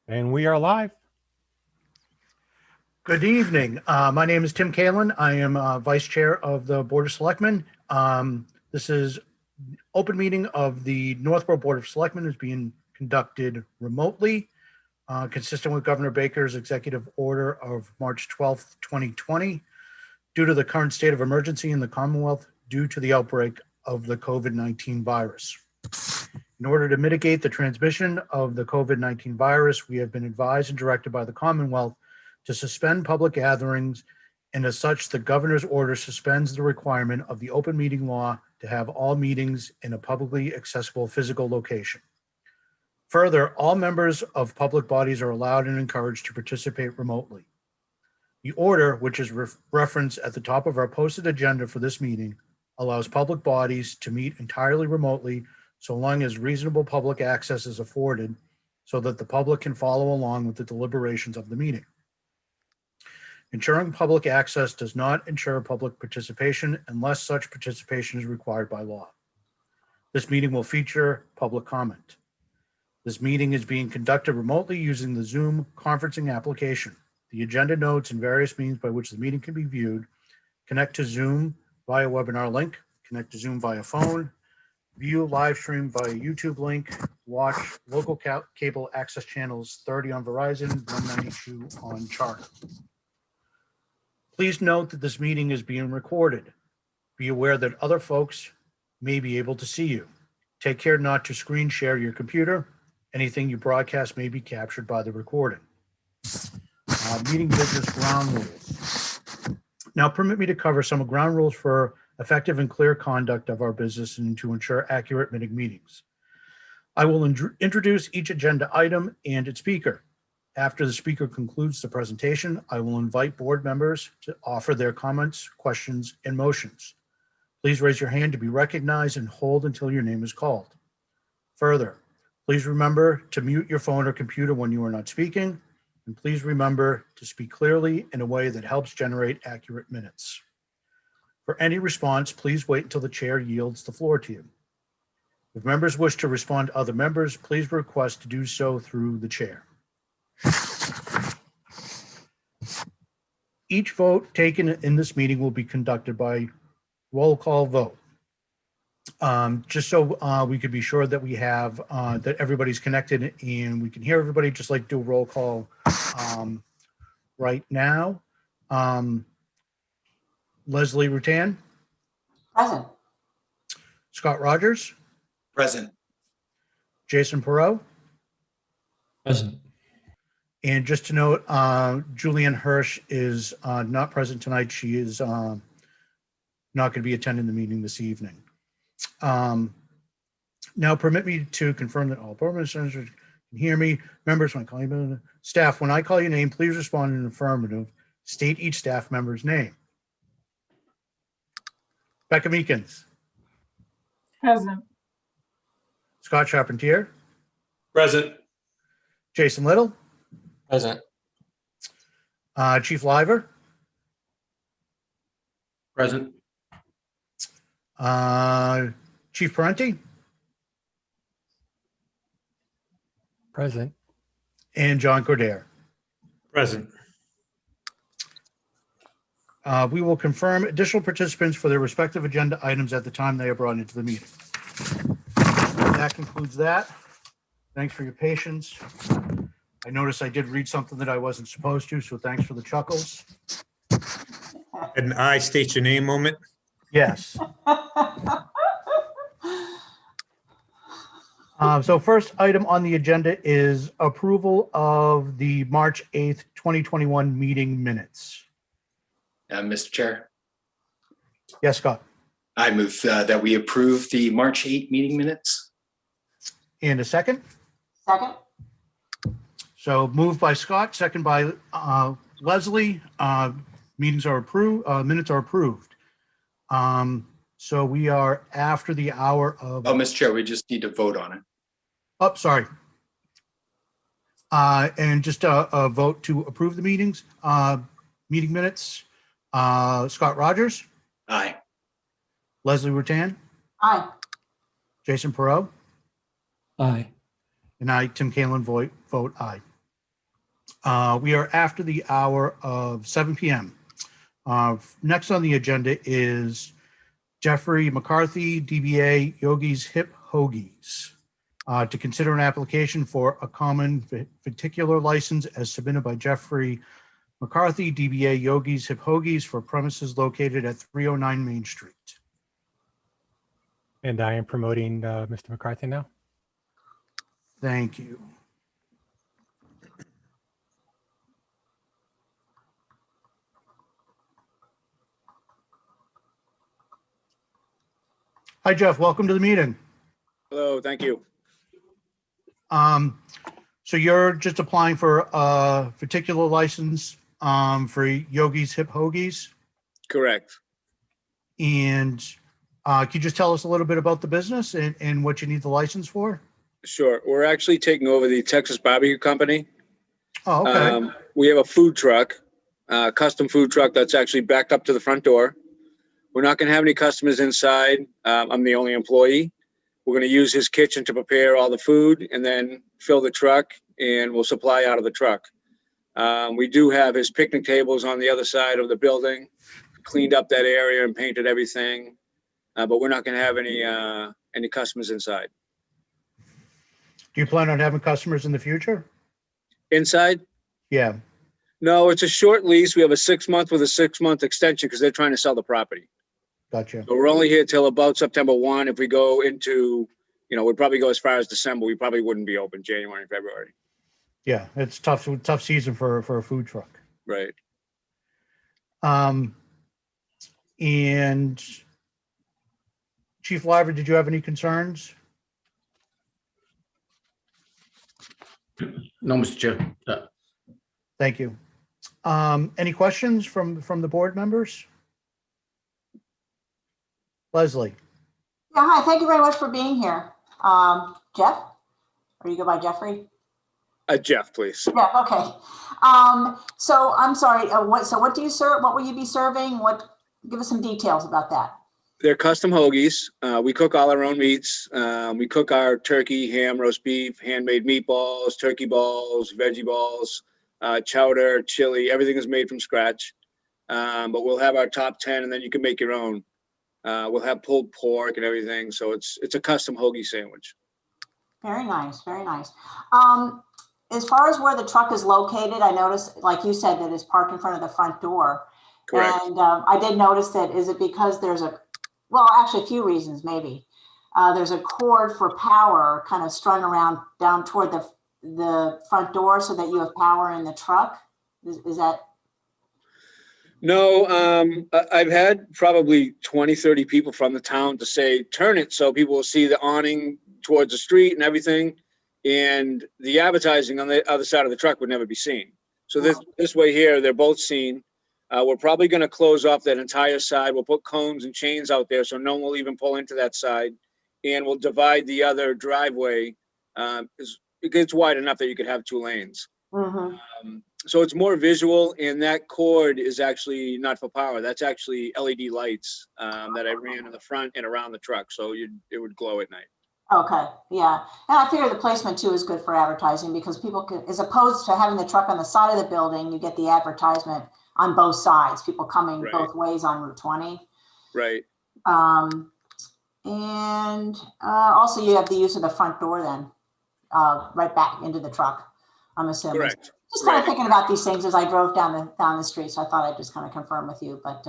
And we are live. Good evening. My name is Tim Kalin. I am Vice Chair of the Board of Selectmen. This is open meeting of the Northborough Board of Selectmen is being conducted remotely, consistent with Governor Baker's executive order of March 12th, 2020, due to the current state of emergency in the Commonwealth due to the outbreak of the COVID-19 virus. In order to mitigate the transmission of the COVID-19 virus, we have been advised and directed by the Commonwealth to suspend public gatherings, and as such, the governor's order suspends the requirement of the open meeting law to have all meetings in a publicly accessible physical location. Further, all members of public bodies are allowed and encouraged to participate remotely. The order, which is referenced at the top of our posted agenda for this meeting, allows public bodies to meet entirely remotely so long as reasonable public access is afforded so that the public can follow along with the deliberations of the meeting. Ensuring public access does not ensure public participation unless such participation is required by law. This meeting will feature public comment. This meeting is being conducted remotely using the Zoom conferencing application. The agenda notes and various means by which the meeting can be viewed: connect to Zoom via webinar link, connect to Zoom via phone, view live stream via YouTube link, watch local cable access channels 30 on Verizon, 192 on Charter. Please note that this meeting is being recorded. Be aware that other folks may be able to see you. Take care not to screen share your computer. Anything you broadcast may be captured by the recording. Meeting business ground rules. Now permit me to cover some ground rules for effective and clear conduct of our business and to ensure accurate meetings. I will introduce each agenda item and its speaker. After the speaker concludes the presentation, I will invite board members to offer their comments, questions, and motions. Please raise your hand to be recognized and hold until your name is called. Further, please remember to mute your phone or computer when you are not speaking, and please remember to speak clearly in a way that helps generate accurate minutes. For any response, please wait until the chair yields the floor to you. If members wish to respond to other members, please request to do so through the chair. Each vote taken in this meeting will be conducted by roll call vote. Just so we could be sure that we have, that everybody's connected and we can hear everybody, just like do a roll call right now. Leslie Rutan. Present. Scott Rogers. Present. Jason Perot. Present. And just to note, Julianne Hirsch is not present tonight. She is not going to be attending the meeting this evening. Now permit me to confirm that all board members can hear me. Members, when I call you, staff, when I call your name, please respond in affirmative. State each staff member's name. Becca Meekins. Present. Scott Charpentier. Present. Jason Little. Present. Chief Liver. Present. Chief Parenti. Present. And John Cordair. Present. We will confirm additional participants for their respective agenda items at the time they are brought into the meeting. That concludes that. Thanks for your patience. I noticed I did read something that I wasn't supposed to, so thanks for the chuckles. An I state your name moment. Yes. So first item on the agenda is approval of the March 8th, 2021 meeting minutes. Mr. Chair, Yes, Scott. I move that we approve the March 8 meeting minutes. And a second? Second. So moved by Scott, second by Leslie. Meetings are approved, minutes are approved. So we are after the hour of. Oh, Mr. Chair, we just need to vote on it. Oh, sorry. And just a vote to approve the meeting minutes. Scott Rogers, Aye. Leslie Rutan, Aye. Jason Perot, Aye. and I, Tim Kalin, vote aye. We are after the hour of 7 p.m. Next on the agenda is Jeffrey McCarthy, DBA Yogi's Hip Hoagies, to consider an application for a common particular license as submitted by Jeffrey McCarthy, DBA Yogi's Hip Hoagies for premises located at 309 Main Street. And I am promoting Mr. McCarthy now. Thank you. Hi, Jeff. Welcome to the meeting. Hello, thank you. So you're just applying for a particular license for Yogi's Hip Hoagies, Correct. and can you just tell us a little bit about the business and what you need the license for? Sure. We're actually taking over the Texas Barbecue Company. Oh, okay. We have a food truck, custom food truck that's actually backed up to the front door. We're not going to have any customers inside. I'm the only employee. We're going to use his kitchen to prepare all the food and then fill the truck, and we'll supply out of the truck. We do have his picnic tables on the other side of the building, cleaned up that area and painted everything, but we're not going to have any customers inside. Do you plan on having customers in the future? Inside? Yeah, No, it's a short lease. We have a 6-month with a 6-month extension because they're trying to sell the property. gotcha. So we're only here till about September 1. If we go into, we'd probably go as far as December. We probably wouldn't be open January and February. Yeah, it's tough season for a food truck. Right. And Chief Liver, did you have any concerns? No, Mr. Chair. Thank you. Any questions from the board members? Leslie? Yeah, hi, thank you very much for being here. Jeff? Or you go by Jeffrey? Jeff, please. Yeah, okay. So I'm sorry, what do you serve? What will you be serving? Give us some details about that. They're custom hoagies. We cook all our own meats. We cook our turkey, ham, roast beef, handmade meatballs, turkey balls, veggie balls, chowder, chili. Everything is made from scratch. But we'll have our top 10, and then you can make your own. We'll have pulled pork and everything. So it's a custom hoagie sandwich. Very nice, very nice. As far as where the truck is located, I noticed, like you said, that it's parked in front of the front door. Correct. And I did notice that, is it because there's actually a few reasons maybe. There's a cord for power kind of strung around down toward the front door so that you have power in the truck. Is that? No, I've had probably 20, 30 people from the town to say, turn it so people will see the awning towards the street and everything. And the advertising on the other side of the truck would never be seen. So this way here, they're both seen. We're probably going to close off that entire side. We'll put cones and chains out there so no one will even pull into that side. And we'll divide the other driveway. It gets wide enough that you could have 2 lanes. Mm-hmm. So it's more visual, and that cord is actually not for power. That's actually LED lights that I ran in the front and around the truck. So it would glow at night. Okay, yeah. And I figure the placement too is good for advertising because people can, as opposed to having the truck on the side of the building, you get the advertisement on both sides, people coming Right. both ways on Route 20. Right. And also you have the use of the front door then, right back into the truck, I'm assuming. Correct. Just kind of thinking about these things as I drove down the street, so I thought I'd just kind of confirm with you. But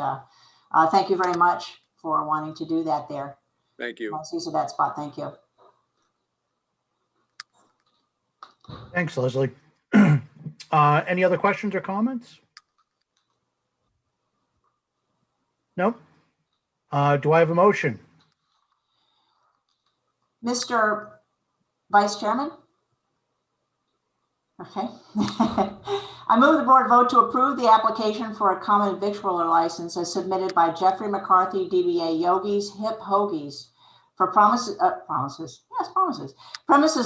thank you very much for wanting to do that there. Thank you. Nice use of that spot. Thank you. Thanks, Leslie. Any other questions or comments? Nope. Do I have a motion? Mr. Vice Chairman? Okay. I move the board vote to approve the application for a common victualler license as submitted by Jeffrey McCarthy, DBA Yogi's Hip Hoagies for premises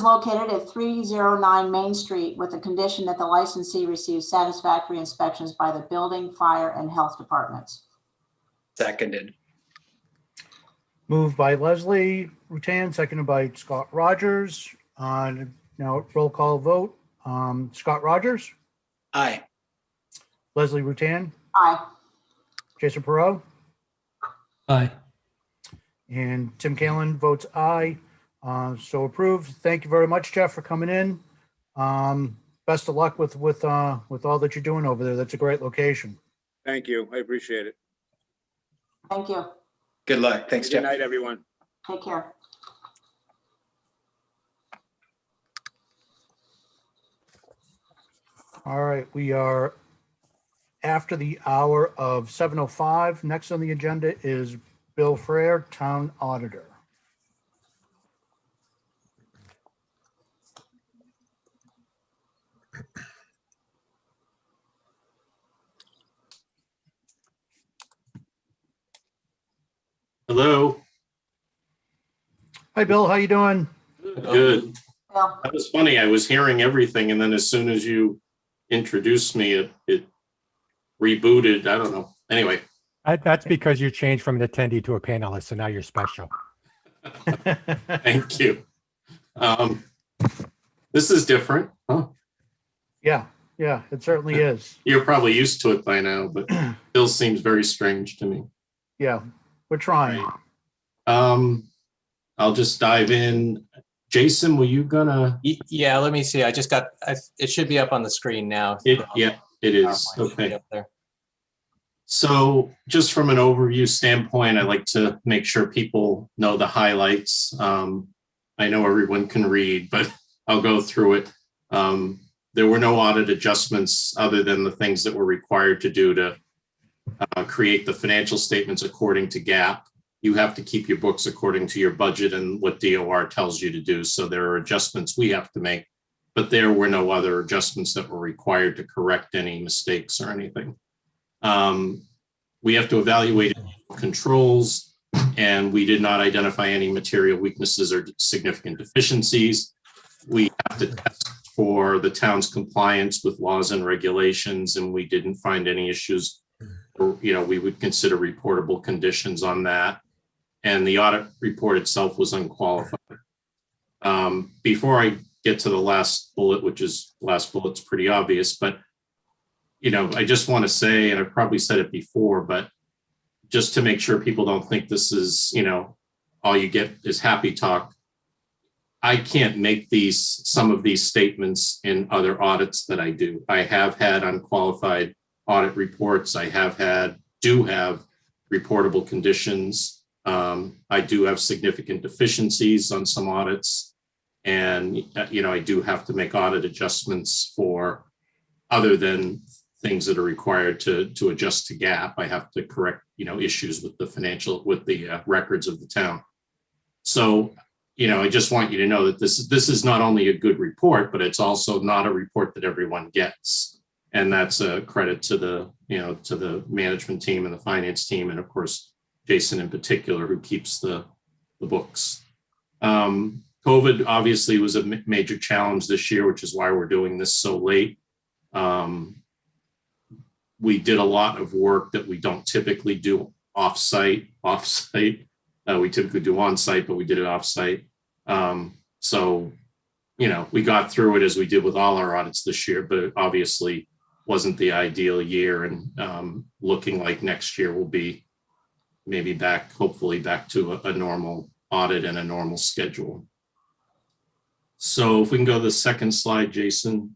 located at 309 Main Street with the condition that the licensee receives satisfactory inspections by the building, fire, and health departments. Seconded. Moved by Leslie Rutan, seconded by Scott Rogers. Now roll call vote. Scott Rogers, Aye. Leslie Rutan, Aye. Jason Perot, Aye. and Tim Kalen votes aye. So approved. Thank you very much, Jeff, for coming in. Best of luck with all that you're doing over there. That's a great location. Thank you. I appreciate it. Thank you. Good luck. Thanks, Good Jeff. night, everyone. Take care. All right, we are after the hour of 7:05. Next on the agenda is Bill Frere, Town Auditor. Hello. Hi, Bill. How you doing? Good. Bill, That was funny. I was hearing everything, and then as soon as you introduced me, it rebooted. I don't know. Anyway, That's because you changed from an attendee to a panelist, so now you're special. thank you. This is different, huh? Yeah, it certainly is. You're probably used to it by now, but still seems very strange to me. Yeah, we're trying. I'll just dive in. Jason, were you gonna? Yeah, let me see. I just got, it should be up on the screen now. Yeah, it is. PowerPoint should be Okay. up there. So just from an overview standpoint, I like to make sure people know the highlights. I know everyone can read, but I'll go through it. There were no audit adjustments other than the things that were required to do to create the financial statements according to GAAP. You have to keep your books according to your budget and what DOR tells you to do. So there are adjustments we have to make, but there were no other adjustments that were required to correct any mistakes or anything. We have to evaluate controls, and we did not identify any material weaknesses or significant deficiencies. We have to test for the town's compliance with laws and regulations, and we didn't find any issues. Or, we would consider reportable conditions on that. And the audit report itself was unqualified. Before I get to the last bullet, last bullet's pretty obvious, but I just want to say, and I've probably said it before, but just to make sure people don't think this is, all you get is happy talk. I can't make some of these statements in other audits that I do. I have had unqualified audit reports. I do have reportable conditions. I do have significant deficiencies on some audits. And, I do have to make audit adjustments for other than things that are required to adjust to GAAP. I have to correct, issues with the records of the town. So, I just want you to know that this is not only a good report, but it's also not a report that everyone gets. And that's a credit to the management team and the finance team. And of course, Jason in particular, who keeps the books. COVID obviously was a major challenge this year, which is why we're doing this so late. We did a lot of work that we don't typically do offsite. We typically do on-site, but we did it offsite. So, we got through it as we did with all our audits this year, but it obviously wasn't the ideal year. And looking like next year will be maybe hopefully back to a normal audit and a normal schedule. So if we can go to the second slide, Jason.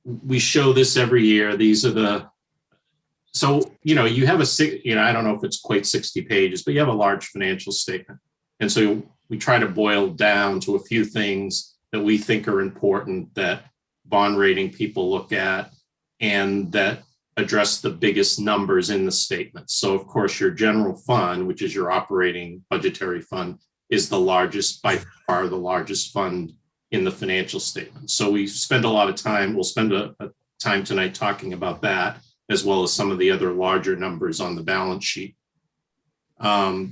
We show this every year. These are you have I don't know if it's quite 60 pages, but you have a large financial statement. And so we try to boil down to a few things that we think are important that bond rating people look at and that address the biggest numbers in the statement. So of course, your general fund, which is your operating budgetary fund, is by far the largest fund in the financial statement. So we spend a lot of time, we'll spend a time tonight talking about that, as well as some of the other larger numbers on the balance sheet.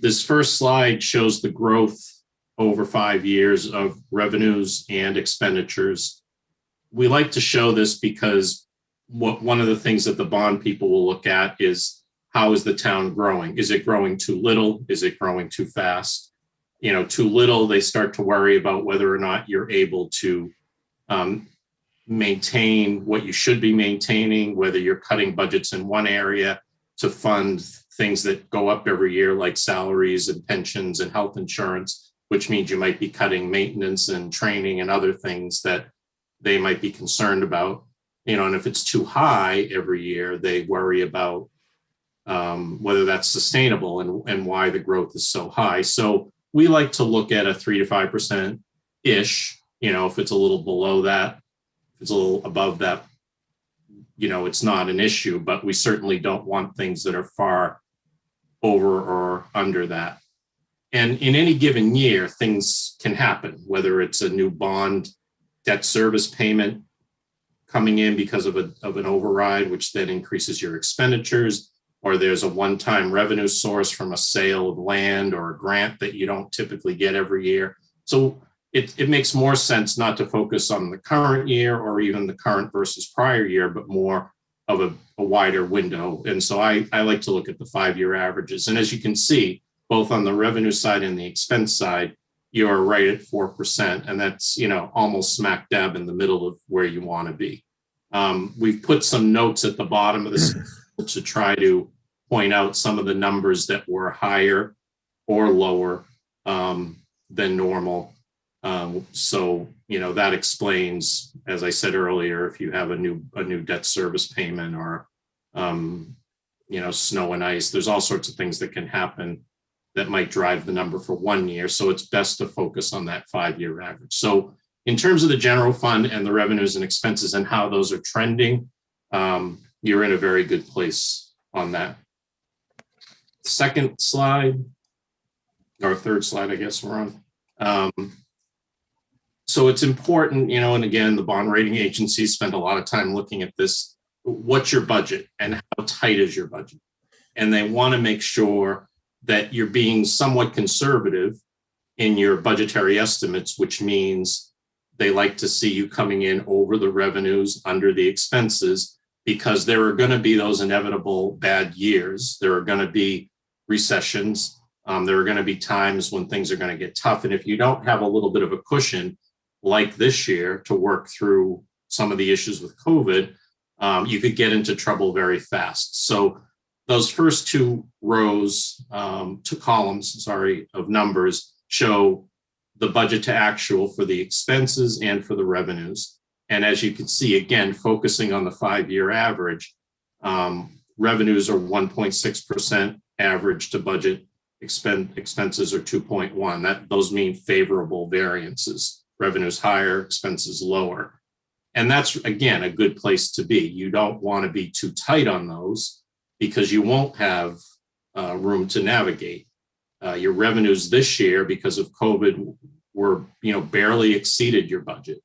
This first slide shows the growth over 5 years of revenues and expenditures. We like to show this because one of the things that the bond people will look at is, how is the town growing? Is it growing too little? Is it growing too fast? Too little, they start to worry about whether or not you're able to maintain what you should be maintaining, whether you're cutting budgets in one area to fund things that go up every year, like salaries and pensions and health insurance, which means you might be cutting maintenance and training and other things that they might be concerned about. And if it's too high every year, they worry about whether that's sustainable and why the growth is so high. So we like to look at a 3 to 5% ish. If it's a little below that, if it's a little above that, it's not an issue, but we certainly don't want things that are far over or under that. And in any given year, things can happen, whether it's a new bond debt service payment coming in because of an override, which then increases your expenditures, or there's a one-time revenue source from a sale of land or a grant that you don't typically get every year. So it makes more sense not to focus on the current year or even the current versus prior year, but more of a wider window. And so I like to look at the 5-year averages. And as you can see, both on the revenue side and the expense side, you're right at 4%. And that's, almost smack dab in the middle of where you want to be. We've put some notes at the bottom of this to try to point out some of the numbers that were higher or lower than normal. So that explains, as I said earlier, if you have a new debt service payment or, snow and ice, there's all sorts of things that can happen that might drive the number for 1 year. So it's best to focus on that 5-year average. So in terms of the general fund and the revenues and expenses and how those are trending, you're in a very good place on that. Second slide, or third slide, I guess we're on. So it's important, and again, the bond rating agencies spend a lot of time looking at this. What's your budget and how tight is your budget? And they want to make sure that you're being somewhat conservative in your budgetary estimates, which means they like to see you coming in over the revenues, under the expenses, because there are going to be those inevitable bad years. There are going to be recessions. There are going to be times when things are going to get tough. And if you don't have a little bit of a cushion, like this year, to work through some of the issues with COVID, you could get into trouble very fast. So those first two columns, of numbers show the budget to actual for the expenses and for the revenues. And as you can see, again, focusing on the 5-year average, revenues are 1.6% average to budget, expenses are 2.1. Those mean favorable variances. Revenues higher, expenses lower. And that's, again, a good place to be. You don't want to be too tight on those because you won't have room to navigate. Your revenues this year, because of COVID, were, barely exceeded your budget.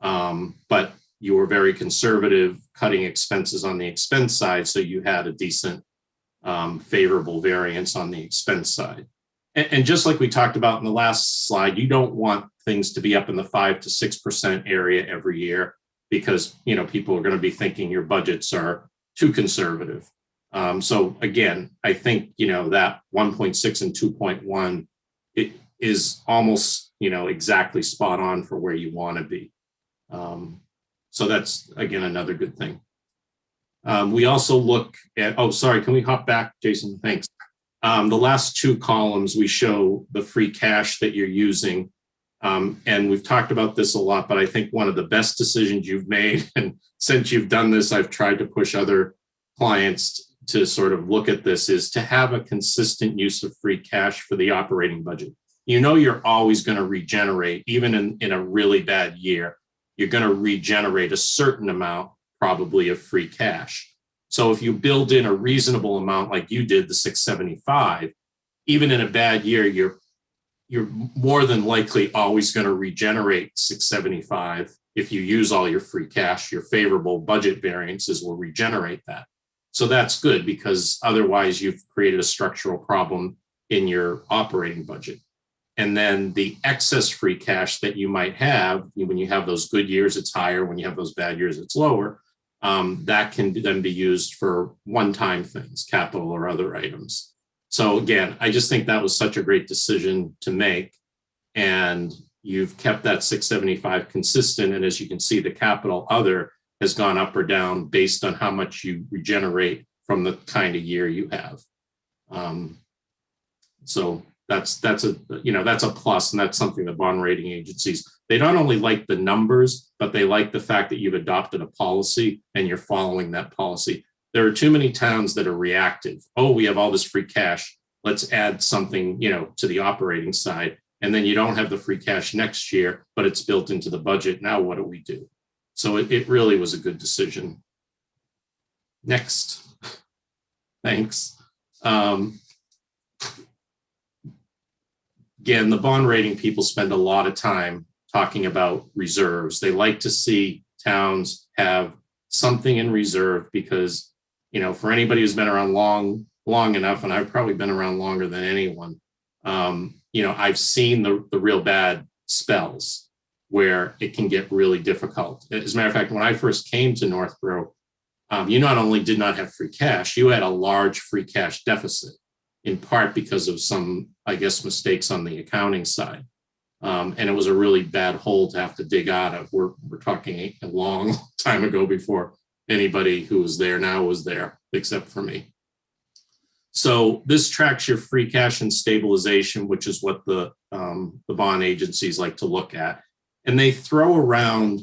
But you were very conservative, cutting expenses on the expense side, so you had a decent favorable variance on the expense side. And just like we talked about in the last slide, you don't want things to be up in the 5 to 6% area every year because, people are going to be thinking your budgets are too conservative. So again, I think, that 1.6 and 2.1, it is almost, exactly spot on for where you want to be. So that's, again, another good thing. We also look at, can we hop back, Jason? Thanks. The last two columns, we show the free cash that you're using. And we've talked about this a lot, but I think one of the best decisions you've made, and since you've done this, I've tried to push other clients to sort of look at this, is to have a consistent use of free cash for the operating budget. You're always going to regenerate, even in a really bad year, you're going to regenerate a certain amount probably of free cash. So if you build in a reasonable amount like you did, the 675, even in a bad year, you're more than likely always going to regenerate 675. If you use all your free cash, your favorable budget variances will regenerate that. So that's good, because otherwise you've created a structural problem in your operating budget. And then the excess free cash that you might have, when you have those good years, it's higher. When you have those bad years, it's lower. That can then be used for one-time things, capital or other items. So again, I just think that was such a great decision to make. And, you've kept that 675 consistent. And as you can see, the capital other has gone up or down based on how much you regenerate from the kind of year you have. So that's a plus, and that's something the bond rating agencies, they not only like the numbers, but they like the fact that you've adopted a policy and you're following that policy. There are too many towns that are reactive. Oh, we have all this free cash. Let's add something, to the operating side. And then you don't have the free cash next year, but it's built into the budget. Now what do we do? So it really was a good decision. Next. Thanks. Again, the bond rating people spend a lot of time talking about reserves. They like to see towns have something in reserve because, for anybody who's been around long enough, and I've probably been around longer than anyone, I've seen the real bad spells where it can get really difficult. As a matter of fact, when I first came to Northborough, you not only did not have free cash, you had a large free cash deficit, in part because of some, mistakes on the accounting side. And it was a really bad hole to have to dig out of. We're talking a long time ago before anybody who was there now was there, except for me. So this tracks your free cash and stabilization, which is what the bond agencies like to look at. And they throw around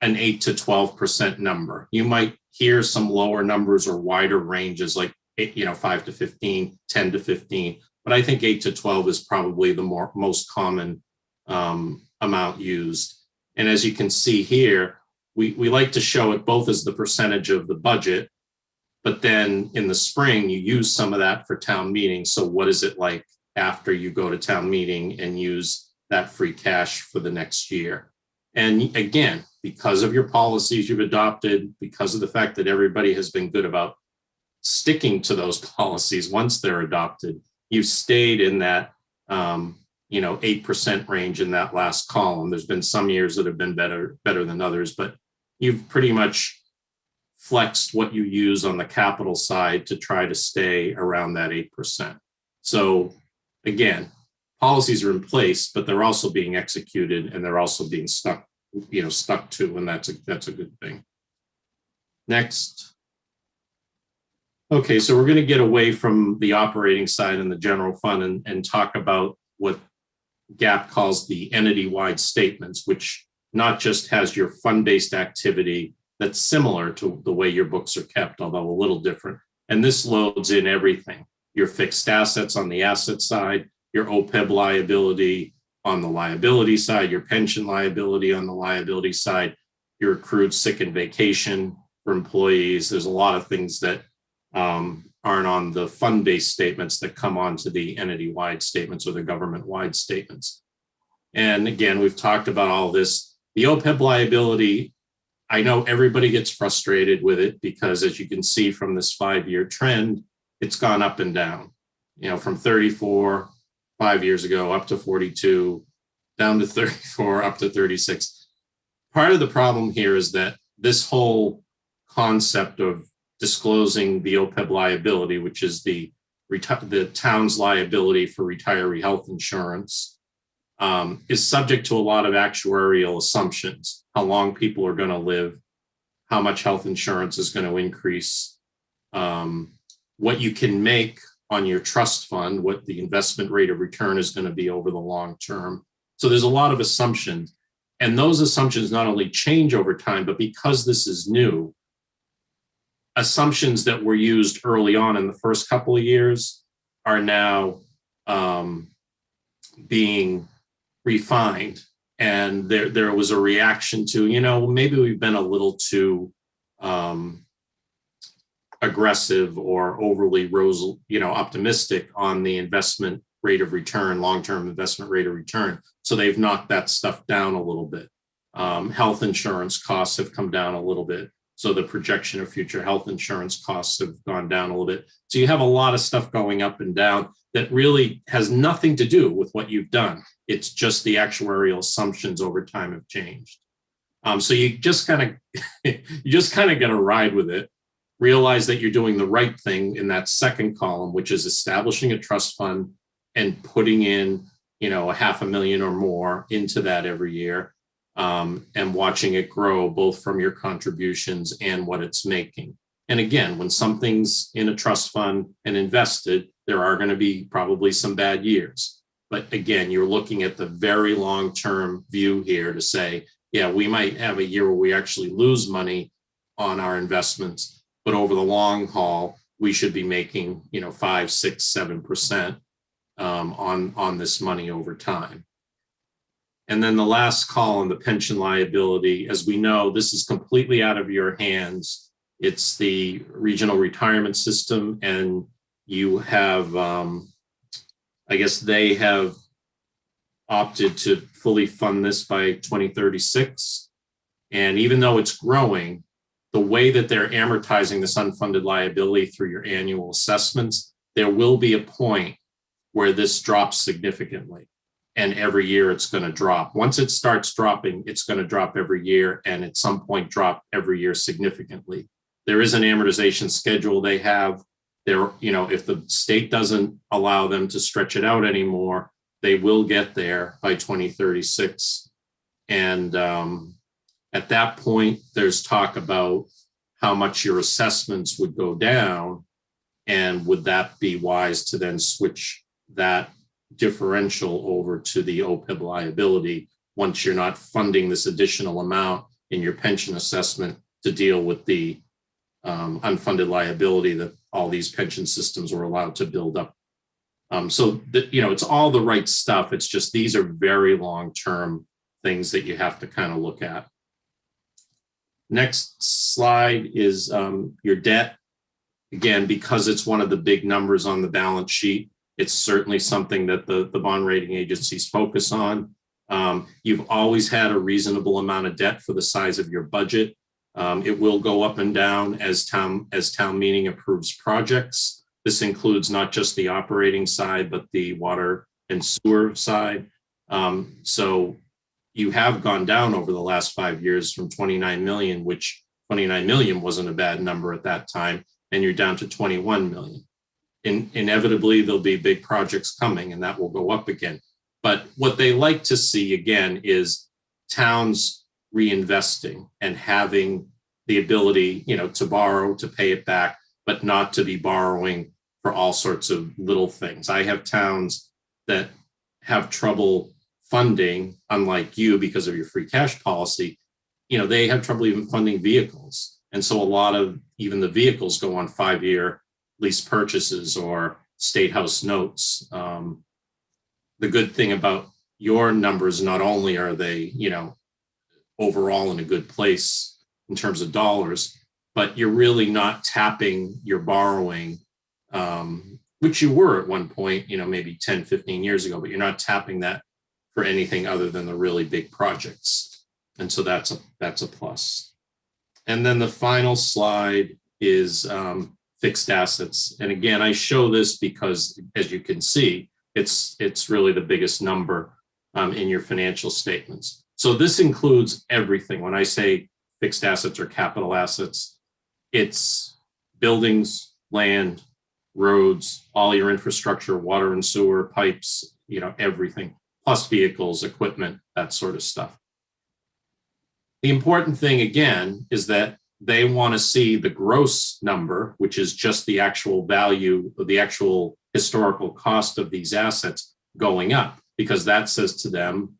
an 8 to 12% number. You might hear some lower numbers or wider ranges like 5 to 15, 10 to 15. But I think 8 to 12 is probably the most common amount used. And as you can see here, we like to show it both as the percentage of the budget, but then in the spring, you use some of that for town meeting. So what is it like after you go to town meeting and use that free cash for the next year? And again, because of your policies you've adopted, because of the fact that everybody has been good about sticking to those policies once they're adopted, you've stayed in that 8% range in that last column. There's been some years that have been better than others, but you've pretty much flexed what you use on the capital side to try to stay around that 8%. So again, policies are in place, but they're also being executed and they're also being stuck to, and that's a good thing. Next. Okay, so we're going to get away from the operating side and the general fund and talk about what GAAP calls the entity-wide statements, which not just has your fund-based activity that's similar to the way your books are kept, although a little different. And this loads in everything: your fixed assets on the asset side, your OPEB liability on the liability side, your pension liability on the liability side, your accrued sick and vacation for employees. There's a lot of things that aren't on the fund-based statements that come onto the entity-wide statements or the government-wide statements. And again, we've talked about all this. The OPEB liability, I know everybody gets frustrated with it because, as you can see from this 5-year trend, it's gone up and down, from 34 5 years ago up to 42, down to 34, up to 36. Part of the problem here is that this whole concept of disclosing the OPEB liability, which is the town's liability for retiree health insurance, is subject to a lot of actuarial assumptions: how long people are going to live, how much health insurance is going to increase, what you can make on your trust fund, what the investment rate of return is going to be over the long term. So there's a lot of assumptions. And those assumptions not only change over time, but because this is new, assumptions that were used early on in the first couple of years are now being refined. And there was a reaction to, maybe we've been a little too aggressive or overly optimistic on the investment rate of return, long-term investment rate of return. So they've knocked that stuff down a little bit. Health insurance costs have come down a little bit. So the projection of future health insurance costs have gone down a little bit. So you have a lot of stuff going up and down that really has nothing to do with what you've done. It's just the actuarial assumptions over time have changed. So you just kind of got to ride with it. Realize that you're doing the right thing in that second column, which is establishing a trust fund and putting in a $500,000 or more into that every year, and watching it grow both from your contributions and what it's making. And again, when something's in a trust fund and invested, there are going to be probably some bad years. But again, you're looking at the very long-term view here to say, yeah, we might have a year where we actually lose money on our investments, but over the long haul, we should be making, 5, 6, 7% on this money over time. And then the last column, the pension liability, as we know, this is completely out of your hands. It's the regional retirement system, and you have, I guess they have opted to fully fund this by 2036. And even though it's growing, the way that they're amortizing this unfunded liability through your annual assessments, there will be a point where this drops significantly. And every year it's going to drop. Once it starts dropping, it's going to drop every year, and at some point drop every year significantly. There is an amortization schedule they have. There, if the state doesn't allow them to stretch it out anymore, they will get there by 2036. And at that point, there's talk about how much your assessments would go down, and would that be wise to then switch that differential over to the OPEB liability once you're not funding this additional amount in your pension assessment to deal with the unfunded liability that all these pension systems were allowed to build up. So it's all the right stuff. It's just these are very long-term things that you have to kind of look at. Next slide is your debt. Again, because it's one of the big numbers on the balance sheet, it's certainly something that the bond rating agencies focus on. You've always had a reasonable amount of debt for the size of your budget. It will go up and down as town meeting approves projects. This includes not just the operating side, but the water and sewer side. So you have gone down over the last 5 years from 29 million, which 29 million wasn't a bad number at that time, and you're down to 21 million. Inevitably, there'll be big projects coming, and that will go up again. But what they like to see, again, is towns reinvesting and having the ability, to borrow, to pay it back, but not to be borrowing for all sorts of little things. I have towns that have trouble funding, unlike you, because of your free cash policy. They have trouble even funding vehicles. And so a lot of even the vehicles go on 5-year lease purchases or state house notes. The good thing about your numbers, not only are they, overall in a good place in terms of dollars, but you're really not tapping your borrowing, which you were at one point, maybe 10, 15 years ago, but you're not tapping that for anything other than the really big projects. And so that's a plus. And then the final slide is fixed assets. And again, I show this because, as you can see, it's really the biggest number in your financial statements. So this includes everything. When I say fixed assets or capital assets, it's buildings, land, roads, all your infrastructure, water and sewer, pipes, everything, plus vehicles, equipment, that sort of stuff. The important thing, again, is that they want to see the gross number, which is just the actual value of the actual historical cost of these assets going up, because that says to them,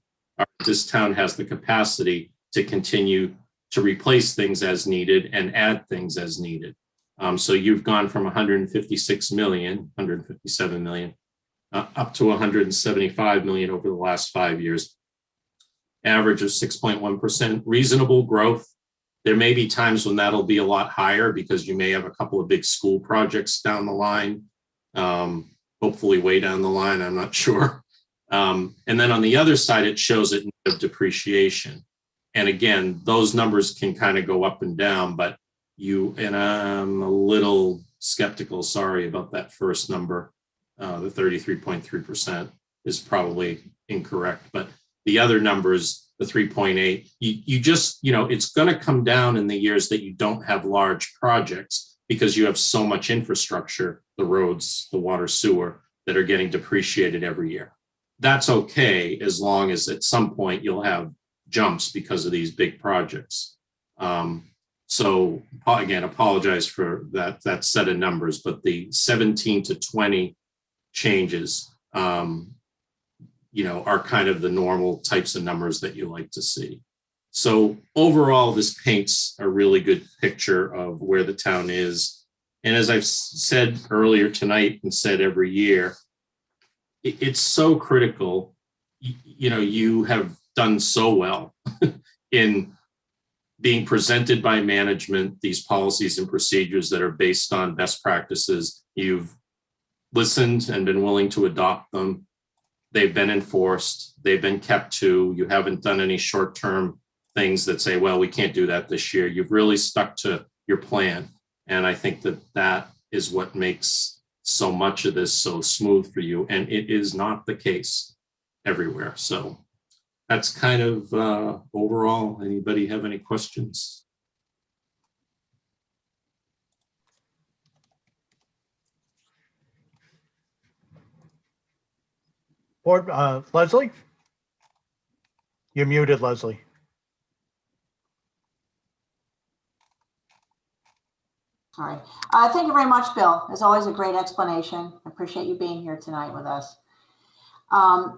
this town has the capacity to continue to replace things as needed and add things as needed. So you've gone from 156 million, 157 million, up to 175 million over the last 5 years. Average of 6.1%, reasonable growth. There may be times when that'll be a lot higher because you may have a couple of big school projects down the line, hopefully way down the line, I'm not sure. And then on the other side, it shows it of depreciation. And again, those numbers can kind of go up and down, but and I'm a little skeptical, sorry about that first number. The 33.3% is probably incorrect, but the other numbers, the 3.8, you just, it's going to come down in the years that you don't have large projects because you have so much infrastructure, the roads, the water, sewer, that are getting depreciated every year. that's okay as long as at some point you'll have jumps because of these big projects. So again, apologize for that set of numbers, but the 17 to 20 changes, are kind of the normal types of numbers that you like to see. So overall, this paints a really good picture of where the town is. And as I've said earlier tonight and said every year, it's so critical. You have done so well in being presented by management these policies and procedures that are based on best practices. You've listened and been willing to adopt them. They've been enforced. They've been kept to. You haven't done any short-term things that say, well, we can't do that this year. You've really stuck to your plan. And I think that is what makes so much of this so smooth for you. And it is not the case everywhere. So that's kind of overall. Anybody have any questions? Board, Leslie? You're muted, Leslie. Sorry. Thank you very much, Bill. As always, a great explanation. I appreciate you being here tonight with us.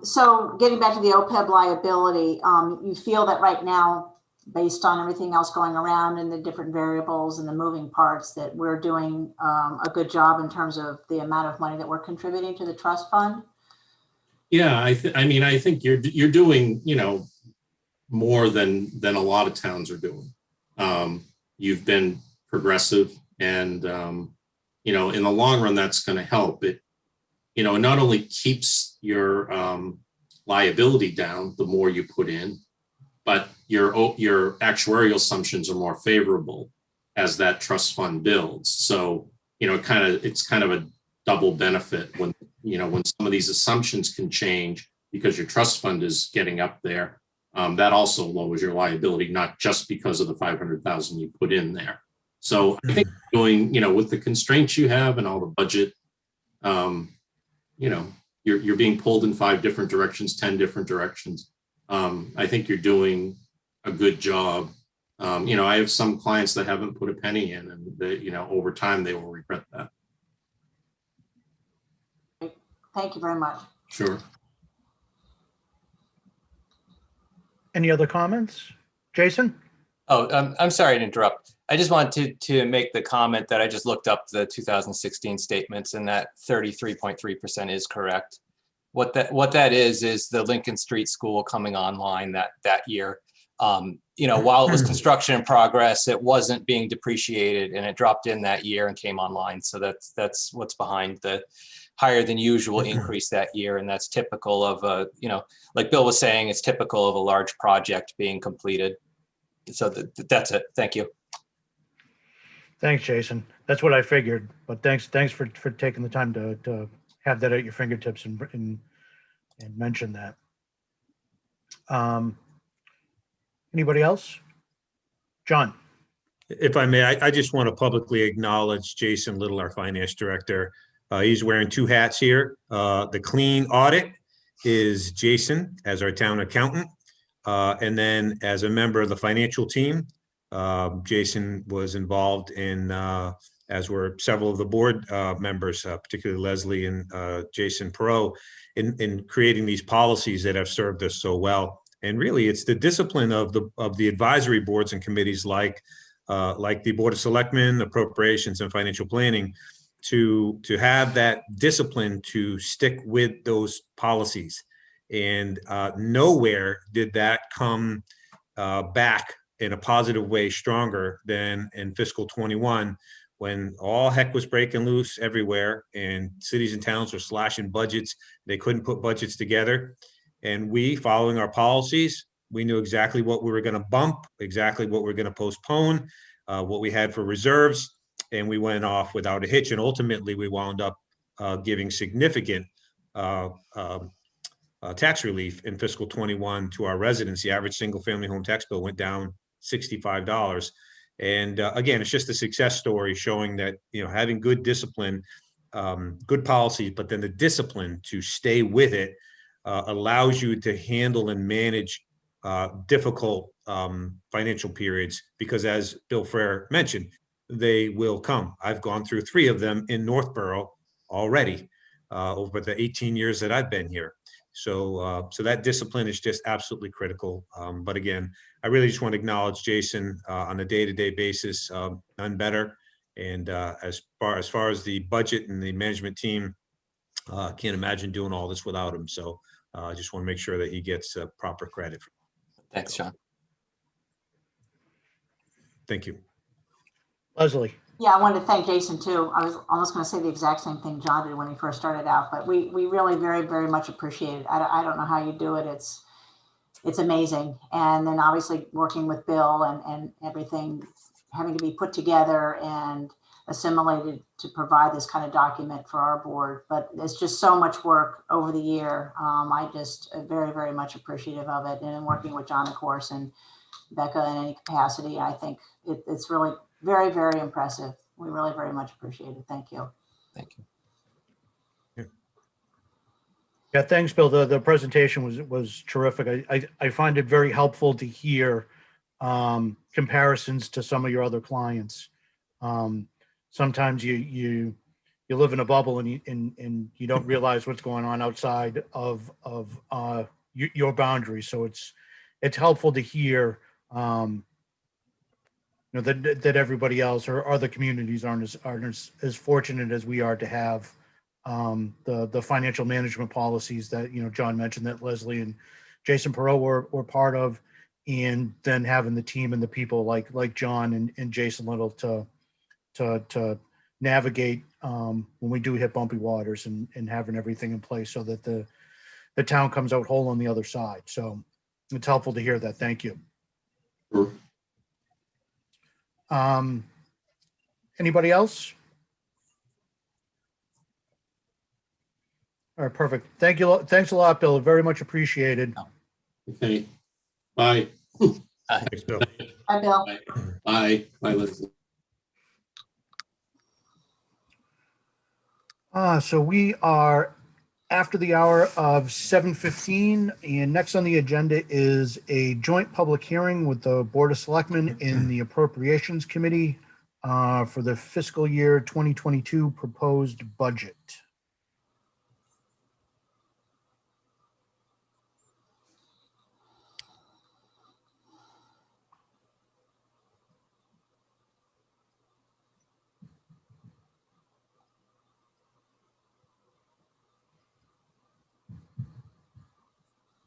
So getting back to the OPEB liability, you feel that right now, based on everything else going around and the different variables and the moving parts, that we're doing a good job in terms of the amount of money that we're contributing to the trust fund? Yeah, I think you're doing, more than a lot of towns are doing. You've been progressive, and in the long run, that's going to help. It not only keeps your liability down the more you put in, but your actuarial assumptions are more favorable as that trust fund builds. So it's kind of a double benefit when some of these assumptions can change because your trust fund is getting up there. That also lowers your liability, not just because of the 500,000 you put in there. So I think going, with the constraints you have and all the budget, you're being pulled in 5 different directions, 10 different directions. I think you're doing a good job. I have some clients that haven't put a penny in, and they, over time they will regret that. Thank you very much. Sure. Any other comments? Jason? Oh, I'm sorry to interrupt. I just wanted to make the comment that I just looked up the 2016 statements, and that 33.3% is correct. What that is the Lincoln Street School coming online that year. While it was construction in progress, it wasn't being depreciated, and it dropped in that year and came online. So that's what's behind the higher than usual increase that year, and that's typical of like Bill was saying, it's typical of a large project being completed. So that's it. Thank you. Thanks, Jason. That's what I figured, but thanks for taking the time to have that at your fingertips and mention that. Anybody else? John? If I may, I just want to publicly acknowledge Jason Little, our finance director. He's wearing 2 hats here. The clean audit is Jason as our town accountant. And then as a member of the financial team, Jason was involved in, as were several of the board members, particularly Leslie and Jason Perot, in creating these policies that have served us so well. And really, it's the discipline of the advisory boards and committees like the Board of Selectmen, Appropriations, and Financial Planning, to have that discipline to stick with those policies. And nowhere did that come back in a positive way stronger than in fiscal 21, when all heck was breaking loose everywhere and cities and towns were slashing budgets. They couldn't put budgets together. And we, following our policies, we knew exactly what we were going to bump, exactly what we were going to postpone, what we had for reserves, and we went off without a hitch. And ultimately, we wound up giving significant tax relief in fiscal 21 to our residents. The average single-family home tax bill went down $65. And again, it's just a success story showing that, having good discipline, good policies, but then the discipline to stay with it allows you to handle and manage difficult financial periods, because as Bill Frere mentioned, they will come. I've gone through 3 of them in Northborough already over the 18 years that I've been here. So that discipline is just absolutely critical. But again, I really just want to acknowledge Jason on a day-to-day basis, none better. And as far as the budget and the management team, can't imagine doing all this without him. So I just want to make sure that he gets proper credit. Thanks, John. Thank you. Leslie. Yeah, I wanted to thank Jason too. I was almost going to say the exact same thing John did when he first started out, but we really very, very much appreciate it. I don't know how you do it. It's amazing. And then obviously working with Bill and everything having to be put together and assimilated to provide this kind of document for our board. But it's just so much work over the year. I just very, very much appreciative of it. And working with John, of course, and Becca in any capacity, I think it's really very, very impressive. We really very much appreciate it. Thank you. Thank you. Yeah, thanks, Bill. The presentation was terrific. I find it very helpful to hear comparisons to some of your other clients. Sometimes you live in a bubble and you don't realize what's going on outside of your boundaries. So it's helpful to hear that everybody else or other communities aren't as fortunate as we are to have the financial management policies that John mentioned, that Leslie and Jason Perot were part of, and then having the team and the people like John and Jason Little to navigate when we do hit bumpy waters and having everything in place so that the town comes out whole on the other side. So it's helpful to hear that. Thank you. Sure. Anybody else? All right, perfect. Thank you. Thanks a lot, Bill. Very much appreciated. Okay. Bye. Thanks, Bill. Hi, Bill. Bye. Bye, Leslie. So we are after the hour of 7:15, and next on the agenda is a joint public hearing with the Board of Selectmen in the Appropriations Committee for the fiscal year 2022 proposed budget.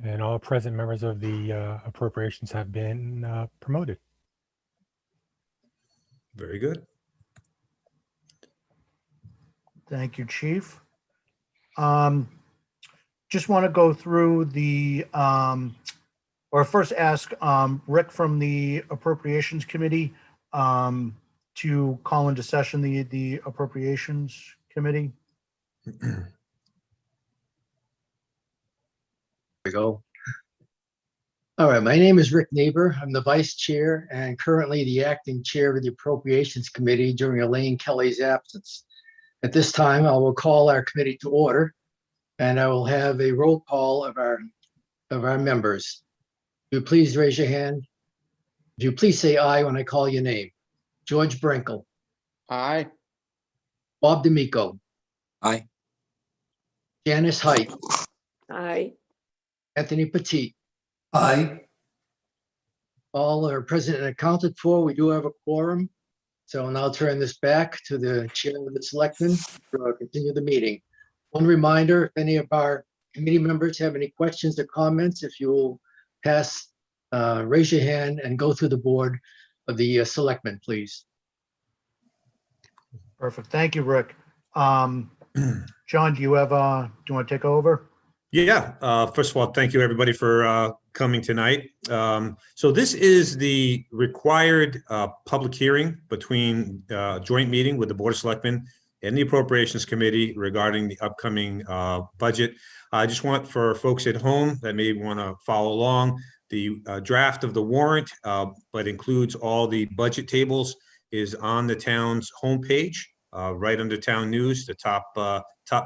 And all present members of the appropriations have been promoted. Very good. Thank you, Chief. Just want to go through or first ask Rick from the Appropriations Committee to call into session the Appropriations Committee. We go. All right, my name is Rick Neighbor. I'm the vice chair and currently the acting chair of the Appropriations Committee during Elaine Kelly's absence. At this time, I will call our committee to order and I will have a roll call of our members. Do you please raise your hand? Do you please say aye when I call your name? George Brinkle. Aye. Bob D'Amico. Aye. Janice Height. Aye. Anthony Petit. Aye. All are present and accounted for. We do have a quorum. So I'll now turn this back to the chair of the selectmen to continue the meeting. One reminder, if any of our committee members have any questions or comments, if you will raise your hand and go through the board of the selectmen, please. Perfect. Thank you, Rick. John, do you want to take over? Yeah. First of all, thank you everybody for coming tonight. So this is the required public hearing between joint meeting with the Board of Selectmen and the Appropriations Committee regarding the upcoming budget. I just want for folks at home that may want to follow along, the draft of the warrant, but includes all the budget tables, is on the town's homepage, right under Town News, the top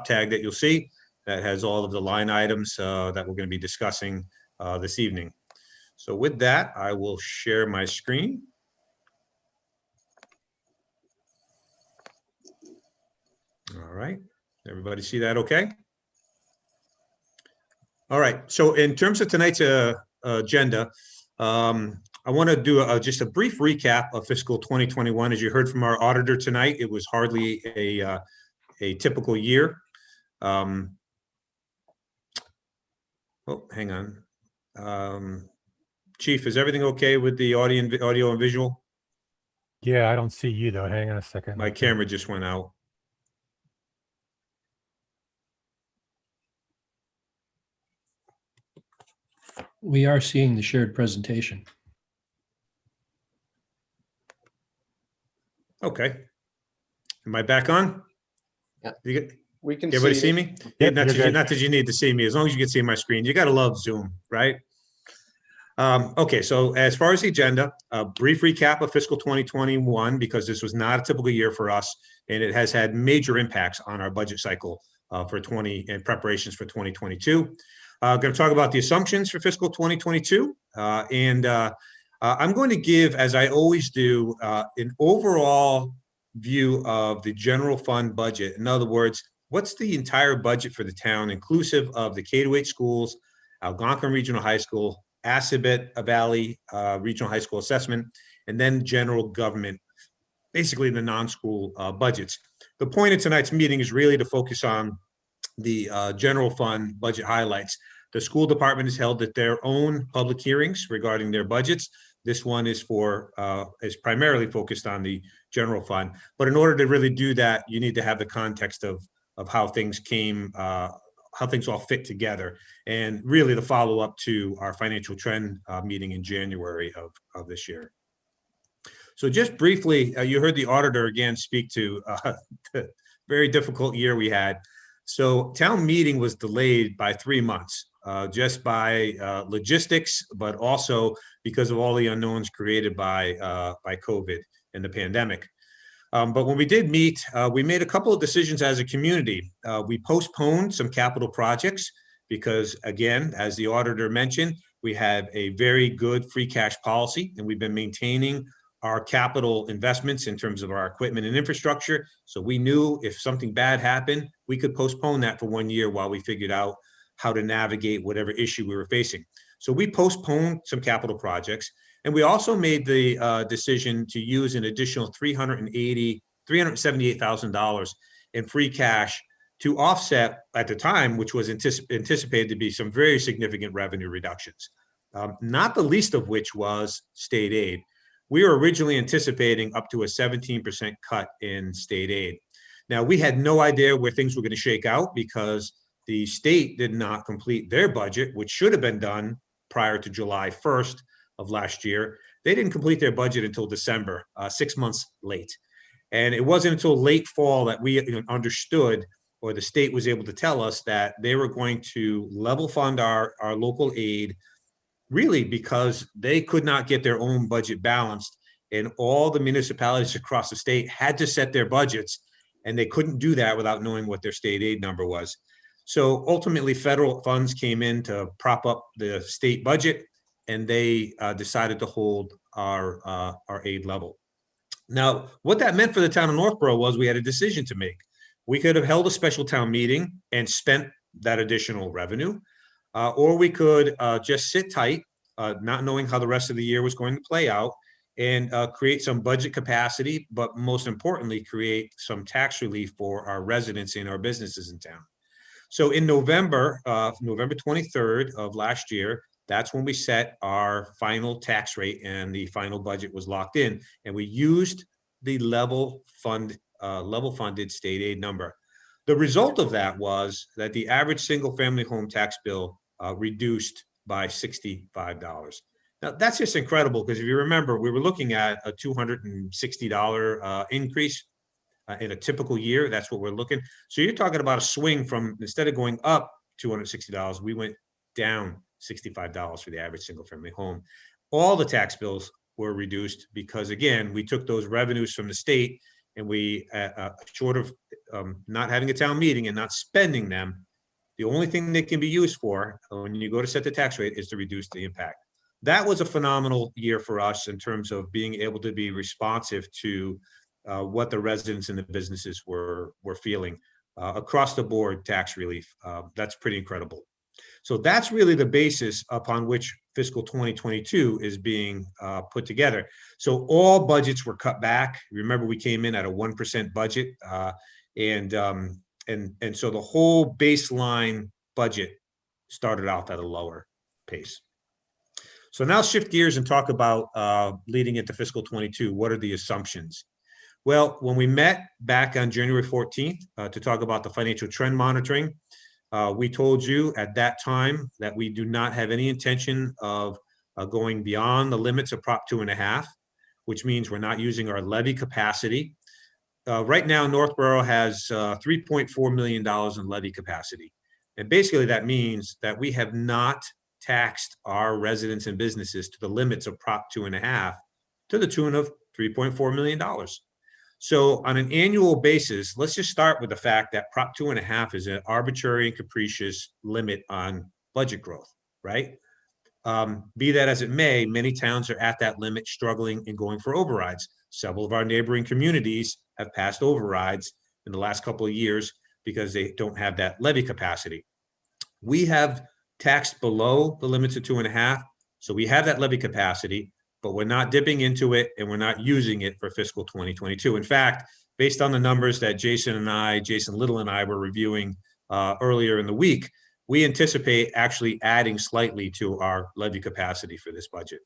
tag that you'll see. that has all of the line items that we're going to be discussing this evening. So with that, I will share my screen. All right, everybody see that okay? All right, so in terms of tonight's agenda, I want to do just a brief recap of fiscal 2021. As you heard from our auditor tonight, it was hardly a typical year. Oh, hang on. Chief, is everything okay with the audio and visual? Yeah, I don't see you though. Hang on a second. My camera just went out. We are seeing the shared presentation. Okay. Am I back on? Yeah. We can Everybody see see it. me? Yep, Not you're good. that you need to see me, as long as you can see my screen. You got to love Zoom, right? Okay, so as far as the agenda, a brief recap of fiscal 2021, because this was not a typical year for us, and it has had major impacts on our budget cycle for preparations for 2022. I'm going to talk about the assumptions for fiscal 2022, and I'm going to give, as I always do, an overall view of the general fund budget. In other words, what's the entire budget for the town, inclusive of the K-8 schools, Algonquin Regional High School, Assabet Valley Regional High School assessment, and then general government, basically the non-school budgets. The point of tonight's meeting is really to focus on the general fund budget highlights. The school department has held at their own public hearings regarding their budgets. This one is primarily focused on the general fund. But in order to really do that, you need to have the context of how things came, how things all fit together, and really the follow-up to our financial trend meeting in January of this year. So just briefly, you heard the auditor again speak to the very difficult year we had. So town meeting was delayed by 3 months, just by logistics, but also because of all the unknowns created by COVID and the pandemic. But when we did meet, we made a couple of decisions as a community. We postponed some capital projects because, again, as the auditor mentioned, we have a very good free cash policy, and we've been maintaining our capital investments in terms of our equipment and infrastructure. So we knew if something bad happened, we could postpone that for 1 year while we figured out how to navigate whatever issue we were facing. So we postponed some capital projects. And we also made the decision to use an additional $378,000 in free cash to offset at the time, which was anticipated to be some very significant revenue reductions, not the least of which was state aid. We were originally anticipating up to a 17% cut in state aid. Now, we had no idea where things were going to shake out because the state did not complete their budget, which should have been done prior to July 1st of last year. They didn't complete their budget until December, 6 months late. And it wasn't until late fall that we understood, or the state was able to tell us, that they were going to level fund our local aid, really because they could not get their own budget balanced. And all the municipalities across the state had to set their budgets, and they couldn't do that without knowing what their state aid number was. So ultimately, federal funds came in to prop up the state budget, and they decided to hold our aid level. Now, what that meant for the town of Northborough was we had a decision to make. We could have held a special town meeting and spent that additional revenue, or we could just sit tight, not knowing how the rest of the year was going to play out, and create some budget capacity, but most importantly, create some tax relief for our residents and our businesses in town. So in November 23rd of last year, that's when we set our final tax rate, and the final budget was locked in, and we used the level funded state aid number. The result of that was that the average single family home tax bill reduced by $65. Now that's just incredible, because if you remember, we were looking at a $260 increase in a typical year. That's what we're looking. So you're talking about a swing from, instead of going up $260, we went down $65 for the average single family home. All the tax bills were reduced because, again, we took those revenues from the state, and we, short of not having a town meeting and not spending them, The only thing they can be used for when you go to set the tax rate is to reduce the impact. That was a phenomenal year for us in terms of being able to be responsive to what the residents and the businesses were feeling. Across the board tax relief. That's pretty incredible. So that's really the basis upon which fiscal 2022 is being put together. So all budgets were cut back. Remember, we came in at a 1% budget, and so the whole baseline budget started out at a lower pace. So now shift gears and talk about leading into fiscal 22. What are the assumptions? Well, when we met back on January 14th to talk about the financial trend monitoring, we told you at that time that we do not have any intention of going beyond the limits of Prop 2.5, which means we're not using our levy capacity. Right now, Northborough has $3.4 million in levy capacity. And basically that means that we have not taxed our residents and businesses to the limits of Prop 2.5 to the tune of $3.4 million. So on an annual basis, let's just start with the fact that Prop 2.5 is an arbitrary and capricious limit on budget growth, right? Be that as it may, many towns are at that limit, struggling and going for overrides. Several of our neighboring communities have passed overrides in the last couple of years because they don't have that levy capacity. We have taxed below the limits of 2.5, so we have that levy capacity, but we're not dipping into it and we're not using it for fiscal 2022. In fact, based on the numbers that Jason Little and I were reviewing earlier in the week, we anticipate actually adding slightly to our levy capacity for this budget.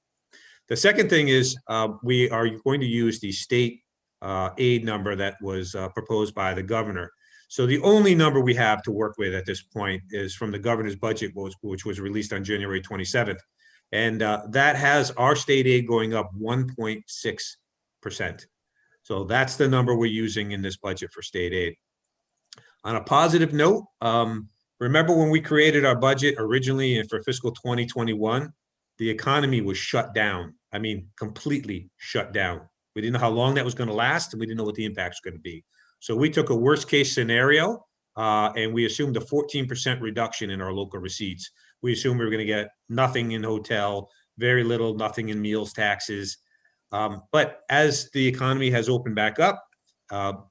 The second thing is we are going to use the state aid number that was proposed by the governor. So the only number we have to work with at this point is from the governor's budget, which was released on January 27th. And that has our state aid going up 1.6%. So that's the number we're using in this budget for state aid. On a positive note, remember when we created our budget originally and for fiscal 2021, the economy was shut down. I mean, completely shut down. We didn't know how long that was going to last, and we didn't know what the impact was going to be. So we took a worst case scenario and we assumed a 14% reduction in our local receipts. We assumed we were going to get nothing in hotel, very little, nothing in meals taxes. But as the economy has opened back up,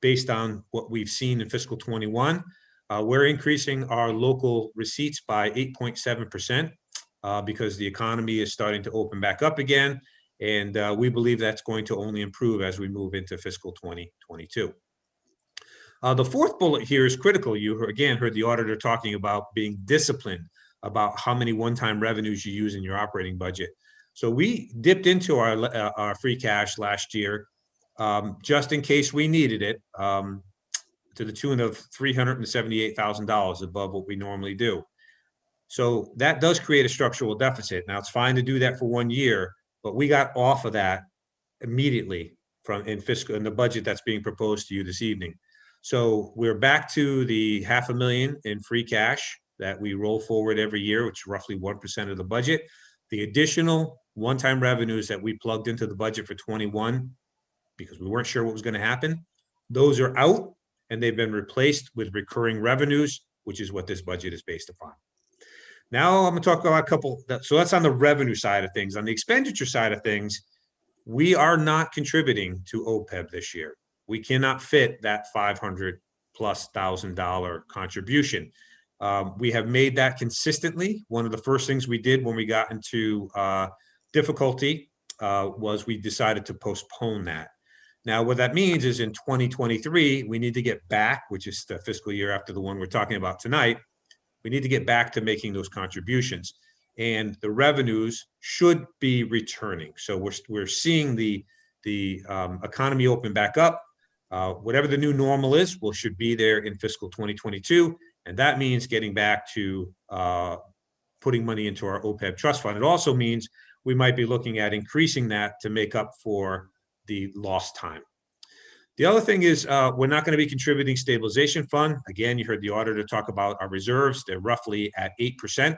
based on what we've seen in fiscal 21, we're increasing our local receipts by 8.7% because the economy is starting to open back up again. And we believe that's going to only improve as we move into fiscal 2022. The fourth bullet here is critical. You again heard the auditor talking about being disciplined about how many one-time revenues you use in your operating budget. So we dipped into our free cash last year just in case we needed it to the tune of $378,000 above what we normally do. So that does create a structural deficit. Now it's fine to do that for 1 year, but we got off of that immediately in the budget that's being proposed to you this evening. So we're back to the $500,000 in free cash that we roll forward every year, which is roughly 1% of the budget. The additional one-time revenues that we plugged into the budget for 21, because we weren't sure what was going to happen, those are out and they've been replaced with recurring revenues, which is what this budget is based upon. Now I'm going to talk about a couple. So that's on the revenue side of things. On the expenditure side of things, we are not contributing to OPEB this year. We cannot fit that $500,000+ contribution. We have made that consistently. One of the first things we did when we got into difficulty was we decided to postpone that. Now, what that means is in 2023, we need to get back, which is the fiscal year after the one we're talking about tonight. We need to get back to making those contributions, and the revenues should be returning. So we're seeing the economy open back up. Whatever the new normal is, should be there in fiscal 2022. And that means getting back to putting money into our OPEB trust fund. It also means we might be looking at increasing that to make up for the lost time. The other thing is we're not going to be contributing stabilization fund. Again, you heard the auditor talk about our reserves. They're roughly at 8%.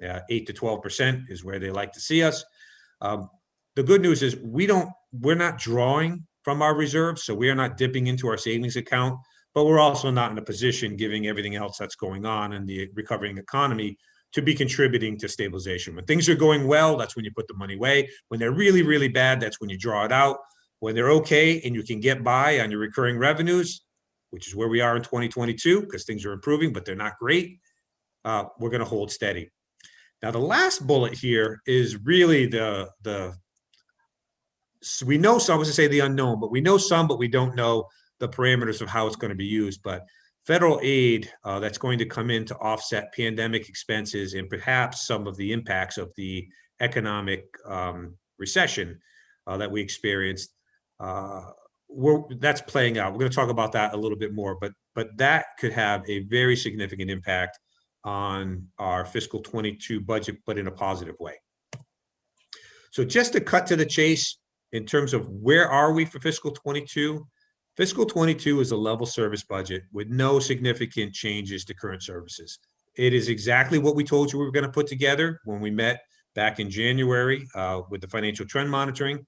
8 to 12% is where they like to see us. The good news is we're not drawing from our reserves, so we are not dipping into our savings account. but we're also not in a position, given everything else that's going on in the recovering economy, to be contributing to stabilization. When things are going well, that's when you put the money away. When they're really, really bad, that's when you draw it out. When they're okay and you can get by on your recurring revenues, which is where we are in 2022, because things are improving, but they're not great, we're going to hold steady. Now, the last bullet here is really so we know some, I was to say the unknown, but we know some, but we don't know the parameters of how it's going to be used. But federal aid that's going to come in to offset pandemic expenses and perhaps some of the impacts of the economic recession that we experienced, that's playing out. We're going to talk about that a little bit more, but that could have a very significant impact on our fiscal 22 budget, but in a positive way. So just to cut to the chase, in terms of where are we for fiscal 22, fiscal 22 is a level service budget with no significant changes to current services. It is exactly what we told you we were going to put together when we met back in January with the financial trend monitoring.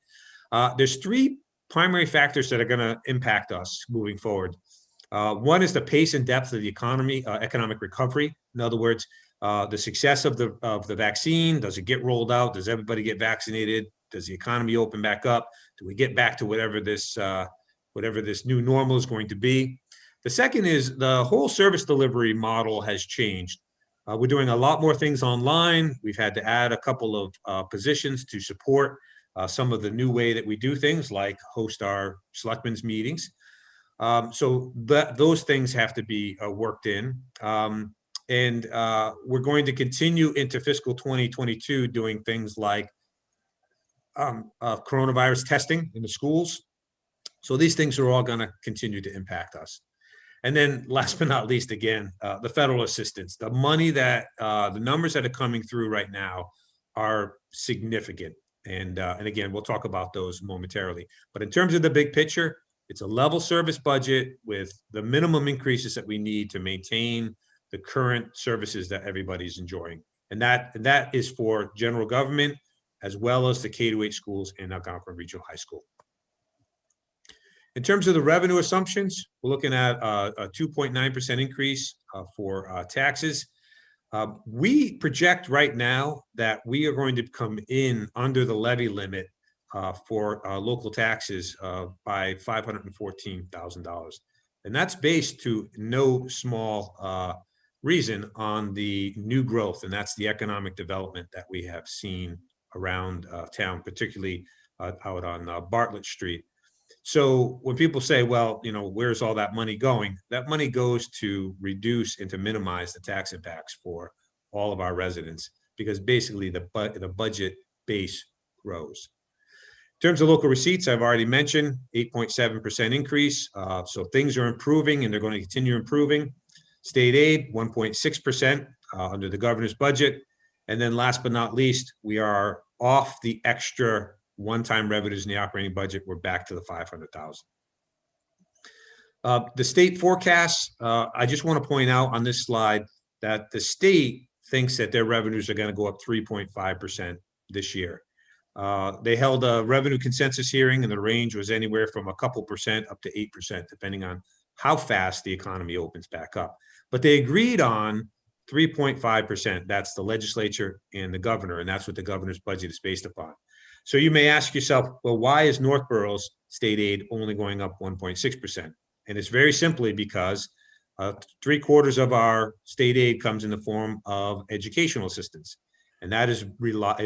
There's three primary factors that are going to impact us moving forward. One is the pace and depth of the economic recovery. In other words, the success of the vaccine. Does it get rolled out? Does everybody get vaccinated? Does the economy open back up? Do we get back to whatever this new normal is going to be? The second is the whole service delivery model has changed. We're doing a lot more things online. We've had to add a couple of positions to support some of the new way that we do things, like host our selectmen's meetings. So those things have to be worked in. And we're going to continue into fiscal 2022 doing things like coronavirus testing in the schools. So these things are all going to continue to impact us. And then last but not least, again, the federal assistance, the money that the numbers that are coming through right now are significant. And again, we'll talk about those momentarily. But in terms of the big picture, it's a level service budget with the minimum increases that we need to maintain the current services that everybody's enjoying. And that is for general government, as well as the K-8 schools and Algonquin Regional High School. In terms of the revenue assumptions, we're looking at a 2.9% increase for taxes. We project right now that we are going to come in under the levy limit for local taxes by $514,000. And that's based to no small reason on the new growth, and that's the economic development that we have seen around town, particularly out on Bartlett Street. So when people say, well, you know, where's all that money going? That money goes to reduce and to minimize the tax impacts for all of our residents, because basically the budget base grows. In terms of local receipts, I've already mentioned 8.7% increase. So things are improving and they're going to continue improving. State aid, 1.6% under the governor's budget. And then last but not least, we are off the extra one-time revenues in the operating budget. We're back to the 500,000. The state forecasts, I just want to point out on this slide that the state thinks that their revenues are going to go up 3.5% this year. They held a revenue consensus hearing, and the range was anywhere from a couple percent up to 8%, depending on how fast the economy opens back up. But they agreed on 3.5%. That's the legislature and the governor, and that's what the governor's budget is based upon. So you may ask yourself, well, why is Northborough's state aid only going up 1.6%? And it's very simply because 3/4 of our state aid comes in the form of educational assistance. And that is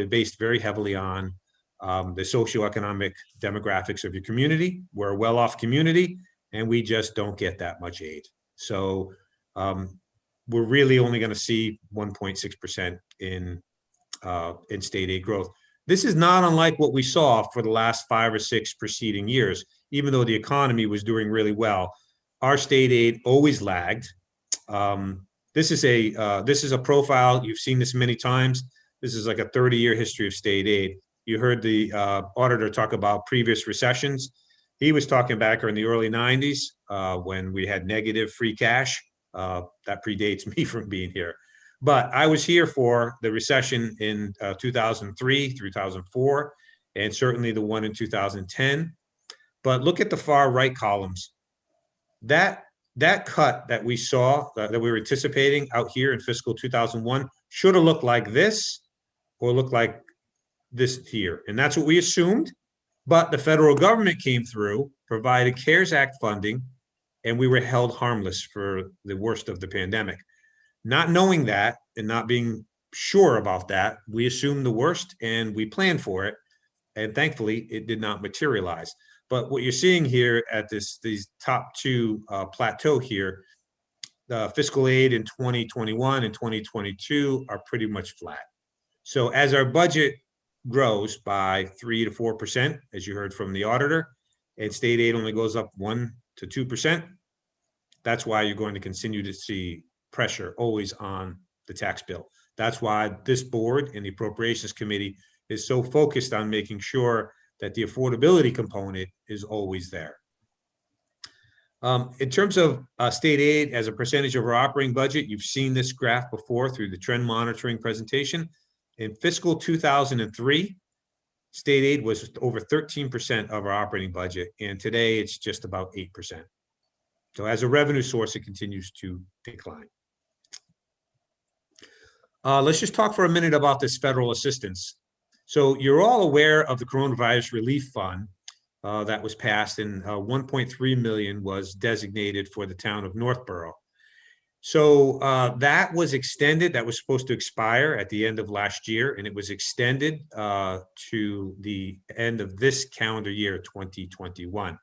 based very heavily on the socioeconomic demographics of your community. We're a well-off community, and we just don't get that much aid. So we're really only going to see 1.6% in state aid growth. This is not unlike what we saw for the last 5 or 6 preceding years. Even though the economy was doing really well, our state aid always lagged. This is a profile. You've seen this many times. This is like a 30-year history of state aid. You heard the auditor talk about previous recessions. He was talking back in the early 90s when we had negative free cash. That predates me from being here. But I was here for the recession in 2003 through 2004, and certainly the one in 2010. But look at the far right columns. That that cut that we saw, that we were anticipating out here in fiscal 2001 should have looked like this or looked like this here. And that's what we assumed. But the federal government came through, provided CARES Act funding, and we were held harmless for the worst of the pandemic. Not knowing that and not being sure about that, we assumed the worst and we planned for it. And thankfully, it did not materialize. But what you're seeing here at these top two plateau here, fiscal aid in 2021 and 2022 are pretty much flat. So as our budget grows by 3 to 4%, as you heard from the auditor, and state aid only goes up 1 to 2%, that's why you're going to continue to see pressure always on the tax bill. That's why this board and the Appropriations Committee is so focused on making sure that the affordability component is always there. In terms of state aid as a percentage of our operating budget, you've seen this graph before through the trend monitoring presentation. In fiscal 2003, state aid was over 13% of our operating budget, and today it's just about 8%. So as a revenue source, it continues to decline. Let's just talk for a minute about this federal assistance. So you're all aware of the Coronavirus Relief Fund that was passed, and 1.3 million was designated for the town of Northborough. So that was extended. That was supposed to expire at the end of last year, and it was extended to the end of this calendar year, 2021.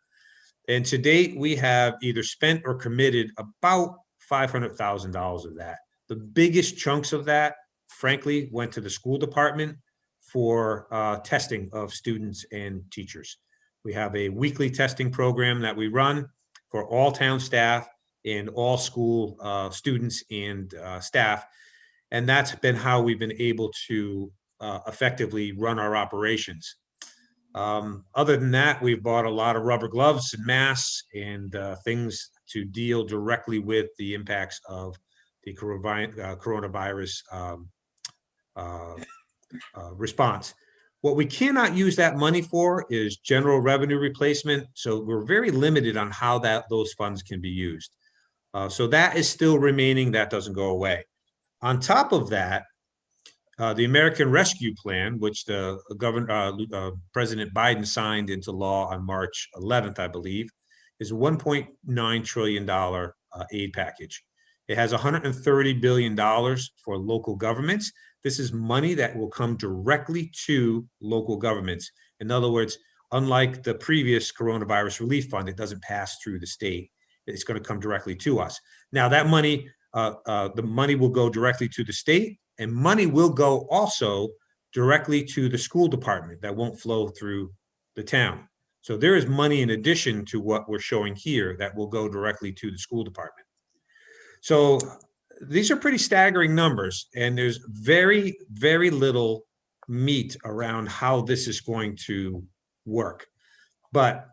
And to date, we have either spent or committed about $500,000 of that. The biggest chunks of that, frankly, went to the school department for testing of students and teachers. We have a weekly testing program that we run for all town staff and all school students and staff. And that's been how we've been able to effectively run our operations. Other than that, we've bought a lot of rubber gloves and masks and things to deal directly with the impacts of the coronavirus response. What we cannot use that money for is general revenue replacement. So we're very limited on how those funds can be used. So that is still remaining. That doesn't go away. On top of that, the American Rescue Plan, which the President Biden signed into law on March 11th, I believe, is a $1.9 trillion aid package. It has $130 billion for local governments. This is money that will come directly to local governments. In other words, unlike the previous coronavirus relief fund, it doesn't pass through the state. It's going to come directly to us. Now that money, the money will go directly to the state, and money will go also directly to the school department. That won't flow through the town. So there is money in addition to what we're showing here that will go directly to the school department. So these are pretty staggering numbers, and there's very, very little meat around how this is going to work. But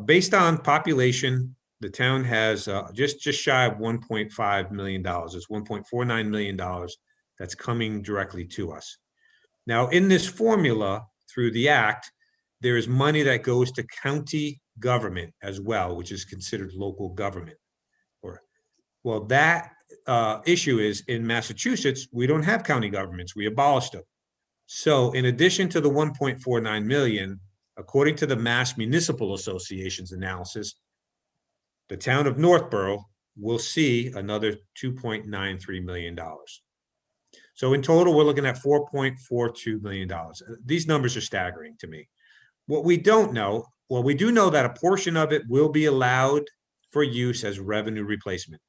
based on population, the town has just shy of $1.5 million. It's $1.49 million that's coming directly to us. Now, in this formula, through the act, there is money that goes to county government as well, which is considered local government. Well, that issue is in Massachusetts, we don't have county governments. We abolished them. So in addition to the 1.49 million, according to the Mass Municipal Association's analysis, the town of Northborough will see another $2.93 million. So in total, we're looking at $4.42 million. These numbers are staggering to me. What we don't know, well, we do know that a portion of it will be allowed for use as revenue replacement.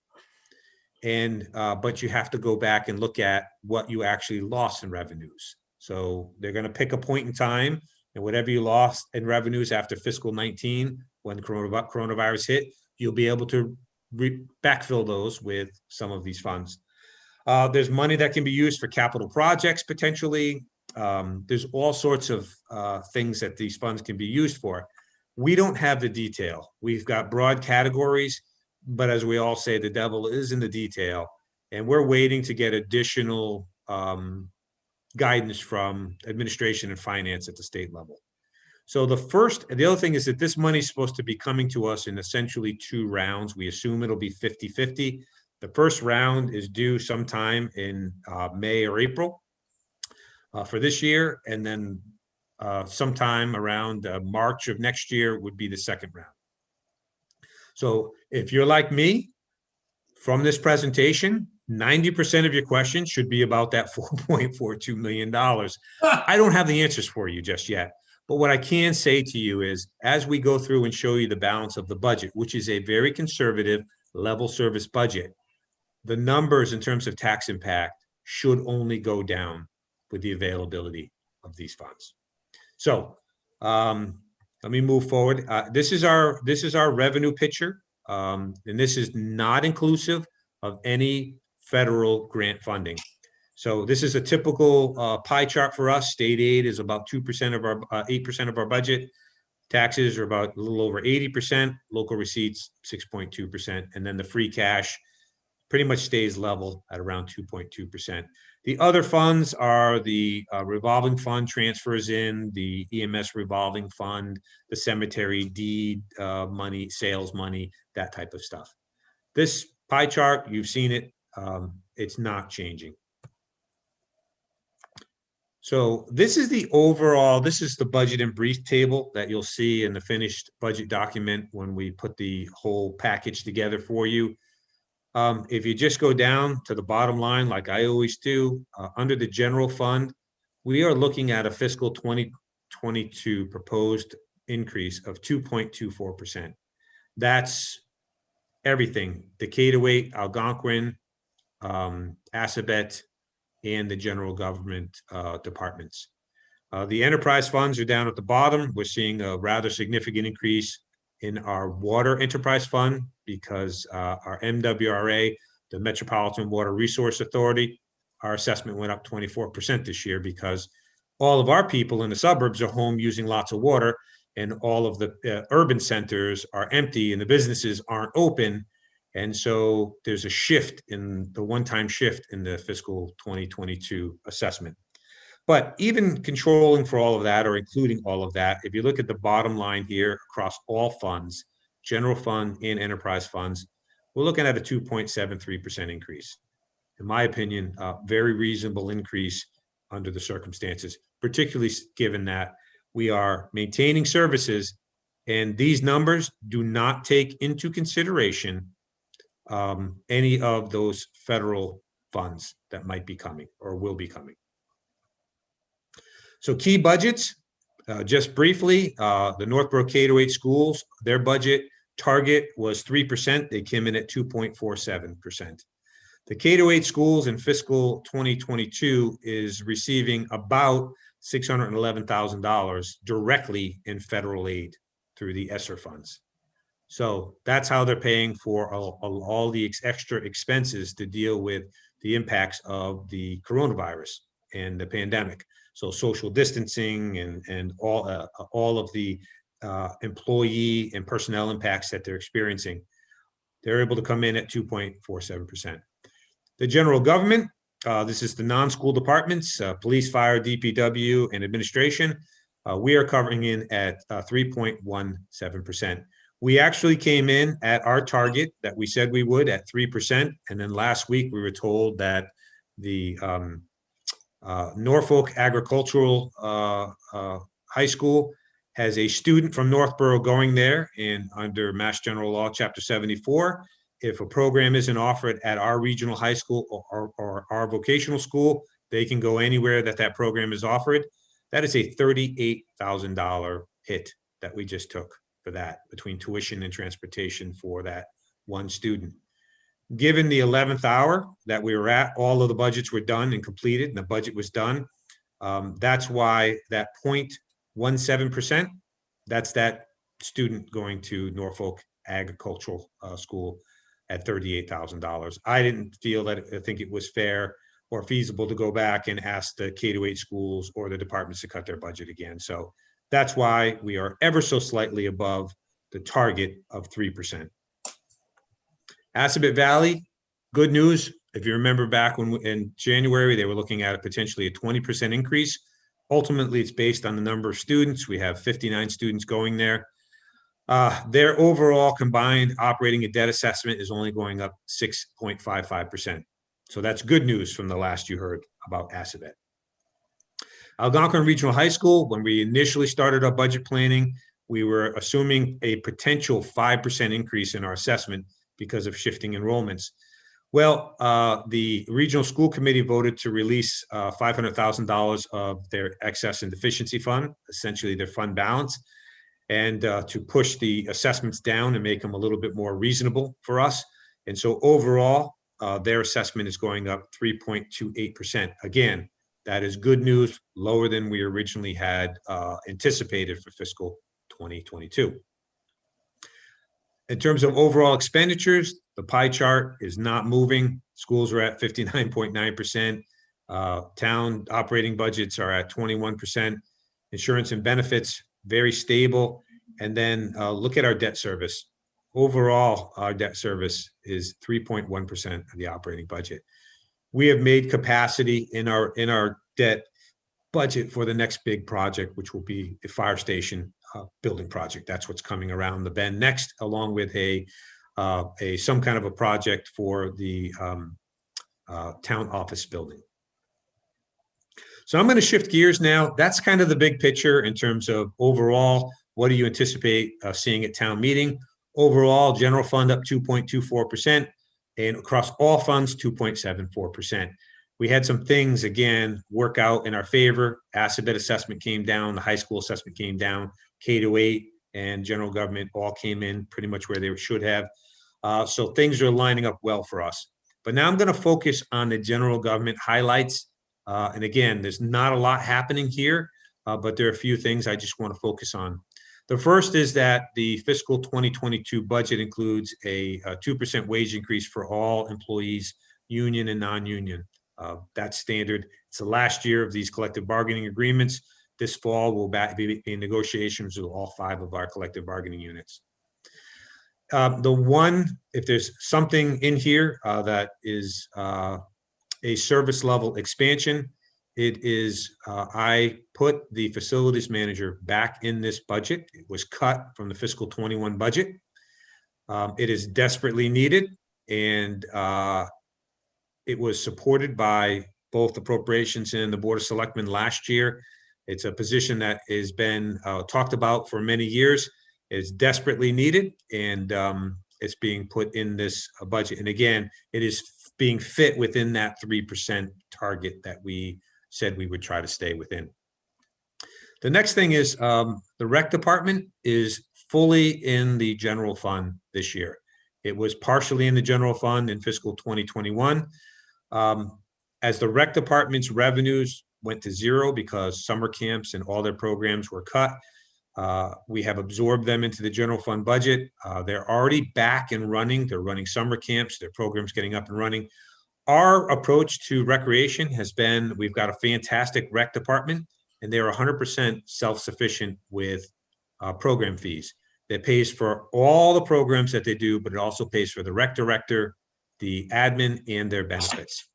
And but you have to go back and look at what you actually lost in revenues. So they're going to pick a point in time, and whatever you lost in revenues after fiscal 19, when coronavirus hit, you'll be able to backfill those with some of these funds. There's money that can be used for capital projects potentially. There's all sorts of things that these funds can be used for. We don't have the detail. We've got broad categories, but as we all say, the devil is in the detail, and we're waiting to get additional guidance from administration and finance at the state level. So the other thing is that this money is supposed to be coming to us in essentially 2 rounds. We assume it'll be 50-50. The first round is due sometime in May or April for this year. And then sometime around March of next year would be the second round. So if you're like me, from this presentation, 90% of your questions should be about that $4.42 million. I don't have the answers for you just yet. But what I can say to you is, as we go through and show you the balance of the budget, which is a very conservative level service budget, the numbers in terms of tax impact should only go down with the availability of these funds. So let me move forward. This is our revenue picture, and this is not inclusive of any federal grant funding. So this is a typical pie chart for us. State aid is about 2% of our 8% of our budget. Taxes are about a little over 80%. Local receipts 6.2%, and then the free cash pretty much stays level at around 2.2%. The other funds are the revolving fund transfers in, the EMS revolving fund, the cemetery deed money, sales money, that type of stuff. This pie chart, you've seen it. It's not changing. So this is the overall, this is the budget and brief table that you'll see in the finished budget document when we put the whole package together for you. If you just go down to the bottom line, like I always do, under the general fund, we are looking at a fiscal 2022 proposed increase of 2.24%. That's everything, Decatur, Algonquin, Assabet, and the general government departments. The enterprise funds are down at the bottom. We're seeing a rather significant increase in our water enterprise fund because our MWRA, the Metropolitan Water Resource Authority, our assessment went up 24% this year because all of our people in the suburbs are home using lots of water, and all of the urban centers are empty and the businesses aren't open. And so there's a shift in the one-time shift in the fiscal 2022 assessment. But even controlling for all of that or including all of that, if you look at the bottom line here across all funds, general fund and enterprise funds, we're looking at a 2.73% increase. In my opinion, a very reasonable increase under the circumstances, particularly given that we are maintaining services and these numbers do not take into consideration any of those federal funds that might be coming or will be coming. So key budgets, just briefly, the Northborough K-8 schools, their budget target was 3%. They came in at 2.47%. The K-8 schools in fiscal 2022 is receiving about $611,000 directly in federal aid through the ESSER funds. So that's how they're paying for all the extra expenses to deal with the impacts of the coronavirus and the pandemic. So social distancing and all of the employee and personnel impacts that they're experiencing. They're able to come in at 2.47%. The general government, this is the non-school departments, police, fire, DPW, and administration. We are covering in at 3.17%. We actually came in at our target that we said we would at 3%. And then last week we were told that the Norfolk Agricultural High School has a student from Northborough going there, and under Mass General Law, Chapter 74, if a program isn't offered at our regional high school or our vocational school, they can go anywhere that program is offered. That is a $38,000 hit that we just took for that, between tuition and transportation for that one student. Given the 11th hour that we were at, all of the budgets were done and completed, and the budget was done. That's why that 0.17%, that's that student going to Norfolk Agricultural School at $38,000. I didn't feel that, I think it was fair or feasible to go back and ask the K-8 schools or the departments to cut their budget again. So that's why we are ever so slightly above the target of 3%. Assabet Valley, good news. If you remember back when in January, they were looking at potentially a 20% increase. Ultimately, it's based on the number of students. We have 59 students going there. Their overall combined operating and debt assessment is only going up 6.55%. So that's good news from the last you heard about Assabet. Algonquin Regional High School, when we initially started our budget planning, we were assuming a potential 5% increase in our assessment because of shifting enrollments. Well, the regional school committee voted to release $500,000 of their excess and deficiency fund, essentially their fund balance, and to push the assessments down and make them a little bit more reasonable for us. And so overall, their assessment is going up 3.28%. Again, that is good news, lower than we originally had anticipated for fiscal 2022. In terms of overall expenditures, the pie chart is not moving. Schools are at 59.9%. Town operating budgets are at 21%. Insurance and benefits, very stable. And then look at our debt service. Overall, our debt service is 3.1% of the operating budget. We have made capacity in our debt budget for the next big project, which will be the fire station building project. That's what's coming around the bend next, along with some kind of a project for the town office building. So I'm going to shift gears now. That's kind of the big picture in terms of overall, what do you anticipate seeing at town meeting? Overall, general fund up 2.24%, and across all funds, 2.74%. We had some things, again, work out in our favor. Assabet assessment came down, the high school assessment came down, K-8 and general government all came in pretty much where they should have. So things are lining up well for us. But now I'm going to focus on the general government highlights. And again, there's not a lot happening here, but there are a few things I just want to focus on. The first is that the fiscal 2022 budget includes a 2% wage increase for all employees, union and non-union. That's standard. It's the last year of these collective bargaining agreements. This fall, we'll be in negotiations with all 5 of our collective bargaining units. If there's something in here that is a service level expansion, it is I put the facilities manager back in this budget. It was cut from the fiscal 21 budget. It is desperately needed, and it was supported by both appropriations and the Board of Selectmen last year. It's a position that has been talked about for many years. It's desperately needed, and it's being put in this budget. And again, it is being fit within that 3% target that we said we would try to stay within. The next thing is the rec department is fully in the general fund this year. It was partially in the general fund in fiscal 2021. As the rec department's revenues went to zero because summer camps and all their programs were cut, we have absorbed them into the general fund budget. They're already back and running. They're running summer camps. Their program's getting up and running. Our approach to recreation has been, we've got a fantastic rec department, and they're 100% self-sufficient with program fees. That pays for all the programs that they do, but it also pays for the rec director, the admin, and their benefits.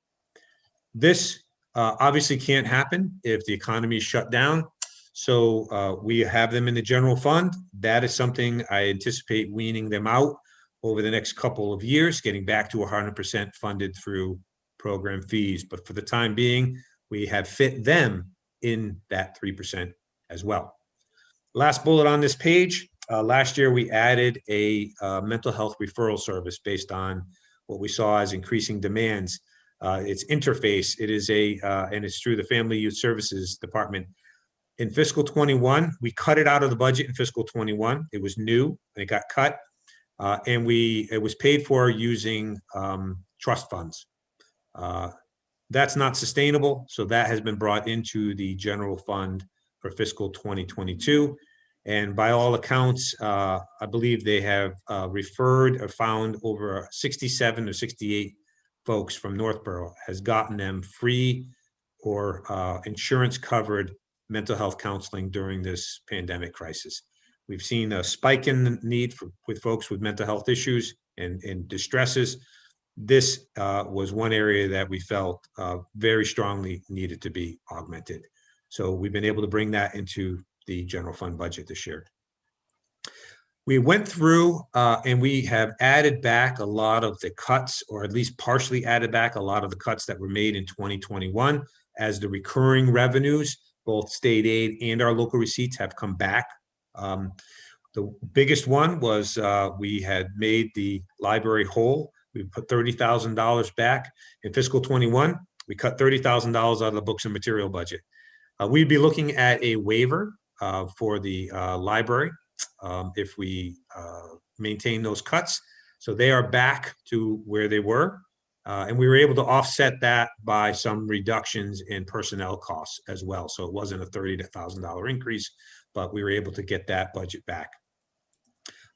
This obviously can't happen if the economy is shut down. So we have them in the general fund. That is something I anticipate weaning them out over the next couple of years, getting back to 100% funded through program fees. But for the time being, we have fit them in that 3% as well. Last bullet on this page, last year we added a mental health referral service based on what we saw as increasing demands. It's Interface. It is and it's through the Family Youth Services Department. In fiscal 21, we cut it out of the budget in fiscal 21. It was new, and it got cut. And it was paid for using trust funds. That's not sustainable, so that has been brought into the general fund for fiscal 2022. And by all accounts, I believe they have referred or found over 67 or 68 folks from Northborough, has gotten them free or insurance covered mental health counseling during this pandemic crisis. We've seen a spike in the need with folks with mental health issues and distresses. This was one area that we felt very strongly needed to be augmented. So we've been able to bring that into the general fund budget this year. We went through and we have added back a lot of the cuts, or at least partially added back a lot of the cuts that were made in 2021 as the recurring revenues, both state aid and our local receipts, have come back. The biggest one was we had made the library whole. We put $30,000 back in fiscal 21. We cut $30,000 out of the books and material budget. We'd be looking at a waiver for the library if we maintain those cuts. So they are back to where they were. And we were able to offset that by some reductions in personnel costs as well. So it wasn't a $30,000 increase, but we were able to get that budget back.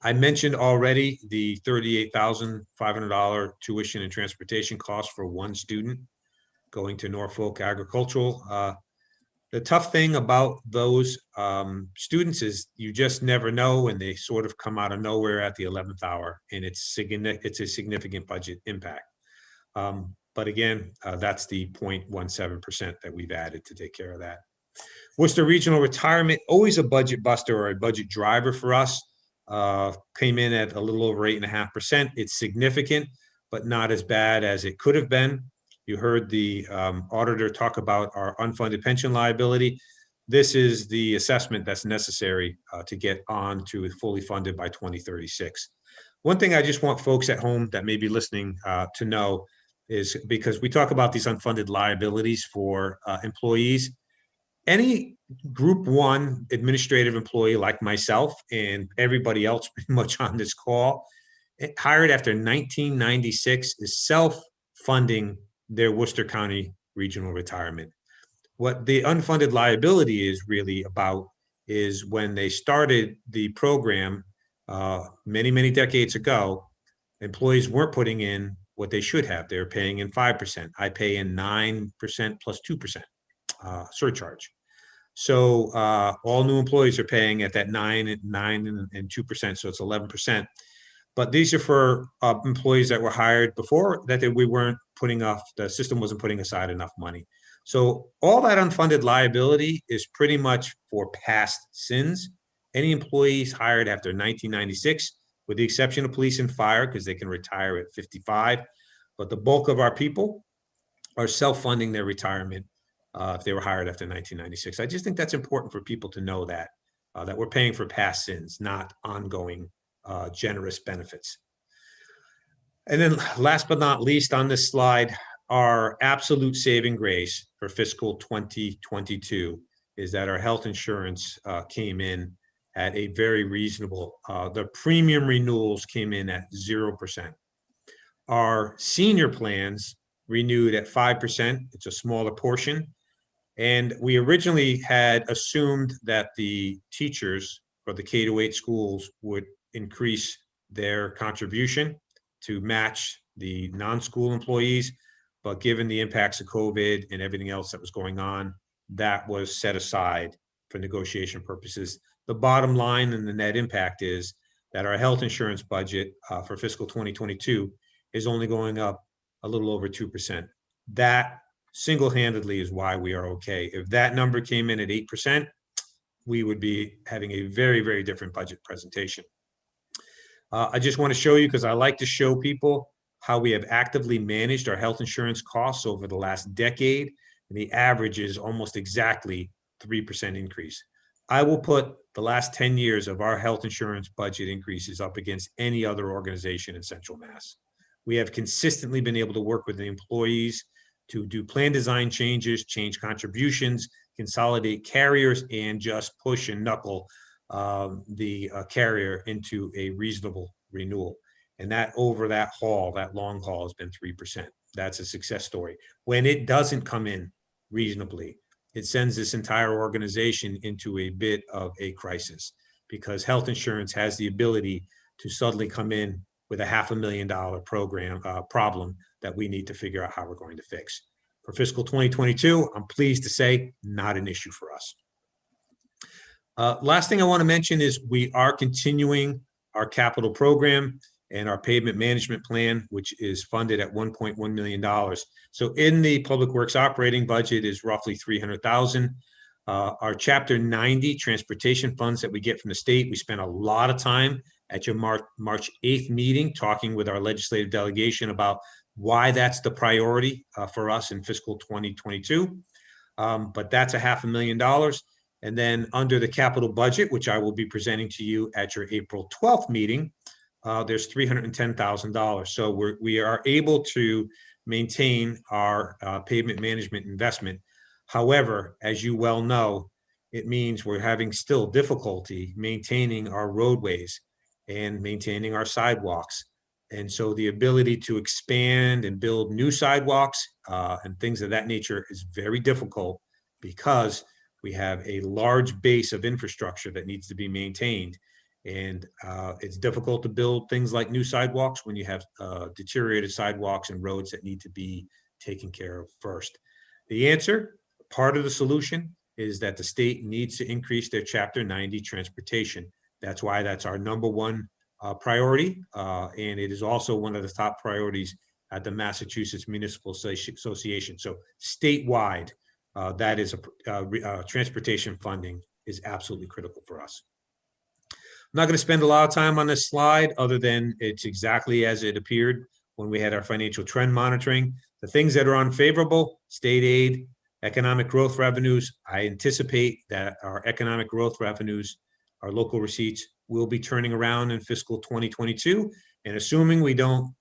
I mentioned already the $38,500 tuition and transportation costs for one student going to Norfolk Agricultural. The tough thing about those students is you just never know, and they sort of come out of nowhere at the 11th hour, and it's a significant budget impact. But again, that's the 0.17% that we've added to take care of that. Worcester Regional Retirement, always a budget buster or a budget driver for us, came in at a little over 8.5%. It's significant, but not as bad as it could have been. You heard the auditor talk about our unfunded pension liability. This is the assessment that's necessary to get on to fully funded by 2036. One thing I just want folks at home that may be listening to know is, because we talk about these unfunded liabilities for employees, any Group 1 administrative employee like myself and everybody else pretty much on this call, hired after 1996, is self-funding their Worcester County Regional Retirement. What the unfunded liability is really about is when they started the program many, many decades ago, employees weren't putting in what they should have. They were paying in 5%. I pay in 9% plus 2% surcharge. So all new employees are paying at that 9 and 2%, so it's 11%. But these are for employees that were hired before that we weren't putting off, the system wasn't putting aside enough money. So all that unfunded liability is pretty much for past sins. Any employees hired after 1996, with the exception of police and fire, because they can retire at 55. But the bulk of our people are self-funding their retirement if they were hired after 1996. I just think that's important for people to know that, that we're paying for past sins, not ongoing generous benefits. And then last but not least on this slide, our absolute saving grace for fiscal 2022 is that our health insurance came in at a very reasonable, the premium renewals came in at 0%. Our senior plans renewed at 5%. It's a smaller portion. And we originally had assumed that the teachers for the K-8 schools would increase their contribution to match the non-school employees. But given the impacts of COVID and everything else that was going on, that was set aside for negotiation purposes. The bottom line and the net impact is that our health insurance budget for fiscal 2022 is only going up a little over 2%. That single-handedly is why we are okay. If that number came in at 8%, we would be having a very, very different budget presentation. I just want to show you, because I like to show people how we have actively managed our health insurance costs over the last decade. And the average is almost exactly 3% increase. I will put the last 10 years of our health insurance budget increases up against any other organization in Central Mass. We have consistently been able to work with the employees to do plan design changes, change contributions, consolidate carriers, and just push and knuckle the carrier into a reasonable renewal. And that over that haul, that long haul, has been 3%. That's a success story. When it doesn't come in reasonably, it sends this entire organization into a bit of a crisis, because health insurance has the ability to suddenly come in with a $500,000 problem that we need to figure out how we're going to fix. For fiscal 2022, I'm pleased to say, not an issue for us. Last thing I want to mention is we are continuing our capital program and our pavement management plan, which is funded at $1.1 million. So in the Public Works operating budget is roughly $300,000. Our Chapter 90 transportation funds that we get from the state, we spent a lot of time at your March 8th meeting talking with our legislative delegation about why that's the priority for us in fiscal 2022. But that's $500,000. And then under the capital budget, which I will be presenting to you at your April 12th meeting, there's $310,000. So we are able to maintain our pavement management investment. However, as you well know, it means we're having still difficulty maintaining our roadways and maintaining our sidewalks. And so the ability to expand and build new sidewalks and things of that nature is very difficult because we have a large base of infrastructure that needs to be maintained. And it's difficult to build things like new sidewalks when you have deteriorated sidewalks and roads that need to be taken care of first. The answer, part of the solution, is that the state needs to increase their Chapter 90 transportation. That's why that's our #1 priority. And it is also one of the top priorities at the Massachusetts Municipal Association. So statewide, that is transportation funding is absolutely critical for us. I'm not going to spend a lot of time on this slide other than it's exactly as it appeared when we had our financial trend monitoring. The things that are unfavorable, state aid, economic growth revenues. I anticipate that our economic growth revenues, our local receipts, will be turning around in fiscal 2022. And assuming we don't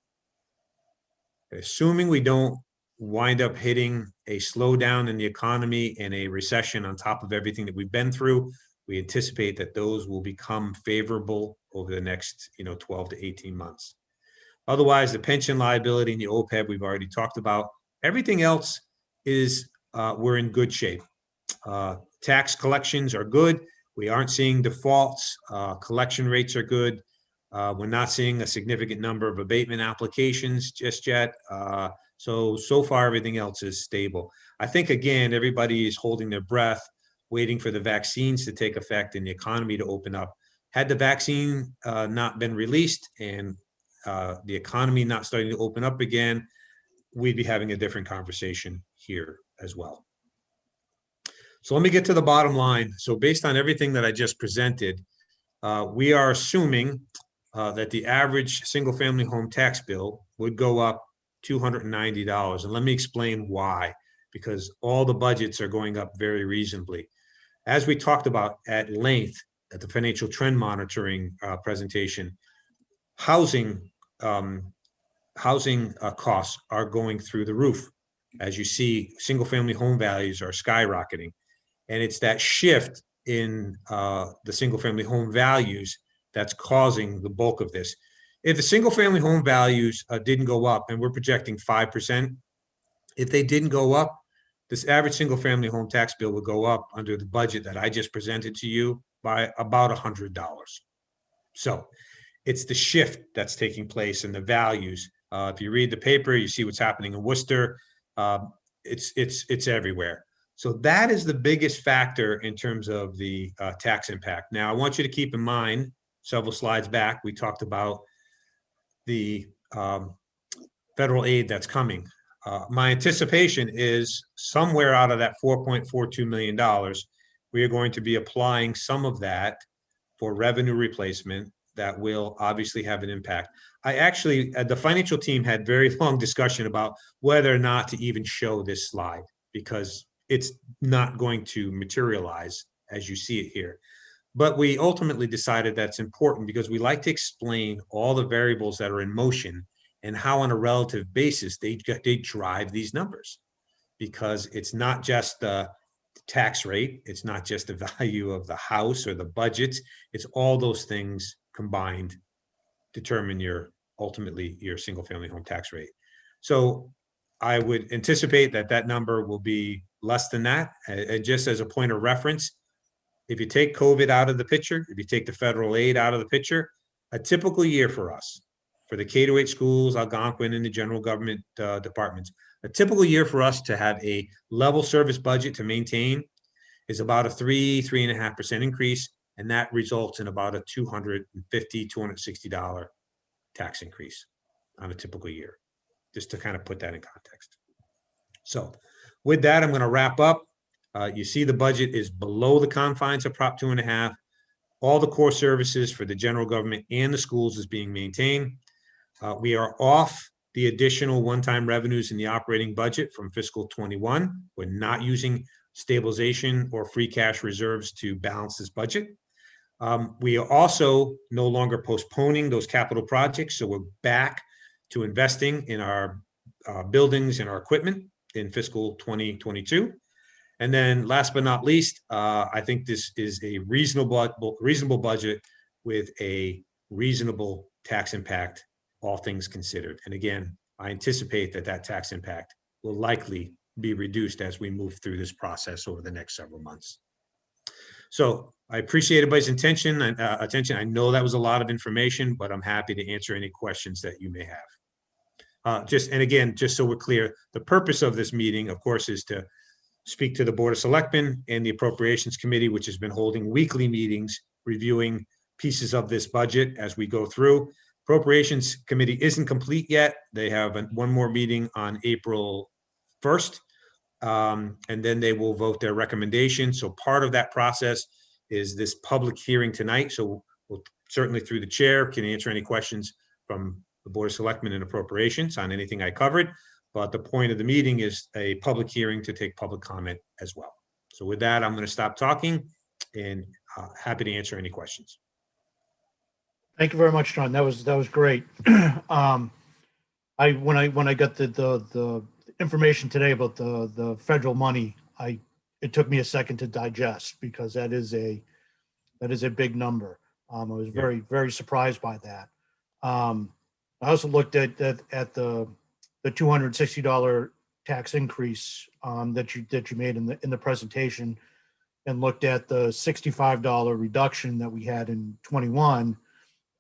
wind up hitting a slowdown in the economy and a recession on top of everything that we've been through, we anticipate that those will become favorable over the next 12 to 18 months. Otherwise, the pension liability and the OPEB we've already talked about. Everything else is we're in good shape. Tax collections are good. We aren't seeing defaults. Collection rates are good. We're not seeing a significant number of abatement applications just yet. So far, everything else is stable. I think, again, everybody is holding their breath, waiting for the vaccines to take effect and the economy to open up. Had the vaccine not been released and the economy not starting to open up again, we'd be having a different conversation here as well. So let me get to the bottom line. So based on everything that I just presented, we are assuming that the average single-family home tax bill would go up $290. And let me explain why, because all the budgets are going up very reasonably. As we talked about at length at the financial trend monitoring presentation, housing costs are going through the roof. As you see, single-family home values are skyrocketing. And it's that shift in the single-family home values that's causing the bulk of this. If the single-family home values didn't go up, and we're projecting 5%, if they didn't go up, this average single-family home tax bill would go up under the budget that I just presented to you by about $100. So it's the shift that's taking place in the values. If you read the paper, you see what's happening in Worcester. It's everywhere. So that is the biggest factor in terms of the tax impact. Now, I want you to keep in mind, several slides back, we talked about the federal aid that's coming. My anticipation is somewhere out of that $4.42 million, we are going to be applying some of that for revenue replacement that will obviously have an impact. I actually, the financial team had very long discussion about whether or not to even show this slide, because it's not going to materialize as you see it here. But we ultimately decided that's important because we like to explain all the variables that are in motion and how on a relative basis they drive these numbers. Because it's not just the tax rate, it's not just the value of the house or the budgets, it's all those things combined determine ultimately your single family home tax rate. So I would anticipate that number will be less than that. And just as a point of reference, if you take COVID out of the picture, if you take the federal aid out of the picture, a typical year for us, for the K-8 schools, Algonquin, and the general government departments, a typical year for us to have a level service budget to maintain is about a 3.5% increase. And that results in about a $250, $260 tax increase on a typical year, just to kind of put that in context. So with that, I'm going to wrap up. You see the budget is below the confines of Prop 2.5. All the core services for the general government and the schools is being maintained. We are off the additional one-time revenues in the operating budget from fiscal 21. We're not using stabilization or free cash reserves to balance this budget. We are also no longer postponing those capital projects, so we're back to investing in our buildings and our equipment in fiscal 2022. And then last but not least, I think this is a reasonable budget with a reasonable tax impact, all things considered. And again, I anticipate that that tax impact will likely be reduced as we move through this process over the next several months. So I appreciate everybody's attention. I know that was a lot of information, but I'm happy to answer any questions that you may have. And again, just so we're clear, the purpose of this meeting, of course, is to speak to the Board of Selectmen and the Appropriations Committee, which has been holding weekly meetings, reviewing pieces of this budget as we go through. Appropriations Committee isn't complete yet. They have one more meeting on April 1st, and then they will vote their recommendation. So part of that process is this public hearing tonight. So we'll certainly, through the chair, can answer any questions from the Board of Selectmen and Appropriations on anything I covered. But the point of the meeting is a public hearing to take public comment as well. So with that, I'm going to stop talking and happy to answer any questions. Thank you very much, John. That was great. When I got the information today about the federal money, it took me a second to digest, because that is a big number. I was very surprised by that. I also looked at the $260 tax increase that you made in the presentation, and looked at the $65 reduction that we had in 21.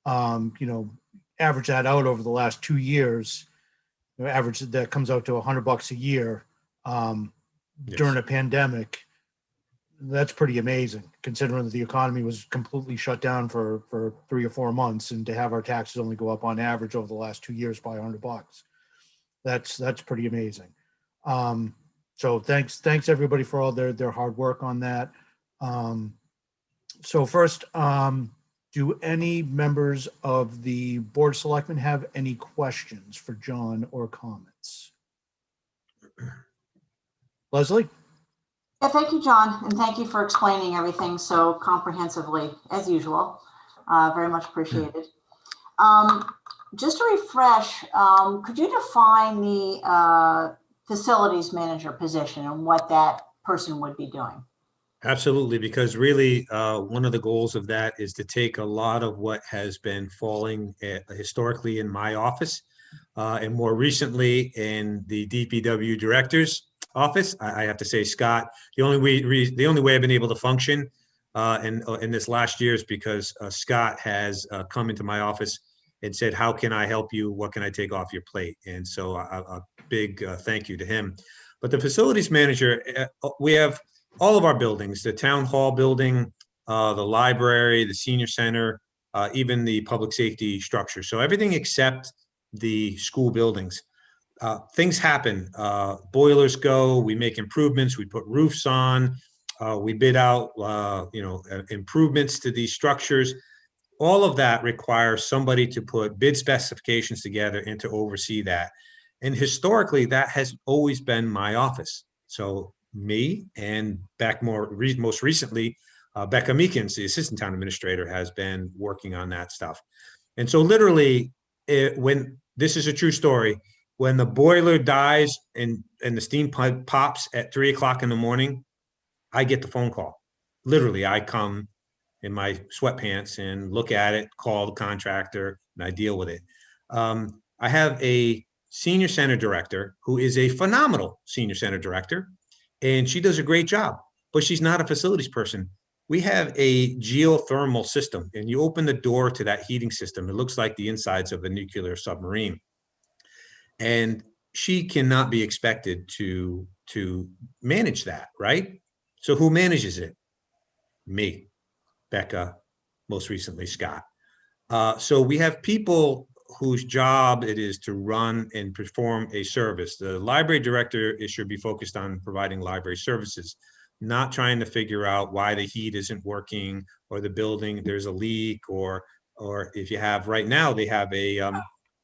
Average that out over the last 2 years, average that comes out to $100 a year during a pandemic. That's pretty amazing, considering that the economy was completely shut down for 3 or 4 months, and to have our taxes only go up on average over the last 2 years by $100. That's pretty amazing. So thanks everybody for all their hard work on that. So first, do any members of the Board of Selectmen have any questions for John or comments? Leslie? Yeah, thank you, John, and thank you for explaining everything so comprehensively, as usual. Very much appreciated. Just to refresh, could you define the facilities manager position and what that person would be doing? Absolutely, because really one of the goals of that is to take a lot of what has been falling historically in my office and more recently in the DPW director's office. I have to say, Scott, the only way I've been able to function in this last year is because Scott has come into my office and said, "How can I help you? What can I take off your plate?" And so a big thank you to him. But the facilities manager, we have all of our buildings, the town hall building, the library, the senior center, even the public safety structure. So everything except the school buildings. Things happen. Boilers go, we make improvements, we put roofs on, we bid out, improvements to these structures. All of that requires somebody to put bid specifications together and to oversee that. And historically, that has always been my office. So me, and back most recently, Becca Meekins, the assistant town administrator, has been working on that stuff. And so literally, when this is a true story, when the boiler dies and the steam pipe pops at 3 o'clock in the morning, I get the phone call. Literally, I come in my sweatpants and look at it, call the contractor, and I deal with it. I have a senior center director who is a phenomenal senior center director, and she does a great job, but she's not a facilities person. We have a geothermal system, and you open the door to that heating system. It looks like the insides of a nuclear submarine. And she cannot be expected to manage that, right? So who manages it? Me, Becca, most recently Scott. So we have people whose job it is to run and perform a service. The library director should be focused on providing library services, not trying to figure out why the heat isn't working or the building, there's a leak, or if you have, right now, they have a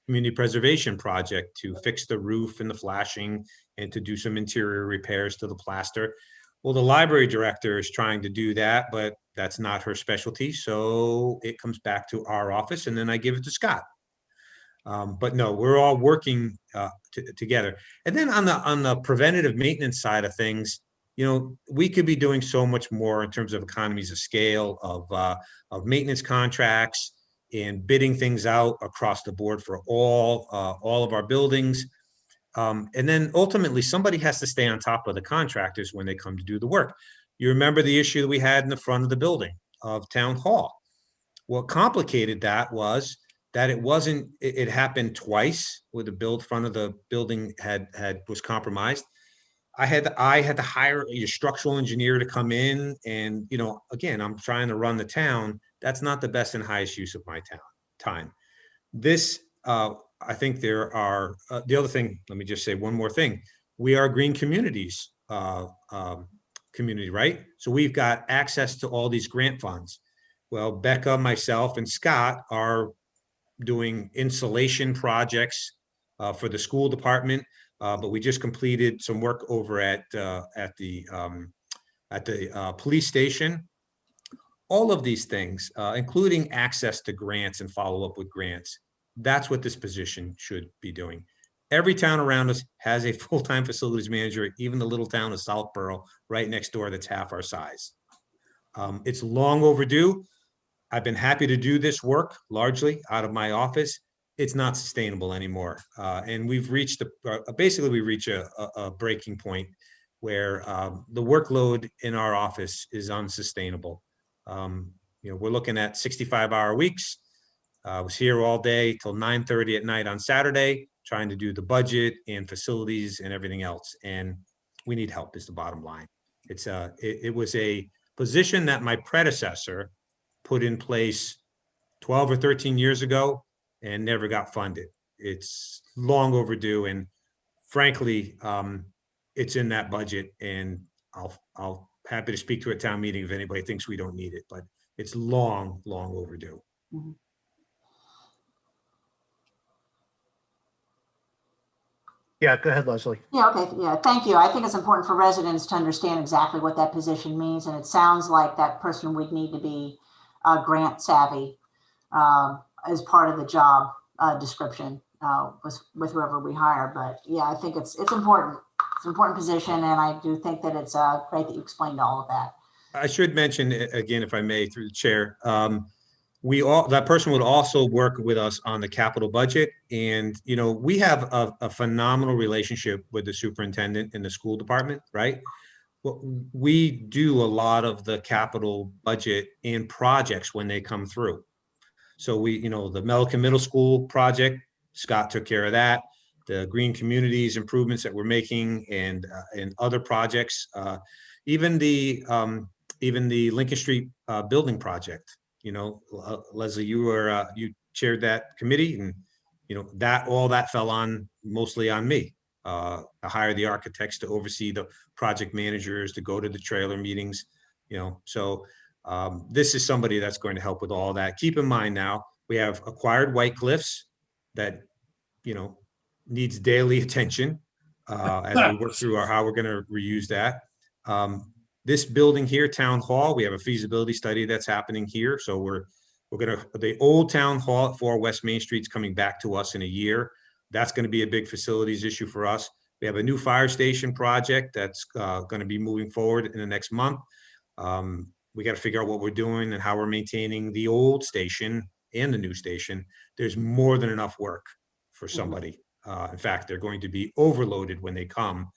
community preservation project to fix the roof and the flashing and to do some interior repairs to the plaster. Well, the library director is trying to do that, but that's not her specialty. So it comes back to our office and then I give it to Scott. But no, we're all working together. And then on the preventative maintenance side of things, you know, we could be doing so much more in terms of economies of scale, of maintenance contracts and bidding things out across the board for all of our buildings. And then ultimately, somebody has to stay on top of the contractors when they come to do the work. You remember the issue that we had in the front of the building of Town Hall. What complicated that was that it happened twice where the front of the building was compromised. I had to hire a structural engineer to come in, and, you know, again, I'm trying to run the town. That's not the best and highest use of my time. This, I think there are, the other thing, let me just say one more thing. We are green communities community, right? So we've got access to all these grant funds. Well, Becca, myself, and Scott are doing insulation projects for the school department, but we just completed some work over at the police station. All of these things, including access to grants and follow up with grants, that's what this position should be doing. Every town around us has a full-time facilities manager, even the little town of Southborough right next door that's half our size. It's long overdue. I've been happy to do this work largely out of my office. It's not sustainable anymore. And we've reached basically we reach a breaking point where the workload in our office is unsustainable. You know, we're looking at 65-hour weeks. I was here all day till 9:30 at night on Saturday, trying to do the budget and facilities and everything else. And we need help is the bottom line. It was a position that my predecessor put in place 12 or 13 years ago and never got funded. It's long overdue. And frankly, it's in that budget, and I'll happy to speak to a town meeting if anybody thinks we don't need it, but it's long overdue. Mhm. Yeah, go ahead, Leslie. Yeah, okay, yeah, thank you. I think it's important for residents to understand exactly what that position means, and it sounds like that person would need to be grant savvy as part of the job description with whoever we hire. But yeah, I think it's important. It's an important position, and I do think that it's great that you explained all of that. I should mention again, if I may, through the chair, that person would also work with us on the capital budget. And, you know, we have a phenomenal relationship with the superintendent in the school department, right? Well, we do a lot of the capital budget and projects when they come through. So you know, the Melican Middle School project, Scott took care of that. The green communities improvements that we're making and other projects, even the Lincoln Street building project. You know, Leslie, you chaired that committee, and you know all that fell on mostly on me. To hire the architects to oversee the project managers, to go to the trailer meetings. You know, so this is somebody that's going to help with all that. Keep in mind now we have acquired White Cliffs that, you know, needs daily attention as we work through how we're going to reuse that. This building here, Town Hall, we have a feasibility study that's happening here. So we're the old Town Hall at 4 West Main Street's coming back to us in a year. That's going to be a big facilities issue for us. We have a new fire station project that's going to be moving forward in the next month. We got to figure out what we're doing and how we're maintaining the old station and the new station. There's more than enough work for somebody. In fact, they're going to be overloaded when they come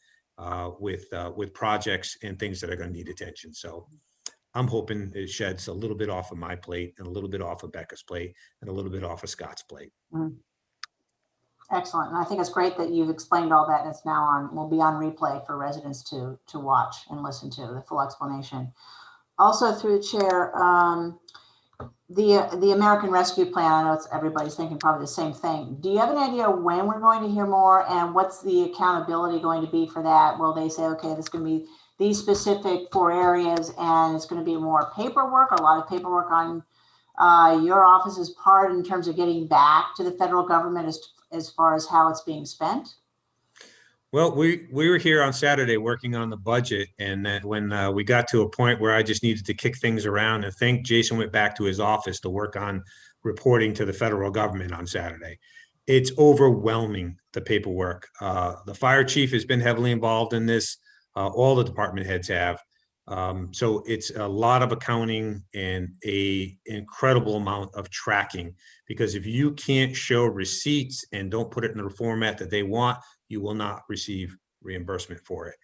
with projects and things that are going to need attention. So I'm hoping it sheds a little bit off of my plate and a little bit off of Becca's plate and a little bit off of Scott's plate. Mm-hmm. Excellent. And I think it's great that you've explained all that, and it's now will be on replay for residents to watch and listen to the full explanation. Also, through the chair, the American Rescue Plan, I know everybody's thinking probably the same thing. Do you have an idea when we're going to hear more, and what's the accountability going to be for that? Will they say, okay, this is going to be these specific 4 areas, and it's going to be more paperwork, a lot of paperwork on your office's part in terms of getting back to the federal government as far as how it's being spent? Well, we were here on Saturday working on the budget, and then when we got to a point where I just needed to kick things around, and think Jason went back to his office to work on reporting to the federal government on Saturday. It's overwhelming, the paperwork. The fire chief has been heavily involved in this. All the department heads have. So it's a lot of accounting and a incredible amount of tracking, because if you can't show receipts and don't put it in the format that they want, you will not receive reimbursement for it.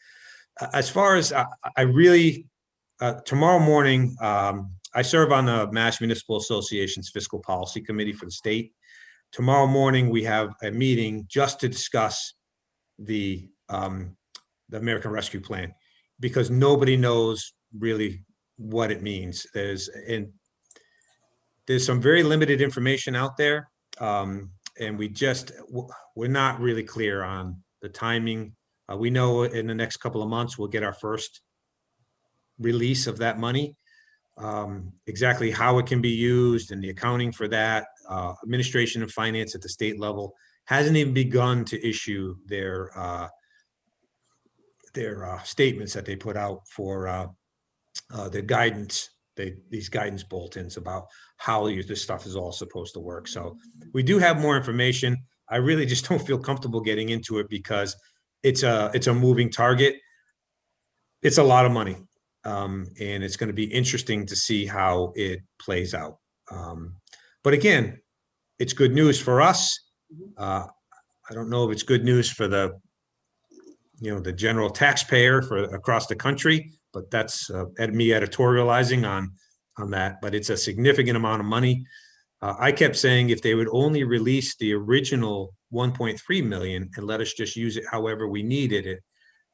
As far as I really, tomorrow morning, I serve on the Mass Municipal Association's Fiscal Policy Committee for the state. Tomorrow morning, we have a meeting just to discuss the American Rescue Plan, because nobody knows really what it means. There's some very limited information out there. And we're not really clear on the timing. We know in the next couple of months, we'll get our first release of that money. Exactly how it can be used and the accounting for that. Administration and finance at the state level hasn't even begun to issue their statements that they put out for the guidance, these guidance bulletins about how this stuff is all supposed to work. So we do have more information. I really just don't feel comfortable getting into it because it's a moving target. It's a lot of money. And it's going to be interesting to see how it plays out. But again, it's good news for us. I don't know if it's good news for the general taxpayer for across the country, but that's me editorializing on that. But it's a significant amount of money. I kept saying if they would only release the original 1.3 million and let us just use it however we needed it,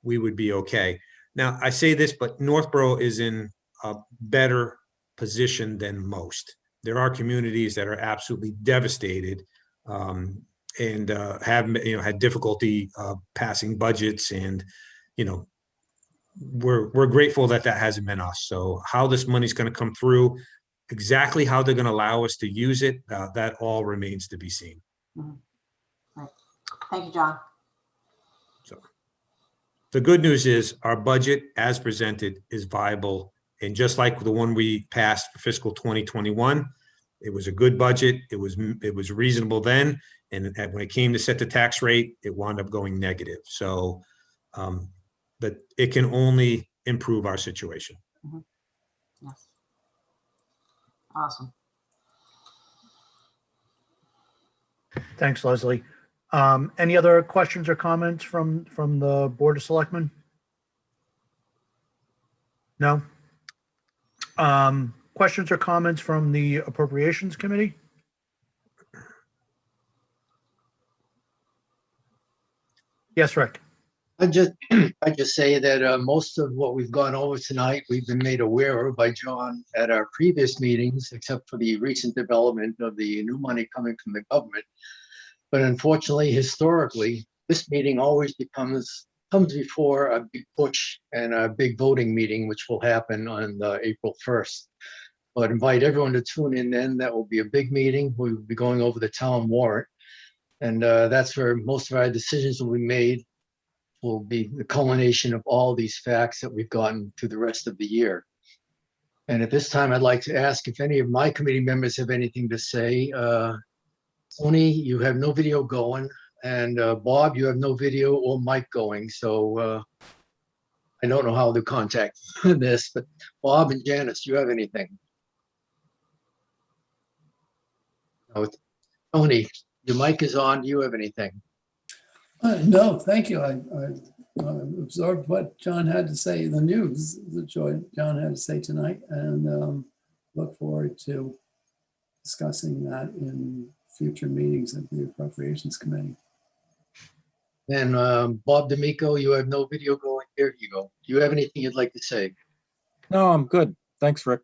we would be okay. Now, I say this, but Northborough is in a better position than most. There are communities that are absolutely devastated and have had difficulty passing budgets, and we're grateful that hasn't been us. So how this money's going to come through, exactly how they're going to allow us to use it, that all remains to be seen. Mm-hmm. Right. Thank you, John. So the good news is our budget as presented is viable. And just like the one we passed for fiscal 2021, it was a good budget. It was reasonable then. And when it came to set the tax rate, it wound up going negative. So but it can only improve our situation. Mm-hmm. Yes. Awesome. Thanks, Leslie. Any other questions or comments from the Board of Selectmen? No? Questions or comments from the Appropriations Committee? Yes, Rick. I just say that most of what we've gone over tonight, we've been made aware of by John at our previous meetings, except for the recent development of the new money coming from the government. But unfortunately, historically, this meeting always comes before a big push and a big voting meeting, which will happen on April 1st. But invite everyone to tune in then. That will be a big meeting. We'll be going over the town warrant. And that's where most of our decisions will be made. Will be the culmination of all these facts that we've gotten through the rest of the year. And at this time, I'd like to ask if any of my committee members have anything to say. Tony, you have no video going, and Bob, you have no video or mic going. So I don't know how to contact this, but Bob and Janice, do you have anything? No. Tony, your mic is on. Do you have anything? No, thank you. I absorbed what John had to say, the news that John had to say tonight, and look forward to discussing that in future meetings of the Appropriations Committee. And Bob D'Amico, you have no video going. There you go. Do you have anything you'd like to say? No, I'm good. Thanks, Rick.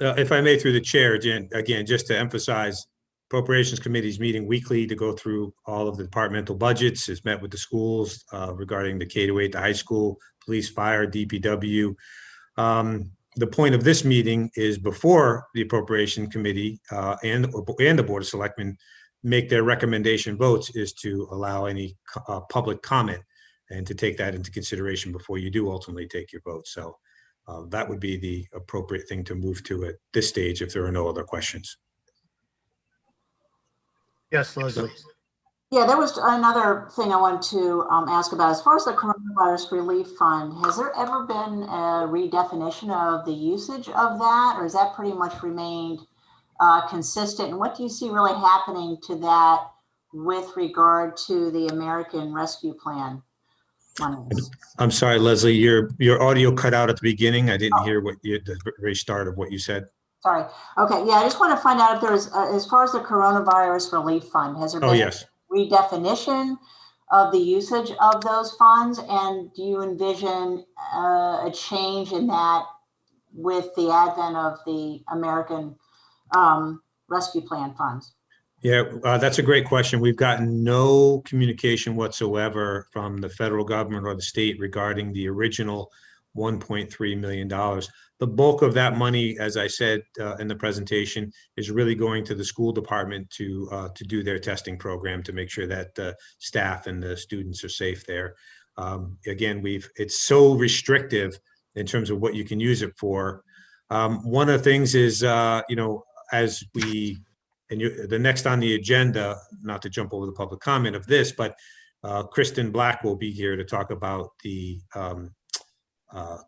If I may, through the chair, again, just to emphasize, Appropriations Committee is meeting weekly to go through all of the departmental budgets, has met with the schools regarding the K-8, the high school, police, fire, DPW. The point of this meeting is before the Appropriation Committee and the Board of Selectmen make their recommendation votes, is to allow any public comment and to take that into consideration before you do ultimately take your vote. So that would be the appropriate thing to move to at this stage if there are no other questions. Yes, Leslie. Yeah, there was another thing I wanted to ask about. As far as the coronavirus relief fund, has there ever been a redefinition of the usage of that, or has that pretty much remained consistent? And what do you see really happening to that with regard to the American Rescue Plan monies? I'm sorry, Leslie, your audio cut out at the beginning. I didn't hear the very start of what you said. Sorry. Okay. Yeah, I just want to find out if there's, as far as the coronavirus relief fund, has there been yes. redefinition of the usage of those funds? And do you envision a change in that with the advent of the American Rescue Plan funds? Yeah, that's a great question. We've gotten no communication whatsoever from the federal government or the state regarding the original $1.3 million. The bulk of that money, as I said in the presentation, is really going to the school department to do their testing program to make sure that the staff and the students are safe there. Again, it's so restrictive in terms of what you can use it for. One of the things is, as we, and the next on the agenda, not to jump over the public comment of this, but Kristen Black will be here to talk about the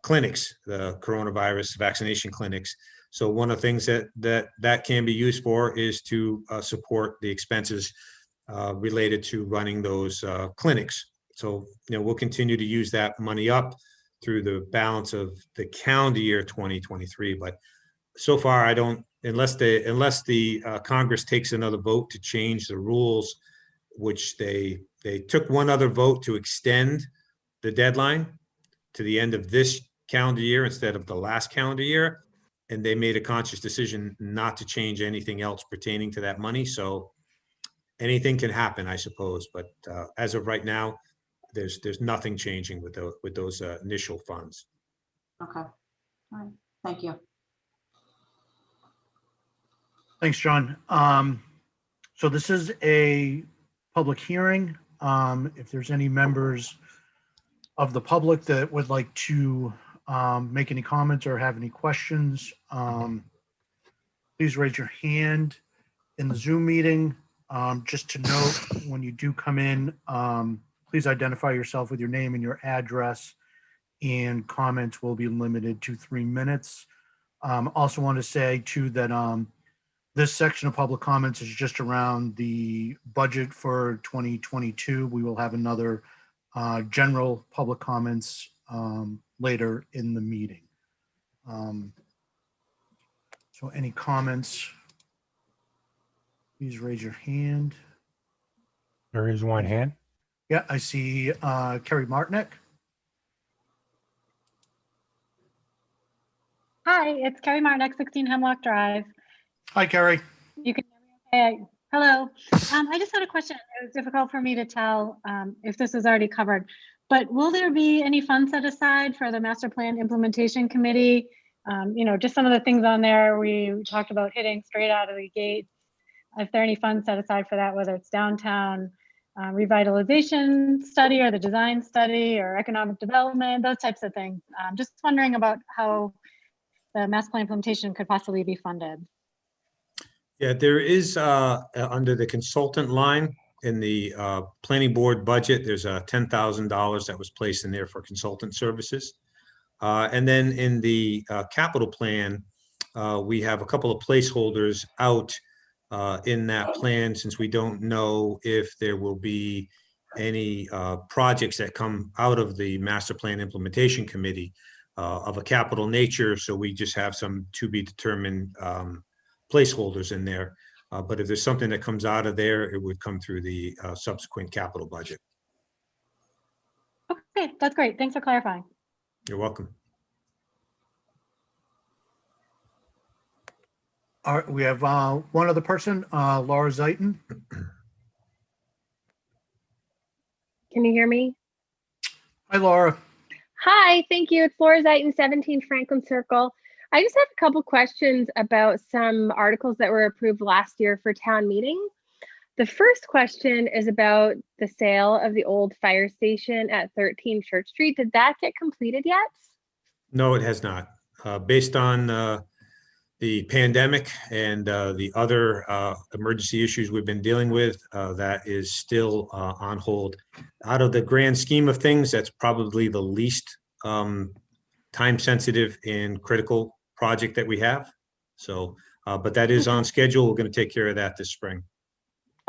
clinics, the coronavirus vaccination clinics. So one of the things that can be used for is to support the expenses related to running those clinics. So, we'll continue to use that money up through the balance of the calendar year 2023. But so far, I don't, unless the Congress takes another vote to change the rules, which they took one other vote to extend the deadline to the end of this calendar year instead of the last calendar year. And they made a conscious decision not to change anything else pertaining to that money. So anything can happen, I suppose. But as of right now, there's nothing changing with those initial funds. Okay. All right. Thank you. Thanks, John. So this is a public hearing. If there's any members of the public that would like to make any comments or have any questions, please raise your hand in the Zoom meeting. Just to note, when you do come in, please identify yourself with your name and your address, and comments will be limited to 3 minutes. Also want to say too that this section of public comments is just around the budget for 2022. We will have another general public comments later in the meeting. So any comments, please raise your hand. There is one hand. Yeah, I see Kerry Martinek. Hi, it's Kerry Martinek, 16 Hemlock Drive. Hi, Kerry. You can hear me okay? Hello. I just had a question. It was difficult for me to tell if this was already covered, but will there be any funds set aside for the Master Plan Implementation Committee? Just some of the things on there we talked about hitting straight out of the gate. If there are any funds set aside for that, whether it's downtown revitalization study or the design study or economic development, those types of things. Just wondering about how the Master Plan implementation could possibly be funded. Yeah, there is under the consultant line in the planning board budget, there's a $10,000 that was placed in there for consultant services. And then in the capital plan, we have a couple of placeholders out in that plan, since we don't know if there will be any projects that come out of the Master Plan Implementation Committee of a capital nature. So we just have some to be determined placeholders in there. But if there's something that comes out of there, it would come through the subsequent capital budget. Okay, that's great. Thanks for clarifying. You're welcome. All right, we have one other person, Laura Zeiton. Can you hear me? Hi, Laura. Hi, thank you. It's Laura Zeiton, 17 Franklin Circle. I just have a couple questions about some articles that were approved last year for town meeting. The first question is about the sale of the old fire station at 13 Church Street. Did that get completed yet? No, it has not. Based on the pandemic and the other emergency issues we've been dealing with, that is still on hold. Out of the grand scheme of things, that's probably the least time sensitive and critical project that we have. So, but that is on schedule. We're going to take care of that this spring.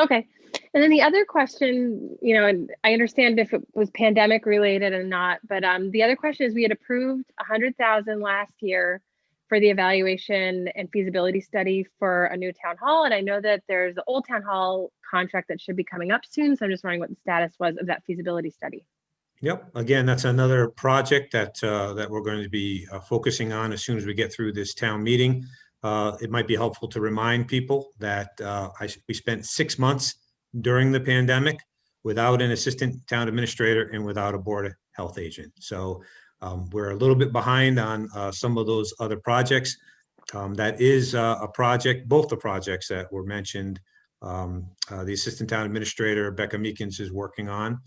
Okay. And then the other question, you know, and I understand if it was pandemic related or not, but the other question is we had approved 100,000 last year for the evaluation and feasibility study for a new town hall. And I know that there's the old town hall contract that should be coming up soon. So I'm just wondering what the status was of that feasibility study. Yep. Again, that's another project that that we're going to be focusing on as soon as we get through this town meeting. It might be helpful to remind people that we spent 6 months during the pandemic without an assistant town administrator and without a board of health agent. So we're a little bit behind on some of those other projects. That is a project, both the projects that were mentioned, the assistant town administrator, Becca Meekins, is working on,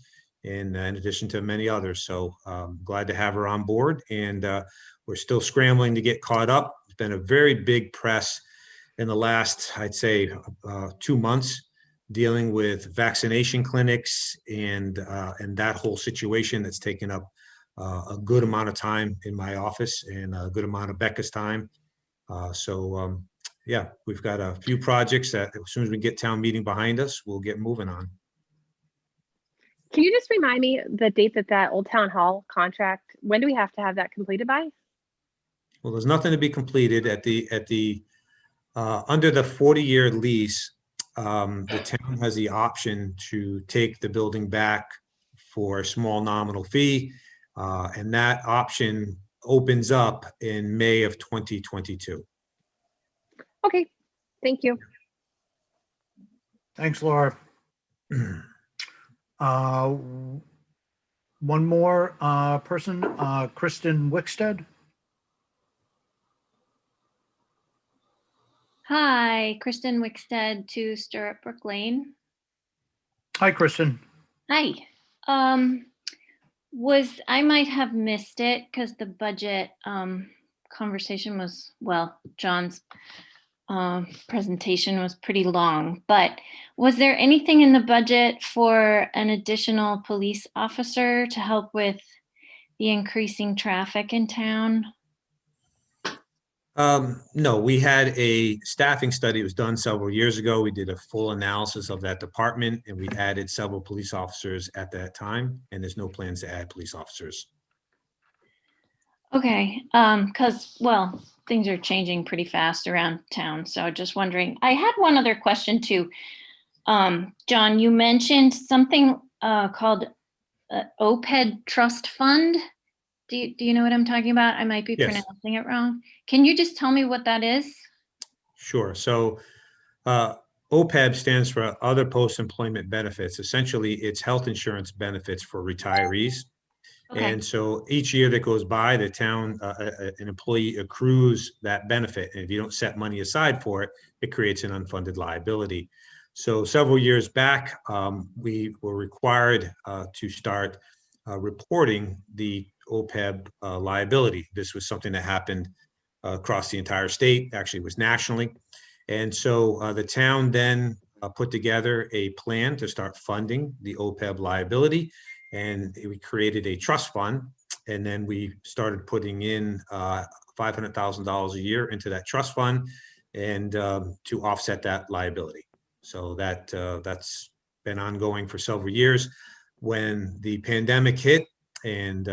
in addition to many others. So glad to have her on board, and we're still scrambling to get caught up. It's been a very big press in the last, I'd say, 2 months, dealing with vaccination clinics and that whole situation that's taken up a good amount of time in my office and a good amount of Becca's time. Yeah, we've got a few projects that as soon as we get town meeting behind us, we'll get moving on. Can you just remind me the date that Old Town Hall contract, when do we have to have that completed by? Well, there's nothing to be completed at the under the 40-year lease. The town has the option to take the building back for a small nominal fee, and that option opens up in May of 2022. Okay, thank you. Thanks, Laura. One more person, Kristen Wickstead. Hi, Kristen Wickstead, 2 Stirrup Lane. Hi, Kristen. Hi. I might have missed it because the budget conversation was, well, John's presentation was pretty long, but was there anything in the budget for an additional police officer to help with the increasing traffic in town? No, we had a staffing study. It was done several years ago. We did a full analysis of that department, and we added several police officers at that time, and there's no plans to add police officers. Okay, because, well, things are changing pretty fast around town. So just wondering, I had one other question too. John, you mentioned something called OPEB Trust Fund. Do you know what I'm talking about? I might be pronouncing it wrong. Can you just tell me what that is? Sure. So OPEB stands for Other Post-Employment Benefits. Essentially, it's health insurance benefits for retirees. Okay. And so each year that goes by, the town, an employee accrues that benefit. And if you don't set money aside for it, it creates an unfunded liability. So several years back, we were required to start reporting the OPEB liability. This was something that happened across the entire state, actually was nationally. And so the town then put together a plan to start funding the OPEB liability. And we created a trust fund, and then we started putting in $500,000 a year into that trust fund, and to offset that liability. So that's been ongoing for several years. When the pandemic hit and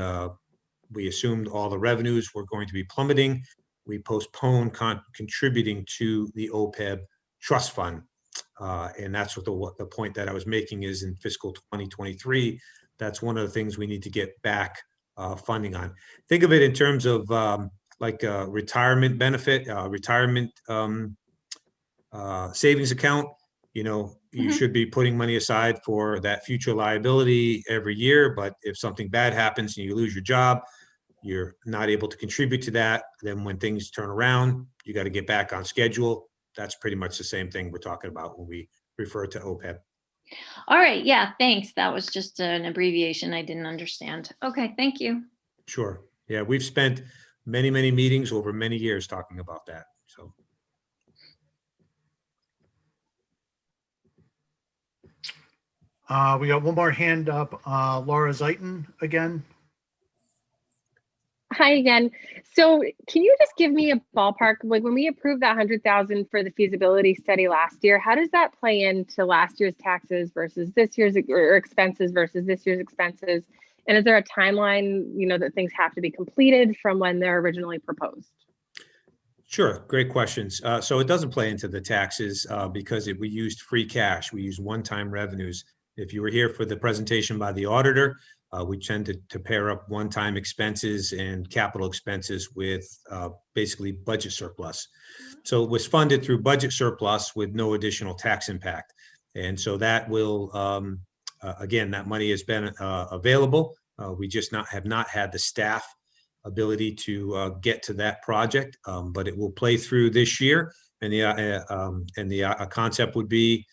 we assumed all the revenues were going to be plummeting, we postponed contributing to the OPEB trust fund. And that's what the point that I was making is in fiscal 2023, that's one of the things we need to get back funding on. Think of it in terms of like a retirement benefit, retirement savings account. You should be putting money aside for that future liability every year. But if something bad happens and you lose your job, you're not able to contribute to that. Then when things turn around, you got to get back on schedule. That's pretty much the same thing we're talking about when we refer to OPEB. All right. Yeah, thanks. That was just an abbreviation I didn't understand. Okay, thank you. Sure. Yeah, we've spent many, many meetings over many years talking about that. So. We got one more hand up, Laura Zeiton again. Hi again. So can you just give me a ballpark, like when we approved that 100,000 for the feasibility study last year, how does that play into last year's taxes versus this year's, or expenses versus this year's expenses? And is there a timeline, that things have to be completed from when they're originally proposed? Sure, great questions. So it doesn't play into the taxes because we used free cash. We used one-time revenues. If you were here for the presentation by the auditor, we tend to pair up one-time expenses and capital expenses with basically budget surplus. So it was funded through budget surplus with no additional tax impact. And so that will, again, that money has been available. We just have not had the staff ability to get to that project, but it will play through this year. And the concept would be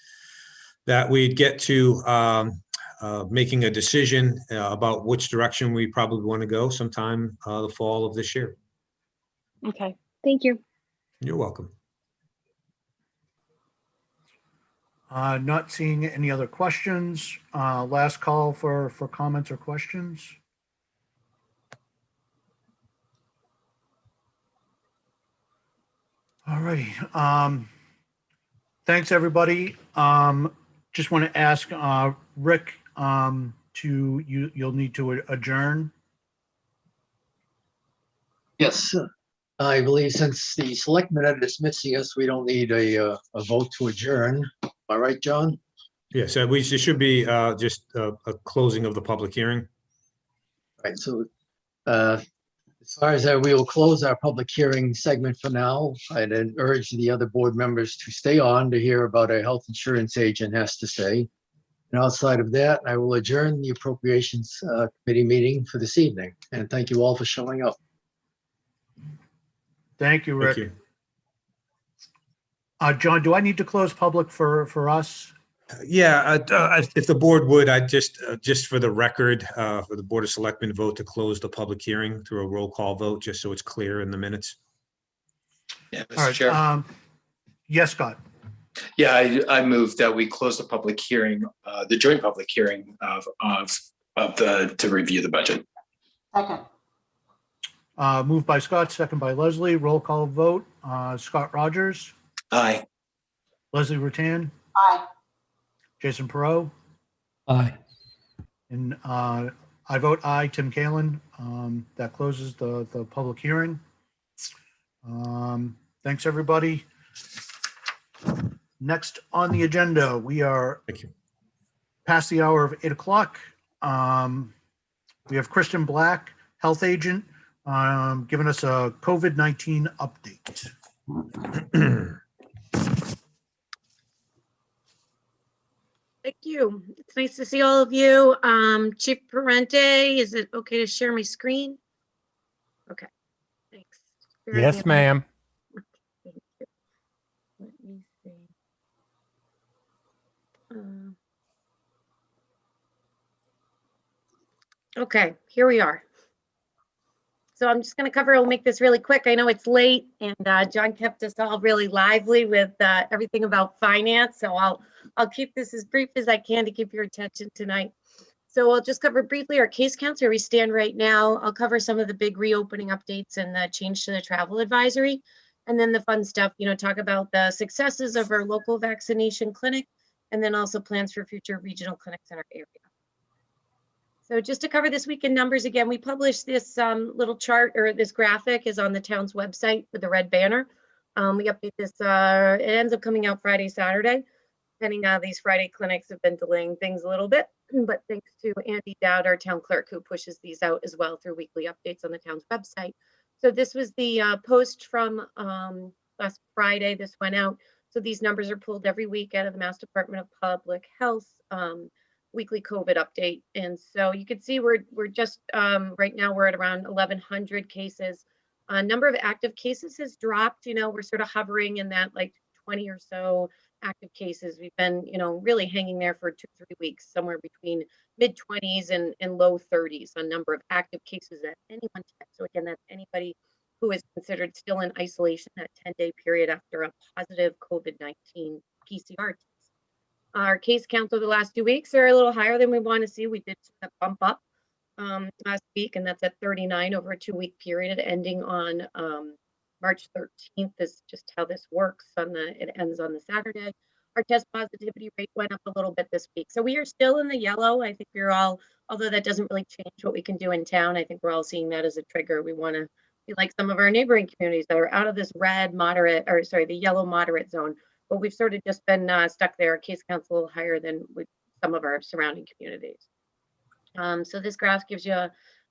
that we'd get to making a decision about which direction we probably want to go sometime the fall of this year. Okay, thank you. You're welcome. Not seeing any other questions. Last call for comments or questions. All righty. Thanks, everybody. Just want to ask Rick you'll need to adjourn. Yes, I believe since the selectmen are dismissing us, we don't need a vote to adjourn. All right, John? Yes, it should be just a closing of the public hearing. All right, so as far as we will close our public hearing segment for now. I'd urge the other board members to stay on to hear about our health insurance agent has to say. And outside of that, I will adjourn the appropriations committee meeting for this evening. And thank you all for showing up. Thank you, Rick. Thank you. John, do I need to close public for us? Yeah, if the board would, I just for the record, for the Board of Selectmen vote to close the public hearing through a roll call vote, just so it's clear in the minutes. Yeah, Mr. All right. Chair. Yes, Scott. Yeah, I move that we close the public hearing, the joint public hearing to review the budget. Second. Moved by Scott, second by Leslie. Roll call vote. Scott Rogers. Aye. Leslie Rutan. Aye. Jason Perot. Aye. And I vote aye, Tim Kalin. That closes the public hearing. Thanks, everybody. Next on the agenda, we are past the hour of 8 o'clock. We have Kristen Black, health agent, giving us a COVID-19 update. Thank you. It's nice to see all of you. Chief Parente, is it okay to share my screen? Okay, thanks. Yes, ma'am. Thank you. Let me see. Okay, here we are. So I'm just going to cover, we'll make this really quick. I know it's late and John kept us all really lively with everything about finance. So I'll keep this as brief as I can to keep your attention tonight. So I'll just cover briefly our case counts where we stand right now. I'll cover some of the big reopening updates and the change to the travel advisory. And then the fun stuff, talk about the successes of our local vaccination clinic and then also plans for future regional clinics in our area. So just to cover this week in numbers again, we published this little chart, or this graphic is on the town's website with the red banner. We update this, it ends up coming out Friday, Saturday, depending on these Friday clinics have been delaying things a little bit, but thanks to Andy Dowd, our town clerk, who pushes these out as well through weekly updates on the town's website. So this was the post from last Friday. This went out. So these numbers are pulled every week out of the Mass Department of Public Health weekly COVID update. And so you can see we're just right now we're at around 1,100 cases. Number of active cases has dropped. We're sort of hovering in that like 20 or so active cases. We've been, really hanging there for 2-3 weeks, somewhere between mid 20s and low 30s on number of active cases at any one time. So again, that's anybody who is considered still in isolation, that 10-day period after a positive COVID-19 PCR test. Our case counts over the last 2 weeks are a little higher than we want to see. We did sort of bump up last week, and that's at 39 over a 2-week period, ending on March 13th. Is just how this works. It ends on the Saturday. Our test positivity rate went up a little bit this week, so we are still in the yellow. I think we're all, although that doesn't really change what we can do in town. I think we're all seeing that as a trigger. We want to be like some of our neighboring communities that are out of this the yellow moderate zone. But we've sort of just been stuck there. Case counts a little higher than with some of our surrounding communities. So this graph gives you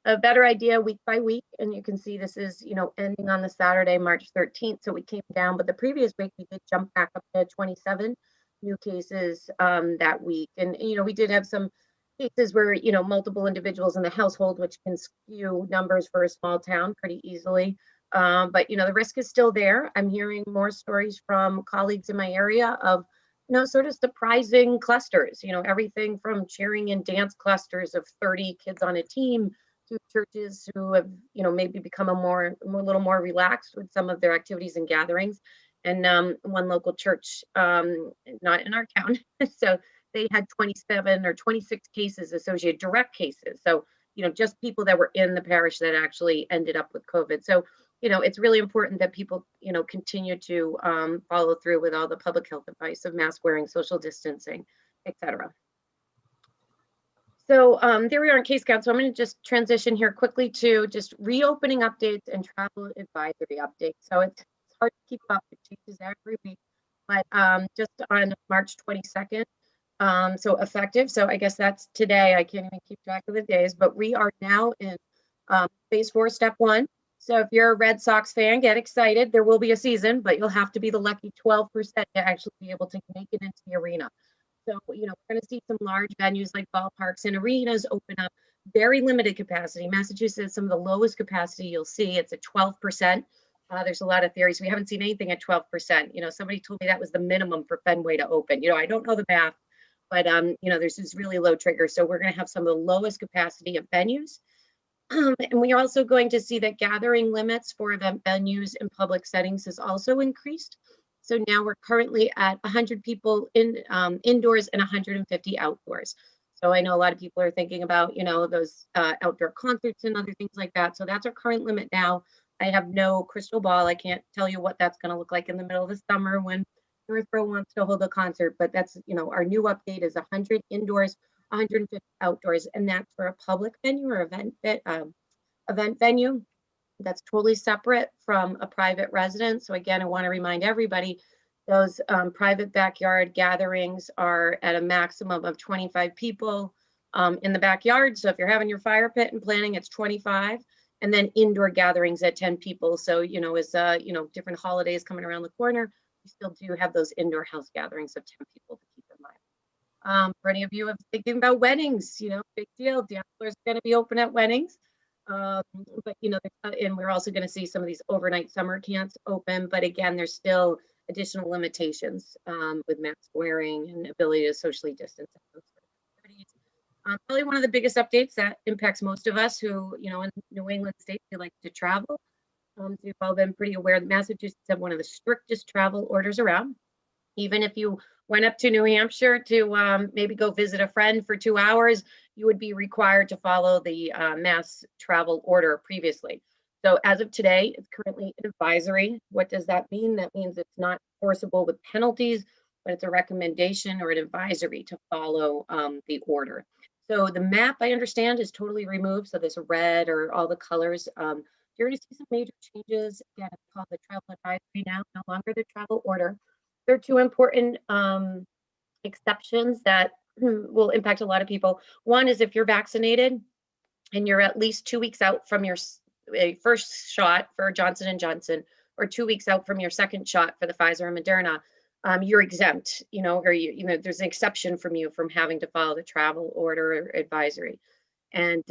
a better idea week by week, and you can see this is, ending on the Saturday, March 13th. So we came down, but the previous week we did jump back up to 27 new cases that week. And, we did have some cases where, multiple individuals in the household, which can skew numbers for a small town pretty easily. But, the risk is still there. I'm hearing more stories from colleagues in my area of, sort of surprising clusters, everything from cheering and dance clusters of 30 kids on a team to churches who have, maybe become a little more relaxed with some of their activities and gatherings. And one local church, not in our town, so they had 27 or 26 cases associated, direct cases. So, just people that were in the parish that actually ended up with COVID. So, it's really important that people, continue to follow through with all the public health advice of mask wearing, social distancing, etc. So there we are in case count. So I'm going to just transition here quickly to just reopening updates and travel advisory updates. So it's hard to keep up. It changes every week, but just on March 22nd, so effective. So I guess that's today. I can't even keep track of the days, but we are now in phase 4, step 1. So if you're a Red Sox fan, get excited. There will be a season, but you'll have to be the lucky 12% to actually be able to make it into the arena. So, we're going to see some large venues like ballparks and arenas open up, very limited capacity. Massachusetts, some of the lowest capacity you'll see, it's at 12%. There's a lot of theories. We haven't seen anything at 12%. Somebody told me that was the minimum for Fenway to open. I don't know the math, but, there's this really low trigger. So we're going to have some of the lowest capacity of venues. And we are also going to see that gathering limits for event venues in public settings has also increased. So now we're currently at 100 people indoors and 150 outdoors. So I know a lot of people are thinking about, those outdoor concerts and other things like that. So that's our current limit now. I have no crystal ball. I can't tell you what that's going to look like in the middle of the summer when Northborough wants to hold a concert. But that's, our new update is 100 indoors, 150 outdoors, and that's for a public venue or event venue. That's totally separate from a private residence. So again, I want to remind everybody, those private backyard gatherings are at a maximum of 25 people in the backyard. So if you're having your fire pit and planning, it's 25. And then indoor gatherings at 10 people. So, as different holidays coming around the corner, we still do have those indoor house gatherings of 10 people to keep in mind. For any of you thinking about weddings, big deal. Dancers are going to be open at weddings. But and we're also going to see some of these overnight summer camps open, but again, there's still additional limitations with mask wearing and ability to socially distance. Probably one of the biggest updates that impacts most of us who, in New England states, we like to travel. So you've all been pretty aware that Massachusetts have one of the strictest travel orders around. Even if you went up to New Hampshire to maybe go visit a friend for 2 hours, you would be required to follow the mass travel order previously. So as of today, it's currently an advisory. What does that mean? That means it's not enforceable with penalties, but it's a recommendation or an advisory to follow the order. So the map, I understand, is totally removed. So this red or all the colors. You're going to see some major changes. Again, it's called the travel advisory now, no longer the travel order. There are 2 important exceptions that will impact a lot of people. One is if you're vaccinated and you're at least 2 weeks out from your first shot for Johnson & Johnson, or 2 weeks out from your second shot for the Pfizer and Moderna, you're exempt, or there's an exception from having to follow the travel order or advisory. And,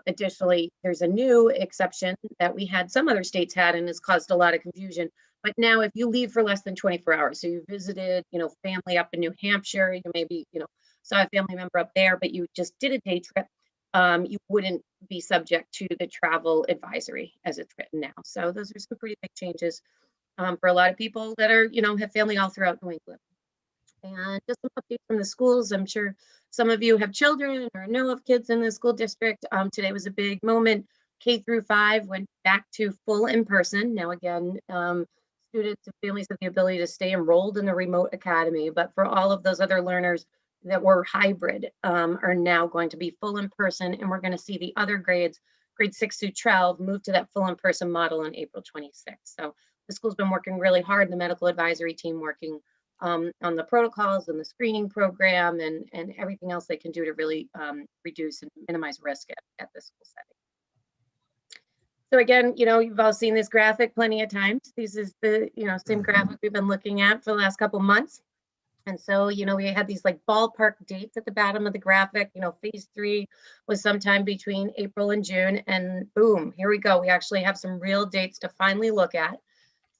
additionally, there's a new exception that some other states had, and has caused a lot of confusion. But now if you leave for less than 24 hours, so you visited, family up in New Hampshire, you maybe, saw a family member up there, but you just did a day trip, you wouldn't be subject to the travel advisory as it's written now. So those are some pretty big changes for a lot of people that are, have family all throughout New England. And just some updates from the schools. I'm sure some of you have children or know of kids in the school district. Today was a big moment. K-5 went back to full in person. Now, again, students and families have the ability to stay enrolled in the remote academy, but for all of those other learners that were hybrid are now going to be full in person, and we're going to see the other grades, grade 6 through 12, move to that full in person model on April 26th. So the school's been working really hard, the medical advisory team working on the protocols and the screening program and everything else they can do to really reduce and minimize risk at the school setting. So again, you've all seen this graphic plenty of times. This is the, same graphic we've been looking at for the last couple months. And so, we had these like ballpark dates at the bottom of the graphic. Phase 3 was sometime between April and June, and boom, here we go. We actually have some real dates to finally look at.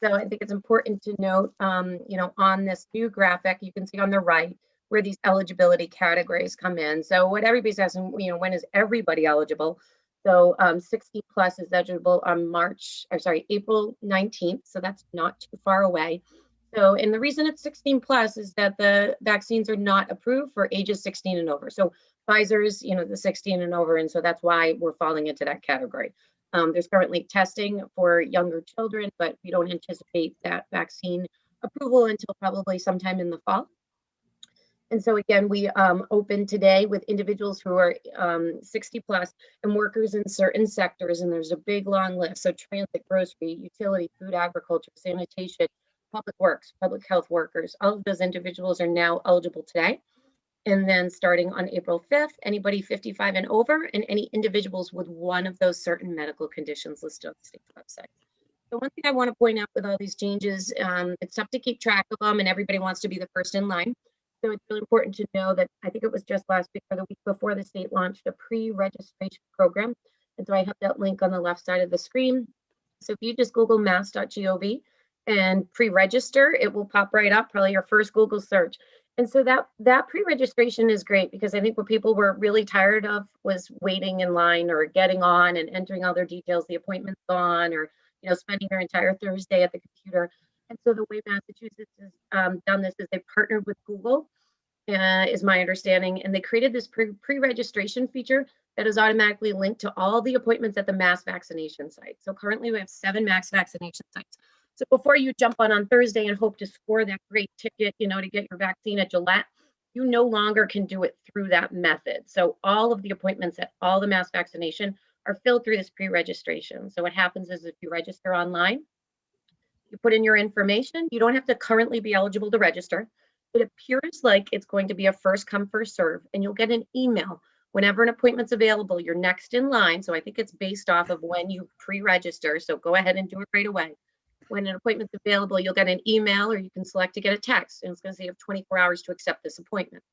So I think it's important to note, on this new graphic, you can see on the right where these eligibility categories come in. So what everybody's asking, when is everybody eligible? So 60 plus is eligible on April 19th. So that's not too far away. So, and the reason it's 16 plus is that the vaccines are not approved for ages 16 and over. So Pfizer's, the 16 and over. And so that's why we're falling into that category. There's currently testing for younger children, but we don't anticipate that vaccine approval until probably sometime in the fall. And so again, we open today with individuals who are 60 plus and workers in certain sectors. And there's a big long list. So transit, grocery, utility, food, agriculture, sanitation, public works, public health workers, all of those individuals are now eligible today. And then starting on April 5th, anybody 55 and over and any individuals with one of those certain medical conditions listed on the state website. So one thing I want to point out with all these changes, it's tough to keep track of them and everybody wants to be the first in line. So it's really important to know that I think it was just last week or the week before the state launched a pre-registration program. And so I have that link on the left side of the screen. So if you just Google mass.gov and pre-register, it will pop right up, probably your first Google search. And so that pre-registration is great because I think what people were really tired of was waiting in line or getting on and entering all their details, the appointment's on, or spending their entire Thursday at the computer. And so the way Massachusetts has done this is they partnered with Google, is my understanding, and they created this pre-registration feature that is automatically linked to all the appointments at the mass vaccination site. So currently we have 7 mass vaccination sites. So before you jump on Thursday and hope to score that great ticket, to get your vaccine at Gillette, you no longer can do it through that method. So all of the appointments at all the mass vaccination are filled through this pre-registration. So what happens is if you register online, you put in your information, you don't have to currently be eligible to register. It appears like it's going to be a first come, first serve, and you'll get an email whenever an appointment's available, you're next in line. So I think it's based off of when you pre-register. So go ahead and do it right away. When an appointment's available, you'll get an email or you can select to get a text, and it's going to say you have 24 hours to accept this appointment.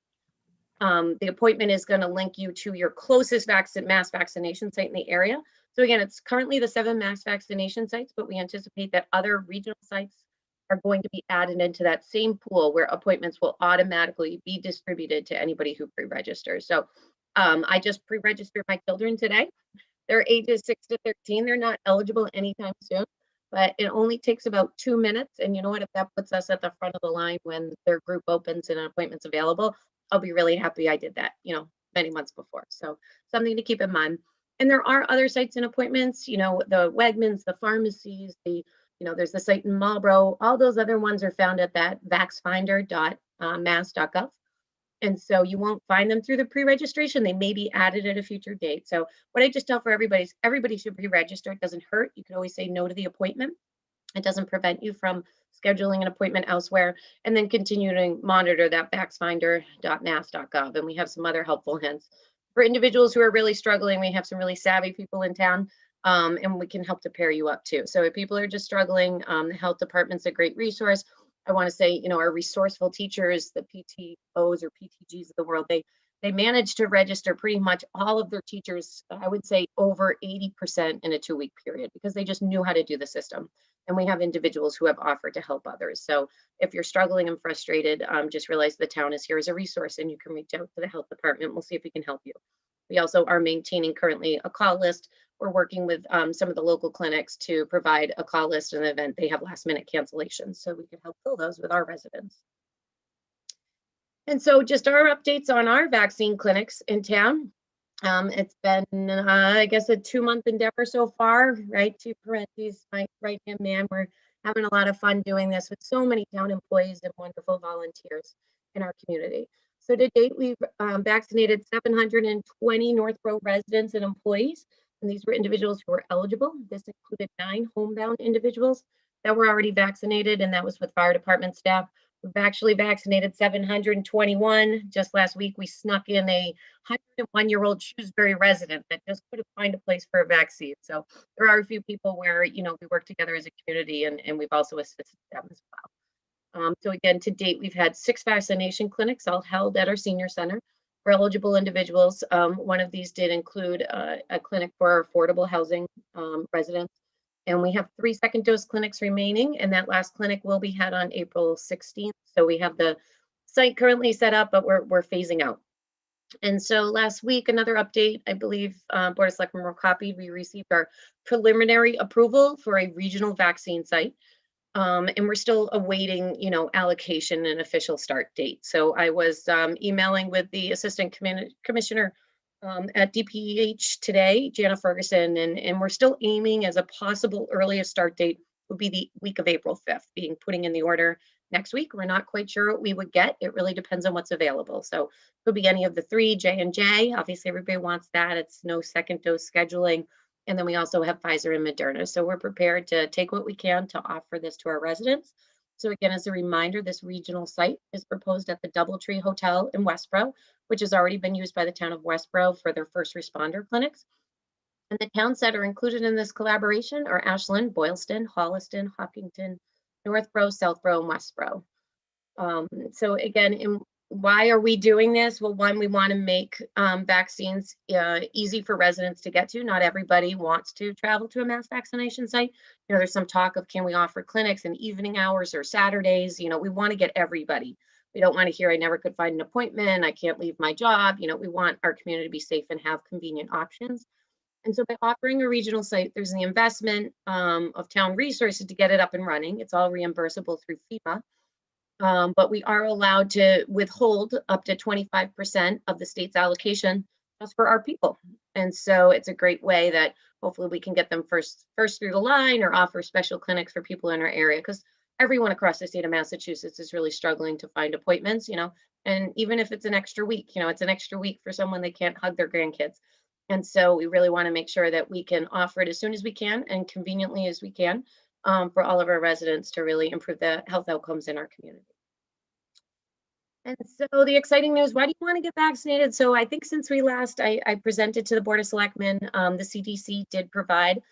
The appointment is going to link you to your closest mass vaccination site in the area. So again, it's currently the 7 mass vaccination sites, but we anticipate that other regional sites are going to be added into that same pool where appointments will automatically be distributed to anybody who pre-registers. So I just pre-registered my children today. They're ages 6 to 13. They're not eligible anytime soon, but it only takes about 2 minutes. And you know what, if that puts us at the front of the line when their group opens and an appointment's available, I'll be really happy I did that, many months before. So something to keep in mind. And there are other sites and appointments, the Wegmans, the pharmacies, there's the site in Marlboro. All those other ones are found at that vaxfinder.mass.gov. And so you won't find them through the pre-registration. They may be added at a future date. So what I just tell for everybody is everybody should pre-register. It doesn't hurt. You can always say no to the appointment. It doesn't prevent you from scheduling an appointment elsewhere, and then continue to monitor that vaxfinder.mass.gov. And we have some other helpful hints. For individuals who are really struggling, we have some really savvy people in town, and we can help to pair you up too. So if people are just struggling, the health department's a great resource. I want to say, you know, our resourceful teachers, the PTOs or PTGs of the world, they managed to register pretty much all of their teachers, I would say over 80% in a 2-week period, because they just knew how to do the system. And we have individuals who have offered to help others. So if you're struggling and frustrated, just realize the town is here as a resource, and you can reach out to the health department. We'll see if we can help you. We also are maintaining currently a call list. We're working with some of the local clinics to provide a call list in the event they have last minute cancellations, so we can help fill those with our residents. And so just our updates on our vaccine clinics in town. It's been, I guess, a 2-month endeavor so far, right? To parentheses, my right-hand man, we're having a lot of fun doing this with so many town employees and wonderful volunteers in our community. So to date, we've vaccinated 720 Northborough residents and employees, and these were individuals who were eligible. This included 9 homebound individuals that were already vaccinated, and that was with fire department staff. We've actually vaccinated 721. Just last week, we snuck in a 101-year-old Shrewsbury resident that just couldn't find a place for a vaccine. So there are a few people where, you know, we work together as a community, and we've also assisted them as well. So again, to date, we've had 6 vaccination clinics all held at our senior center for eligible individuals. One of these did include a clinic for our affordable housing residents. And we have 3 second dose clinics remaining, and that last clinic will be had on April 16th. So we have the site currently set up, but we're phasing out. And so last week, another update, I believe Board of Selectmen were copied. We received our preliminary approval for a regional vaccine site. And we're still awaiting, you know, allocation and official start date. So I was emailing with the Assistant Commissioner at DPH today, Jana Ferguson, and we're still aiming as a possible earliest start date would be the week of April 5th, putting in the order next week. We're not quite sure what we would get. It really depends on what's available. So it could be any of the 3, J&J. Obviously, everybody wants that. It's no second dose scheduling. And then we also have Pfizer and Moderna. So we're prepared to take what we can to offer this to our residents. So again, as a reminder, this regional site is proposed at the Doubletree Hotel in Westboro, which has already been used by the town of Westboro for their first responder clinics. And the towns that are included in this collaboration are Ashland, Boylston, Holliston, Hopkinton, Northborough, Southborough, and Westboro. So again, why are we doing this? Well, one, we want to make vaccines easy for residents to get to. Not everybody wants to travel to a mass vaccination site. You know, there's some talk of, can we offer clinics in evening hours or Saturdays? You know, we want to get everybody. We don't want to hear, I never could find an appointment, I can't leave my job. You know, we want our community to be safe and have convenient options. And so by offering a regional site, there's the investment of town resources to get it up and running. It's all reimbursable through FEMA. But we are allowed to withhold up to 25% of the state's allocation just for our people. And so it's a great way that hopefully we can get them first through the line, or offer special clinics for people in our area, because everyone across the state of Massachusetts is really struggling to find appointments, you know, and even if it's an extra week, you know, it's an extra week for someone they can't hug their grandkids. And so we really want to make sure that we can offer it as soon as we can and conveniently as we can for all of our residents to really improve the health outcomes in our community. And so the exciting news, why do you want to get vaccinated? So I think since we last, I presented to the Board of Selectmen, the CDC did provide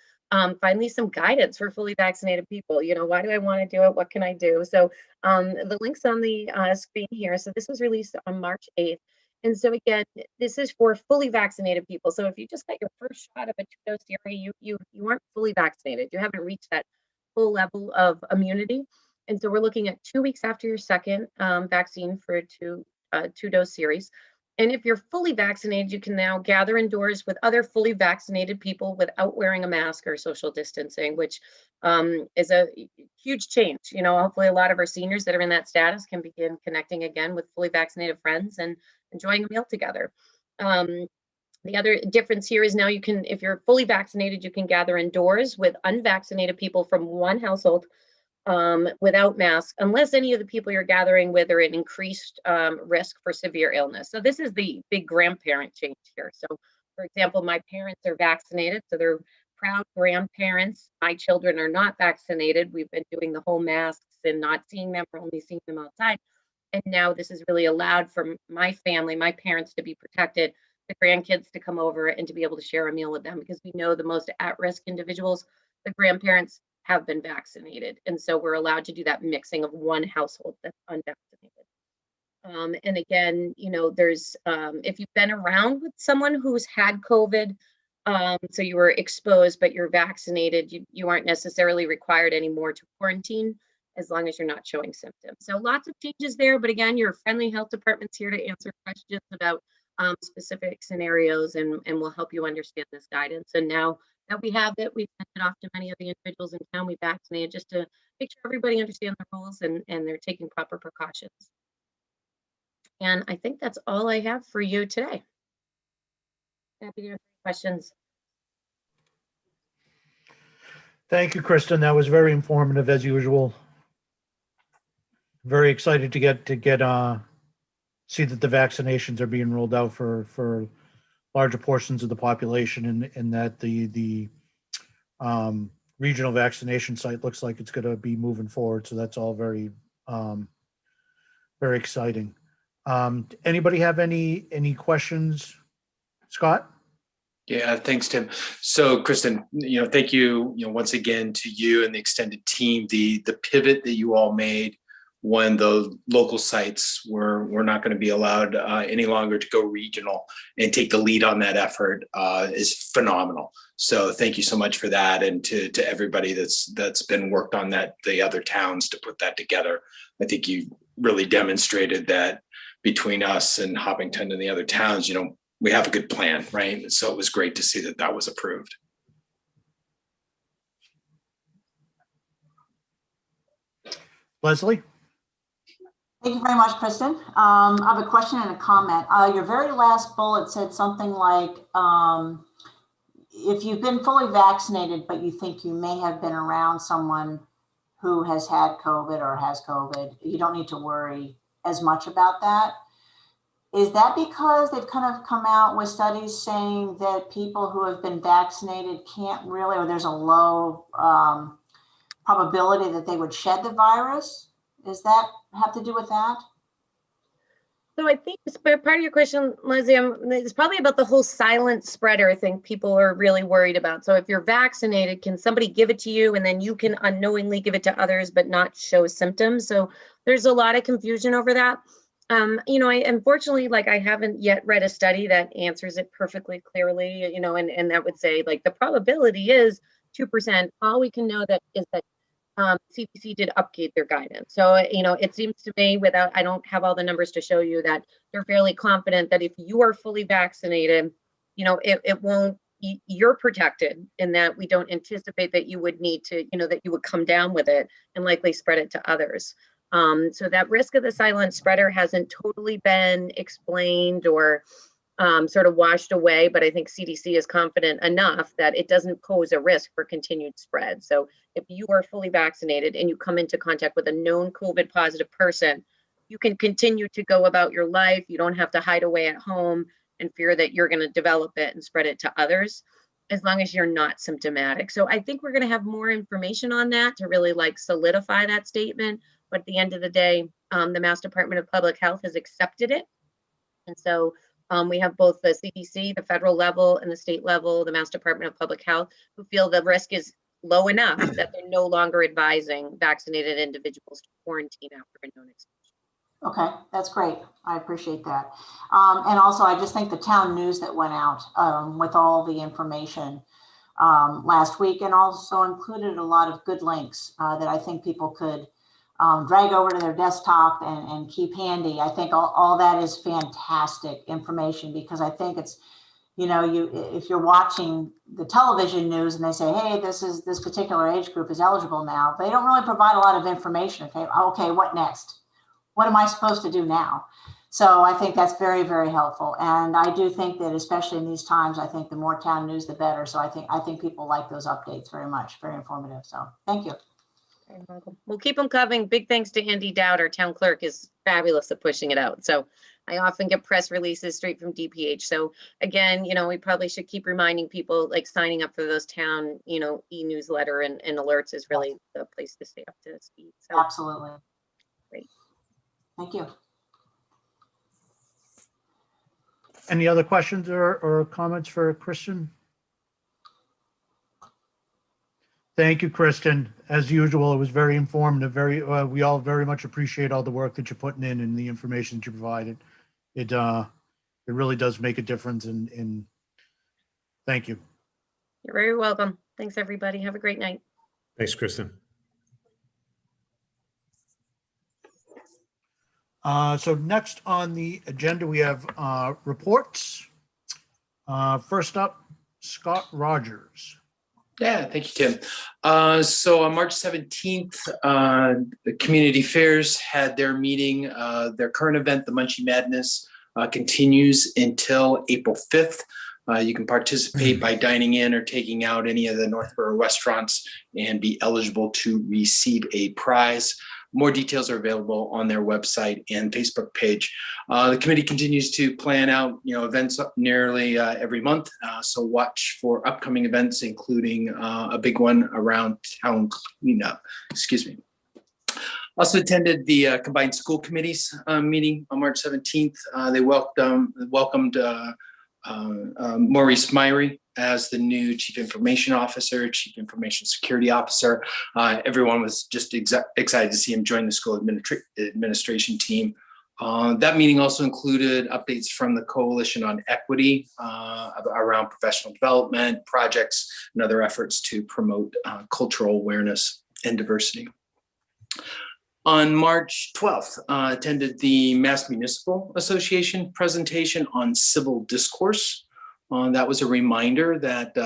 finally some guidance for fully vaccinated people. You know, why do I want to do it? What can I do? So the link's on the screen here. So this was released on March 8th. And so again, this is for fully vaccinated people. So if you just got your first shot of a 2-dose series, you aren't fully vaccinated. You haven't reached that full level of immunity. And so we're looking at 2 weeks after your second vaccine for a 2-dose series. And if you're fully vaccinated, you can now gather indoors with other fully vaccinated people without wearing a mask or social distancing, which is a huge change. You know, hopefully a lot of our seniors that are in that status can begin connecting again with fully vaccinated friends and enjoying a meal together. The other difference here is now you can, if you're fully vaccinated, you can gather indoors with unvaccinated people from one household without masks, unless any of the people you're gathering with are at increased risk for severe illness. So this is the big grandparent change here. So for example, my parents are vaccinated, so they're proud grandparents. My children are not vaccinated. We've been doing the whole masks and not seeing them, or only seeing them outside. And now this is really allowed for my family, my parents, to be protected, the grandkids to come over and to be able to share a meal with them, because we know the most at-risk individuals, the grandparents, have been vaccinated. And so we're allowed to do that mixing of one household that's unvaccinated. And again, there's, if you've been around with someone who's had COVID, so you were exposed, but you're vaccinated, you aren't necessarily required anymore to quarantine as long as you're not showing symptoms. So lots of changes there, but again, your friendly health department's here to answer questions about specific scenarios, and we'll help you understand this guidance. And now that we have it, we've sent it off to many of the individuals in town we vaccinated, just to make sure everybody understands the rules and they're taking proper precautions. And I think that's all I have for you today. Happy to answer questions. Thank you, Kristen. That was very informative as usual. Very excited to see that the vaccinations are being rolled out for larger portions of the population, and that the regional vaccination site looks like it's going to be moving forward. So that's all very, very exciting. Anybody have any questions? Scott? Yeah, thanks, Tim. So, Kristen, thank you, once again to you and the extended team. The pivot that you all made when the local sites were not going to be allowed any longer to go regional and take the lead on that effort is phenomenal. So, thank you so much for that, and to everybody that's been worked on that, the other towns, to put that together. I think you really demonstrated that between us and Hoppington and the other towns, we have a good plan, right? So it was great to see that was approved. Leslie? Thank you very much, Kristen. I have a question and a comment. Your very last bullet said something like, if you've been fully vaccinated, but you think you may have been around someone who has had COVID or has COVID, you don't need to worry as much about that. Is that because they've kind of come out with studies saying that people who have been vaccinated can't really, or there's a low probability that they would shed the virus? Does that have to do with that? So I think part of your question, Leslie, it's probably about the whole silent spreader. I think people are really worried about. So if you're vaccinated, can somebody give it to you and then you can unknowingly give it to others but not show symptoms? So there's a lot of confusion over that. I unfortunately, I haven't yet read a study that answers it perfectly clearly, and that would say the probability is 2%. All we can know is that CDC did update their guidance. So, it seems to me, I don't have all the numbers to show you, that they're fairly confident that if you are fully vaccinated, it won't, you're protected, in that we don't anticipate that you would need to, that you would come down with it and likely spread it to others. So that risk of the silent spreader hasn't totally been explained or sort of washed away, but I think CDC is confident enough that it doesn't pose a risk for continued spread. So if you are fully vaccinated and you come into contact with a known COVID positive person, you can continue to go about your life. You don't have to hide away at home and fear that you're going to develop it and spread it to others, as long as you're not symptomatic. So I think we're going to have more information on that to really solidify that statement. But at the end of the day, the Mass Department of Public Health has accepted it. And so we have both the CDC, the federal level, and the state level, the Mass Department of Public Health, who feel the risk is low enough that they're no longer advising vaccinated individuals to quarantine after a known exposure. Okay, that's great. I appreciate that. And also, I just think the town news that went out with all the information last week, and also included a lot of good links that I think people could drag over to their desktop and keep handy. I think all that is fantastic information, because I think it's, if you're watching the television news and they say, hey, this particular age group is eligible now, they don't really provide a lot of information. Okay, what next? What am I supposed to do now? So I think that's very, very helpful. And I do think that, especially in these times, I think the more town news, the better. So I think people like those updates very much, very informative. So thank you. We'll keep them coming. Big thanks to Andy Dowd, our town clerk, is fabulous at pushing it out. So I often get press releases straight from DPH. So again, we probably should keep reminding people, signing up for those town, e-newsletter and alerts is really the place to stay up to speed. So absolutely. Great. Thank you. Any other questions or comments for Kristen? Thank you, Kristen. As usual, it was very informative. We all very much appreciate all the work that you're putting in and the information that you provided. It really does make a difference. In thank you. You're very welcome. Thanks, everybody. Have a great night. Thanks, Kristen. So next on the agenda, we have reports. First up, Scott Rogers. Yeah, thank you, Tim. So on March 17th, the Community Fairs had their meeting. Their current event, the Munchie Madness, continues until April 5th. You can participate by dining in or taking out any of the Northborough restaurants and be eligible to receive a prize. More details are available on their website and Facebook page. The committee continues to plan out, events nearly every month. So watch for upcoming events, including a big one around town cleanup. Excuse me. Also attended the Combined School Committees meeting on March 17th. They welcomed Maurice Myrie as the new Chief Information Officer, Chief Information Security Officer. Everyone was just excited to see him join the school administration team. That meeting also included updates from the Coalition on Equity around professional development, projects, and other efforts to promote cultural awareness and diversity. On March 12th, attended the Mass Municipal Association presentation on civil discourse. That was a reminder that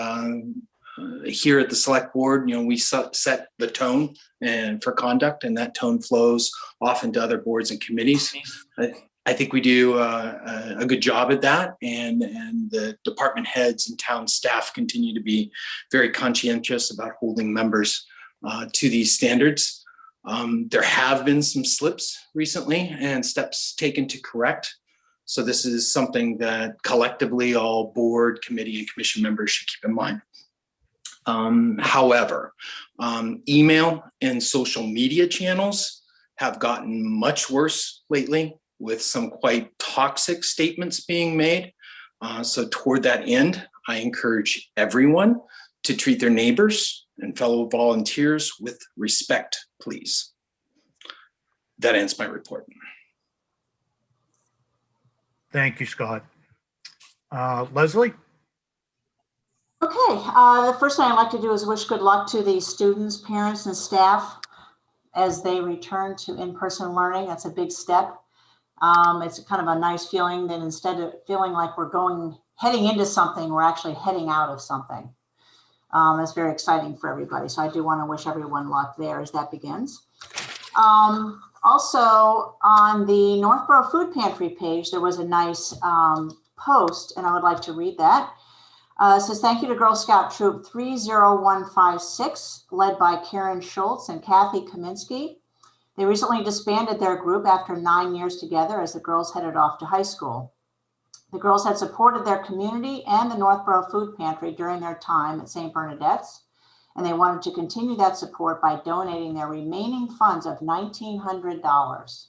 here at the Select Board, we set the tone and for conduct, and that tone flows off into other boards and committees. I think we do a good job at that, and the department heads and town staff continue to be very conscientious about holding members to these standards. There have been some slips recently and steps taken to correct. So this is something that collectively all board, committee, and commission members should keep in mind. However, email and social media channels have gotten much worse lately, with some quite toxic statements being made. So toward that end, I encourage everyone to treat their neighbors and fellow volunteers with respect, please. That ends my report. Thank you, Scott. Leslie? Okay, the first thing I'd like to do is wish good luck to the students, parents, and staff as they return to in-person learning. That's a big step. It's kind of a nice feeling that instead of feeling like we're heading into something, we're actually heading out of something. That's very exciting for everybody. So I do want to wish everyone luck there as that begins. Also, on the Northborough Food Pantry page, there was a nice post, and I would like to read that. It says, thank you to Girl Scout Troop 30156, led by Karen Schultz and Kathy Kaminsky. They recently disbanded their group after 9 years together as the girls headed off to high school. The girls had supported their community and the Northborough Food Pantry during their time at St. Bernadette's, and they wanted to continue that support by donating their remaining funds of $1,900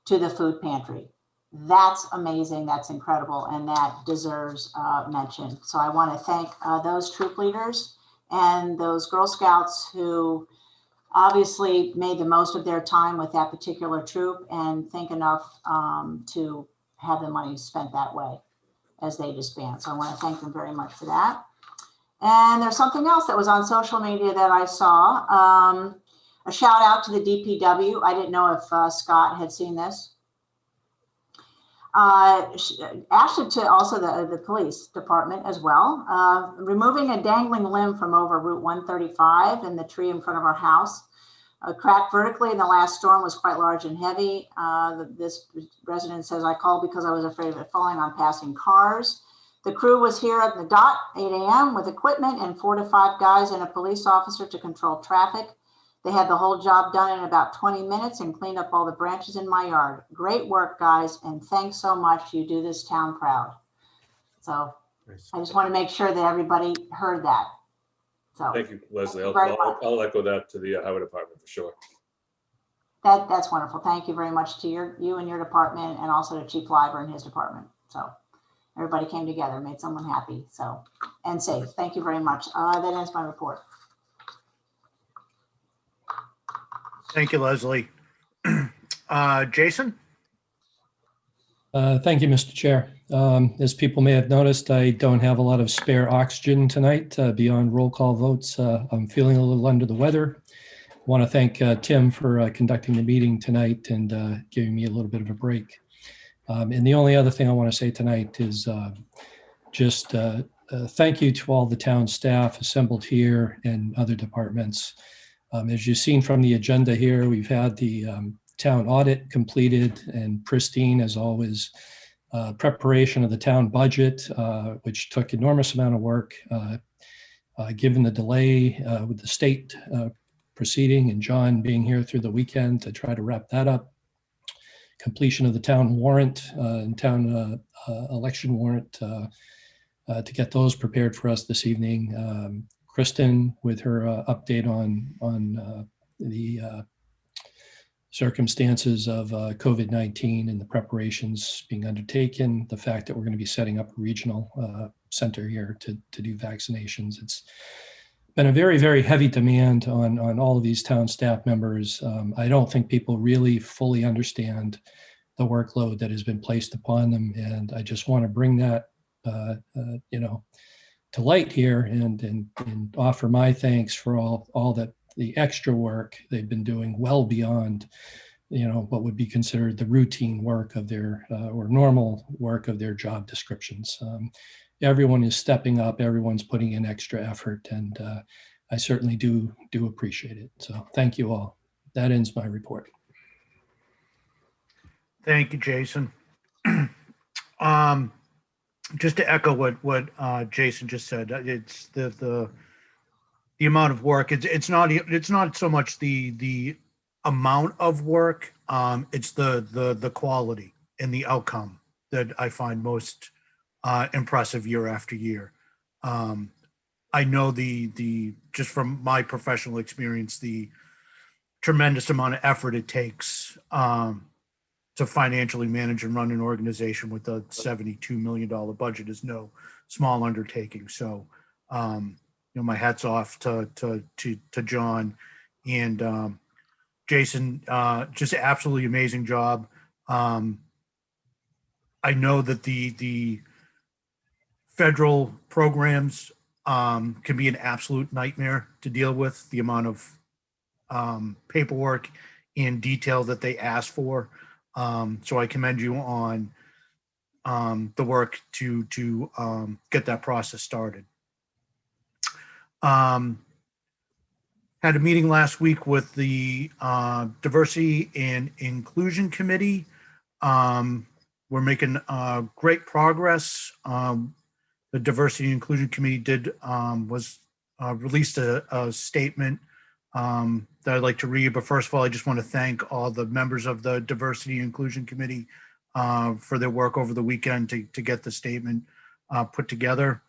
to the food pantry. That's amazing, that's incredible, and that deserves mention. So I want to thank those troop leaders and those Girl Scouts who obviously made the most of their time with that particular troop and think enough to have the money spent that way as they disband. So I want to thank them very much for that. And there's something else that was on social media that I saw. A shout out to the DPW. I didn't know if Scott had seen this. Actually to also the police department as well. Removing a dangling limb from over Route 135 and the tree in front of our house. Cracked vertically in the last storm was quite large and heavy. This resident says, I called because I was afraid of it falling on passing cars. The crew was here at the dot, 8 a.m. with equipment and 4 to 5 guys and a police officer to control traffic. They had the whole job done in about 20 minutes and cleaned up all the branches in my yard. Great work, guys, and thanks so much. You do this town proud. So nice. I just want to make sure that everybody heard that. So thank you, Leslie. I'll echo that to the highway department for sure. That's wonderful. Thank you very much to you and your department, and also to Chief Liber and his department. So everybody came together, made someone happy, so, and safe. Thank you very much. That ends my report. Thank you, Leslie. Jason? Thank you, Mr. Chair. As people may have noticed, I don't have a lot of spare oxygen tonight beyond roll call votes. I'm feeling a little under the weather. I want to thank Tim for conducting the meeting tonight and giving me a little bit of a break. And the only other thing I want to say tonight is just thank you to all the town staff assembled here and other departments. As you've seen from the agenda here, we've had the town audit completed and pristine as always. Preparation of the town budget, which took enormous amount of work, given the delay with the state proceeding and John being here through the weekend to try to wrap that up. Completion of the town warrant and town election warrant to get those prepared for us this evening. Kristen with her update on the circumstances of COVID-19 and the preparations being undertaken, the fact that we're going to be setting up a regional center here to do vaccinations. It's been a very, very heavy demand on all of these town staff members. I don't think people really fully understand the workload that has been placed upon them. And I just want to bring that, to light here and offer my thanks for all that the extra work they've been doing well beyond, what would be considered the routine work of their or normal work of their job descriptions. Everyone is stepping up, everyone's putting in extra effort, and I certainly do appreciate it. So thank you all. That ends my report. Thank you, Jason. Just to echo what Jason just said, it's the amount of work. It's not so much the amount of work. It's the quality and the outcome that I find most impressive year after year. I know the just from my professional experience, the tremendous amount of effort it takes to financially manage and run an organization with a $72 million budget is no small undertaking. So, my hat's off to John and Jason. Just absolutely amazing job. I know that the federal programs can be an absolute nightmare to deal with. The amount of paperwork and detail that they ask for. So I commend you on the work to get that process started. Had a meeting last week with the Diversity and Inclusion Committee. We're making great progress. The Diversity and Inclusion Committee released a statement that I'd like to read. But first of all, I just want to thank all the members of the Diversity and Inclusion Committee for their work over the weekend to get the statement put together.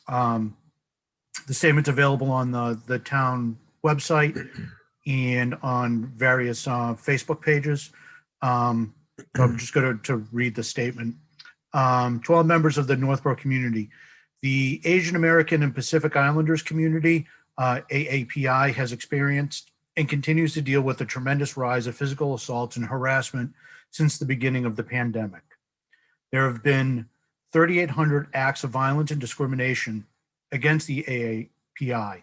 The statement's available on the town website and on various Facebook pages. I'm just going to read the statement. To all members of the Northborough community, the Asian American and Pacific Islanders community, AAPI, has experienced and continues to deal with a tremendous rise of physical assaults and harassment since the beginning of the pandemic. There have been 3,800 acts of violence and discrimination against the AAPI.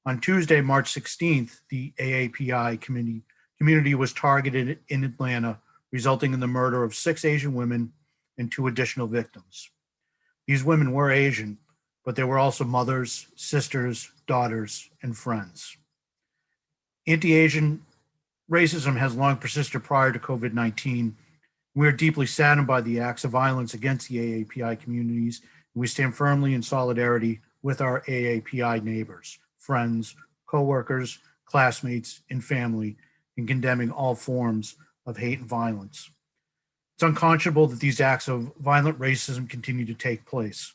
On Tuesday, March 16th, the AAPI community was targeted in Atlanta, resulting in the murder of 6 Asian women and 2 additional victims. These women were Asian, but they were also mothers, sisters, daughters, and friends. Anti-Asian racism has long persisted prior to COVID-19. We are deeply saddened by the acts of violence against the AAPI communities, and we stand firmly in solidarity with our AAPI neighbors, friends, coworkers, classmates, and family in condemning all forms of hate and violence. It's unconscionable that these acts of violent racism continue to take place.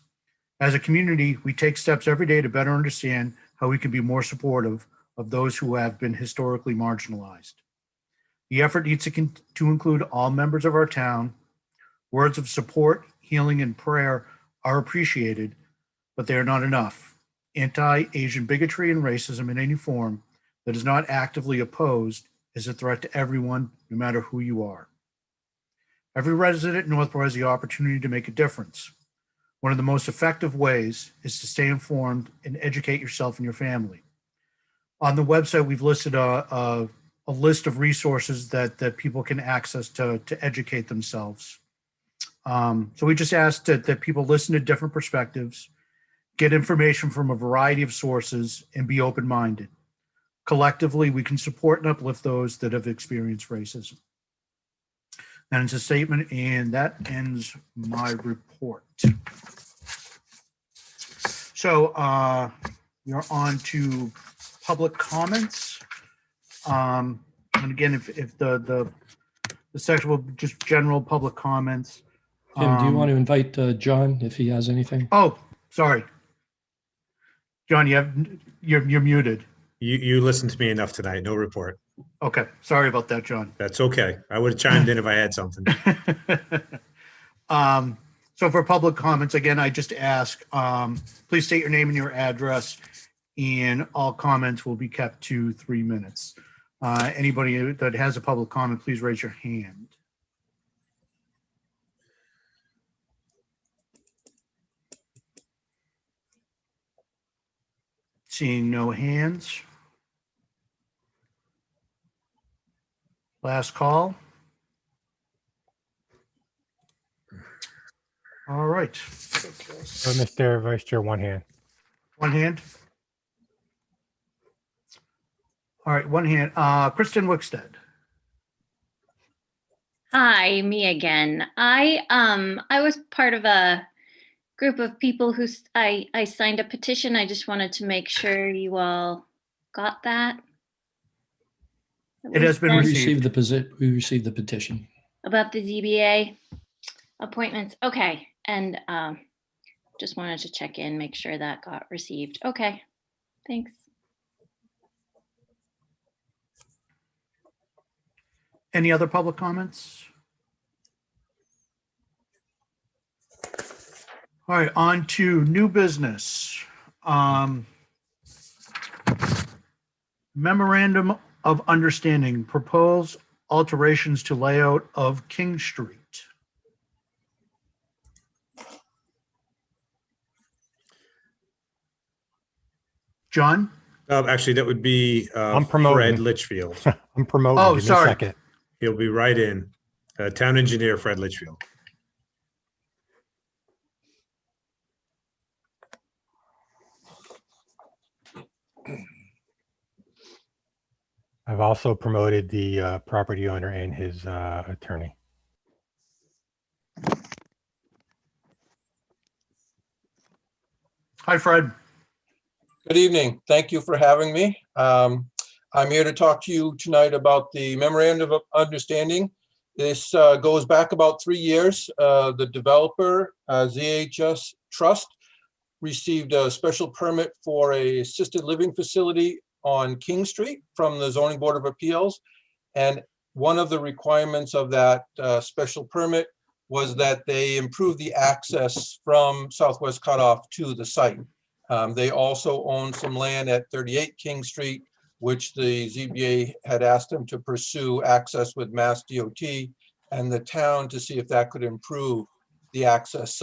As a community, we take steps every day to better understand how we can be more supportive of those who have been historically marginalized. The effort needs to include all members of our town. Words of support, healing, and prayer are appreciated, but they are not enough. Anti-Asian bigotry and racism in any form that is not actively opposed is a threat to everyone, no matter who you are. Every resident in Northborough has the opportunity to make a difference. One of the most effective ways is to stay informed and educate yourself and your family. On the website, we've listed a list of resources that people can access to educate themselves. So we just ask that people listen to different perspectives, get information from a variety of sources, and be open-minded. Collectively, we can support and uplift those that have experienced racism. That ends a statement, and that ends my report. So we're on to public comments. And again, if the section will just general public comments. Tim, do you want to invite John if he has anything? Oh, sorry. John, you're muted. You listened to me enough tonight. No report. Okay, sorry about that, John. That's okay. I would have chimed in if I had something. So for public comments, again, I just ask, please state your name and your address, and all comments will be kept to 3 minutes. Anybody that has a public comment, please raise your hand. Seeing no hands. Last call. All right. Mr. Vice Chair, one hand. One hand. All right, one hand. Kristen Wickstead. Hi, me again. I was part of a group of people who I signed a petition. I just wanted to make sure you all got that. It has been received. We received the petition. About the ZBA appointments. Okay. And just wanted to check in, make sure that got received. Okay. Thanks. Any other public comments? All right, on to new business. Memorandum of Understanding, proposed alterations to layout of King Street. John? Actually, that would be I'm promoting. Fred Litchfield. I'm promoting. Oh, Give me sorry. a second. He'll be right in. Town engineer Fred Litchfield. I've also promoted the property owner and his attorney. Hi, Fred. Good evening. Thank you for having me. I'm here to talk to you tonight about the memorandum of understanding. This goes back about 3 years. The developer, ZHS Trust, received a special permit for a assisted living facility on King Street from the Zoning Board of Appeals. And one of the requirements of that special permit was that they improve the access from Southwest Cutoff to the site. They also own some land at 38 King Street, which the ZBA had asked them to pursue access with Mass DOT and the town to see if that could improve the access.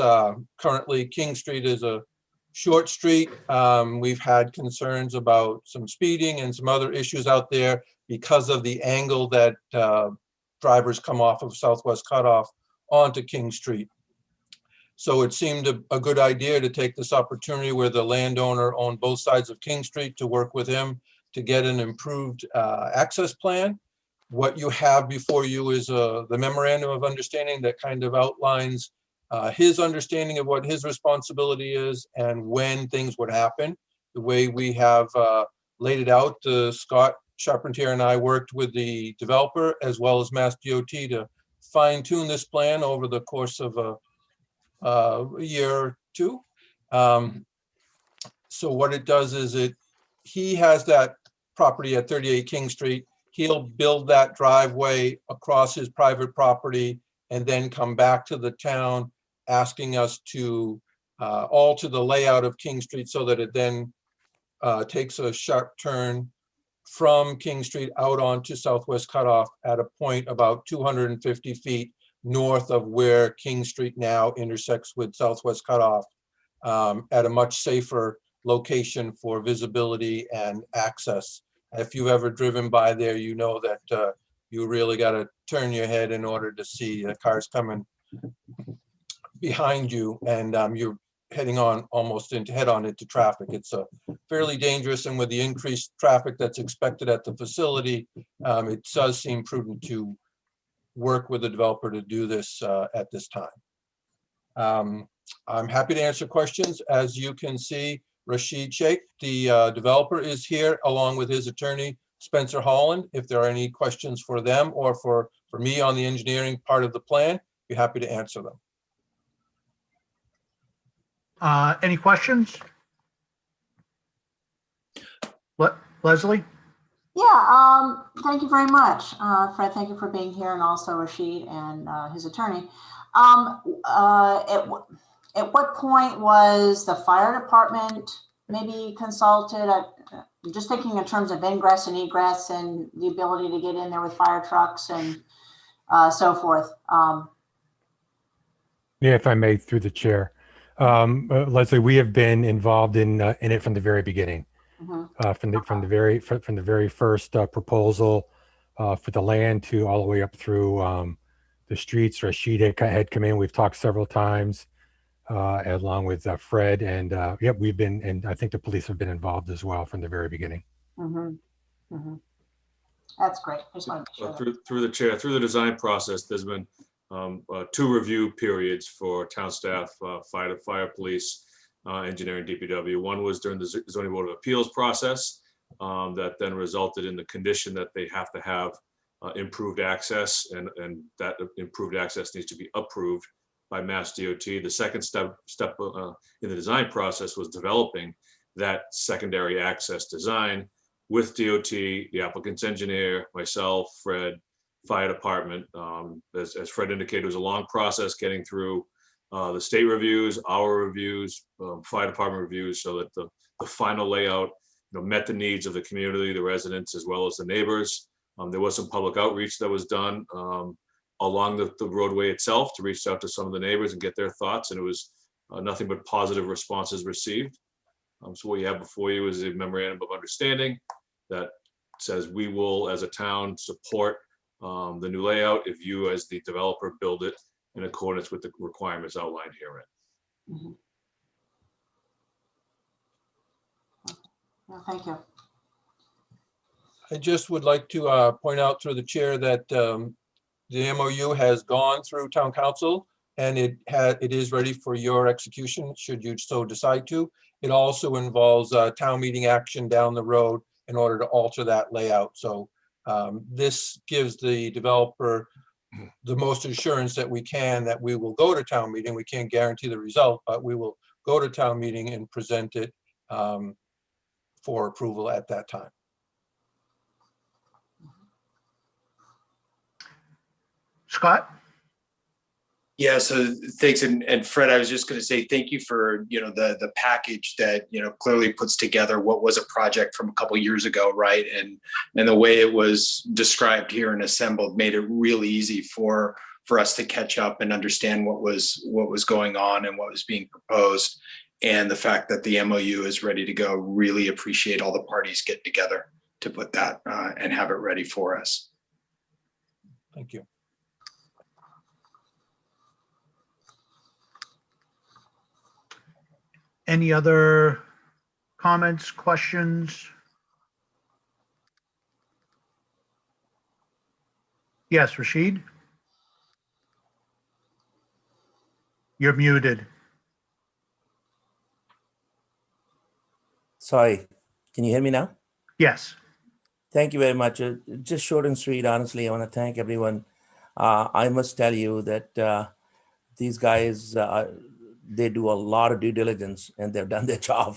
Currently, King Street is a short street. We've had concerns about some speeding and some other issues out there because of the angle that drivers come off of Southwest Cutoff onto King Street. So it seemed a good idea to take this opportunity where the landowner owned both sides of King Street to work with him to get an improved access plan. What you have before you is the memorandum of understanding that kind of outlines his understanding of what his responsibility is and when things would happen. The way we have laid it out, Scott Charpentier and I worked with the developer as well as Mass DOT to fine tune this plan over the course of a year or two. So what it does is he has that property at 38 King Street. He'll build that driveway across his private property and then come back to the town asking us to alter the layout of King Street so that it then takes a sharp turn from King Street out onto Southwest Cutoff at a point about 250 feet north of where King Street now intersects with Southwest Cutoff, at a much safer location for visibility and access. If you've ever driven by there, you know that you really got to turn your head in order to see the cars coming behind you, and you're heading on almost into head-on into traffic. It's fairly dangerous, and with the increased traffic that's expected at the facility, it does seem prudent to work with the developer to do this at this time. I'm happy to answer questions. As you can see, Rashid Sheikh, the developer, is here along with his attorney, Spencer Holland. If there are any questions for them or for me on the engineering part of the plan, be happy to answer them. Any questions? Leslie? Yeah, thank you very much, Fred. Thank you for being here, and also Rashid and his attorney. At what point was the fire department maybe consulted? I'm just thinking in terms of ingress and egress and the ability to get in there with fire trucks and so forth. Yeah, if I may, through the chair. Leslie, we have been involved in it from the very beginning. From the very first proposal for the land to all the way up through the streets. Rashid had come in. We've talked several times along with Fred, and yep, we've been, and I think the police have been involved as well from the very beginning. That's great. I just want to make sure. Through the chair, through the design process, there's been 2 review periods for town staff, fire, police, engineering, DPW. One was during the zoning board of appeals process that then resulted in the condition that they have to have improved access, and that improved access needs to be approved by Mass DOT. The second step in the design process was developing that secondary access design with DOT, the applicant's engineer, myself, Fred, fire department. As Fred indicated, it was a long process getting through the state reviews, our reviews, fire department reviews, so that the final layout met the needs of the community, the residents, as well as the neighbors. There was some public outreach that was done along the roadway itself to reach out to some of the neighbors and get their thoughts, and it was nothing but positive responses received. So what you have before you is a memorandum of understanding that says we will, as a town, support the new layout if you, as the developer, build it in accordance with the requirements outlined herein. Well, thank you. I just would like to point out through the chair that the MOU has gone through town council, and it is ready for your execution should you so decide to. It also involves town meeting action down the road in order to alter that layout. So this gives the developer the most assurance that we can that we will go to town meeting. We can't guarantee the result, but we will go to town meeting and present it for approval at that time. Scott? Yeah, so thanks. And Fred, I was just going to say thank you for, the package that, clearly puts together what was a project from a couple of years ago, right? And the way it was described here and assembled made it really easy for us to catch up and understand what was going on and what was being proposed. And the fact that the MOU is ready to go, really appreciate all the parties getting together to put that and have it ready for us. Thank you. Any other comments, questions? Yes, Rashid? You're muted. Sorry, can you hear me now? Yes. Thank you very much. Just short and sweet, honestly, I want to thank everyone. I must tell you that these guys, they do a lot of due diligence and they've done their job.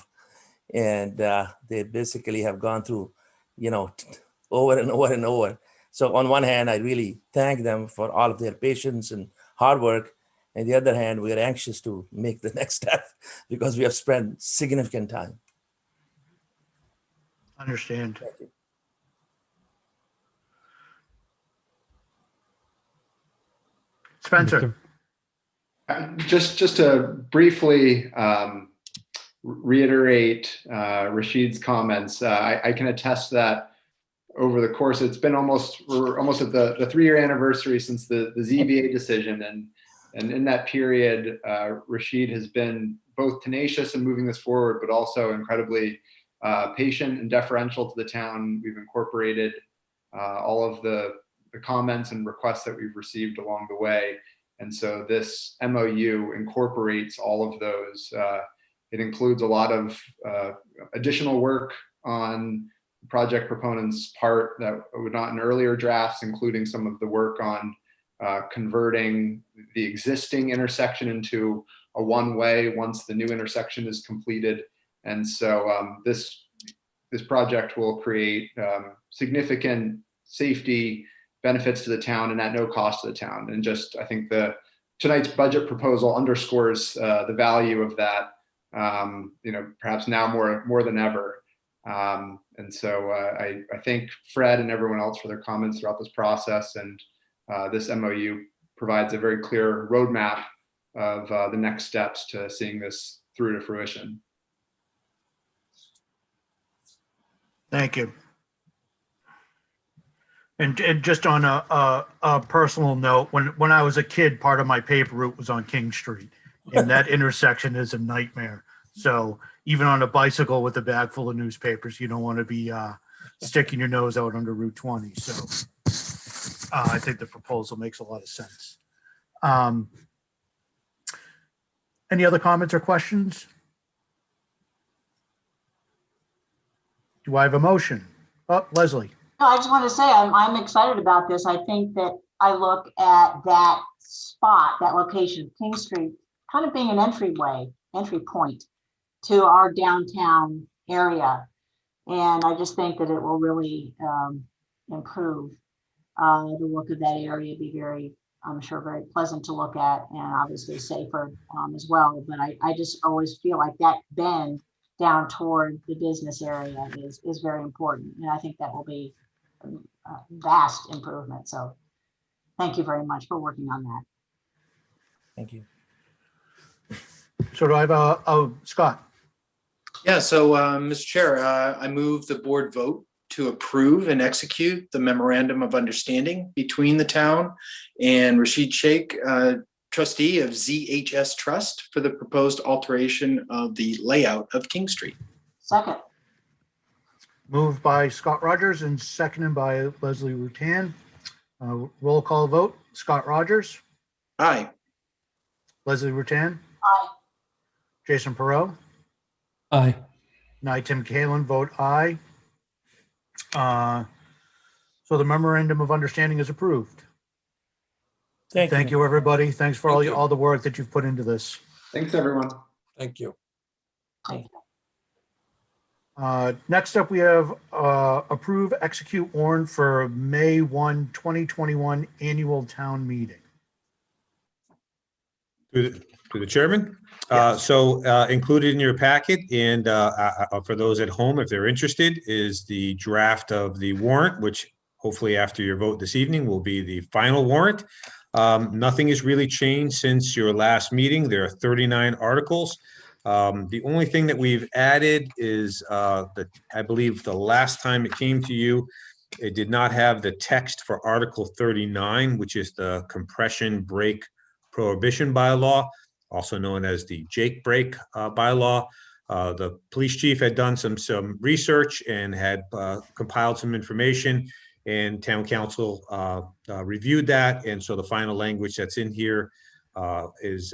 And they basically have gone through, over and over and over. So on one hand, I really thank them for all of their patience and hard work. On the other hand, we are anxious to make the next step because we have spent significant time. Understand. Thank you. Spencer. Just to briefly reiterate Rashid's comments, I can attest that over the course, we're almost at the 3-year anniversary since the ZBA decision, and in that period, Rashid has been both tenacious in moving this forward, but also incredibly patient and deferential to the town. We've incorporated all of the comments and requests that we've received along the way. And so this MOU incorporates all of those. It includes a lot of additional work on project proponents' part that were not in earlier drafts, including some of the work on converting the existing intersection into a one-way once the new intersection is completed. And so this project will create significant safety benefits to the town and at no cost to the town. And just, I think tonight's budget proposal underscores the value of that, perhaps now more than ever. And so I thank Fred and everyone else for their comments throughout this process. And this MOU provides a very clear roadmap of the next steps to seeing this through to fruition. Thank you. And just on a personal note, when I was a kid, part of my paper route was on King Street, and that intersection is a nightmare. So even on a bicycle with a bag full of newspapers, you don't want to be sticking your nose out under Route 20. So I think the proposal makes a lot of sense. Any other comments or questions? Do I have a motion? Oh, Leslie. No, I just want to say I'm excited about this. I think that I look at that spot, that location, King Street, kind of being an entry point to our downtown area. And I just think that it will really improve the look of that area, be very, I'm sure, very pleasant to look at, and obviously safer as well. But I just always feel like that bend down toward the business area is very important. And I think that will be a vast improvement. So thank you very much for working on that. Thank you. So do I have Scott? Yeah, so Mr. Chair, I move the board vote to approve and execute the memorandum of understanding between the town and Rashid Sheikh, trustee of ZHS Trust, for the proposed alteration of the layout of King Street. Second. Moved by Scott Rogers and seconded by Leslie Rutan. Roll call vote. Scott Rogers. Aye. Leslie Rutan. Aye. Jason Perot. Aye. And I, Tim Kalen, vote aye. So the memorandum of understanding is approved. Thank you, everybody. Thanks for all the work that you've put into this. Thanks, everyone. Thank you. Next up, we have approve, execute warrant for May 1, 2021 annual town meeting. To the chairman. So included in your packet, and for those at home, if they're interested, is the draft of the warrant, which hopefully after your vote this evening will be the final warrant. Nothing has really changed since your last meeting. There are 39 articles. The only thing that we've added is that I believe the last time it came to you, it did not have the text for Article 39, which is the compression brake prohibition bylaw, also known as the Jake brake bylaw. The police chief had done some research and had compiled some information, and town council reviewed that. And so the final language that's in here is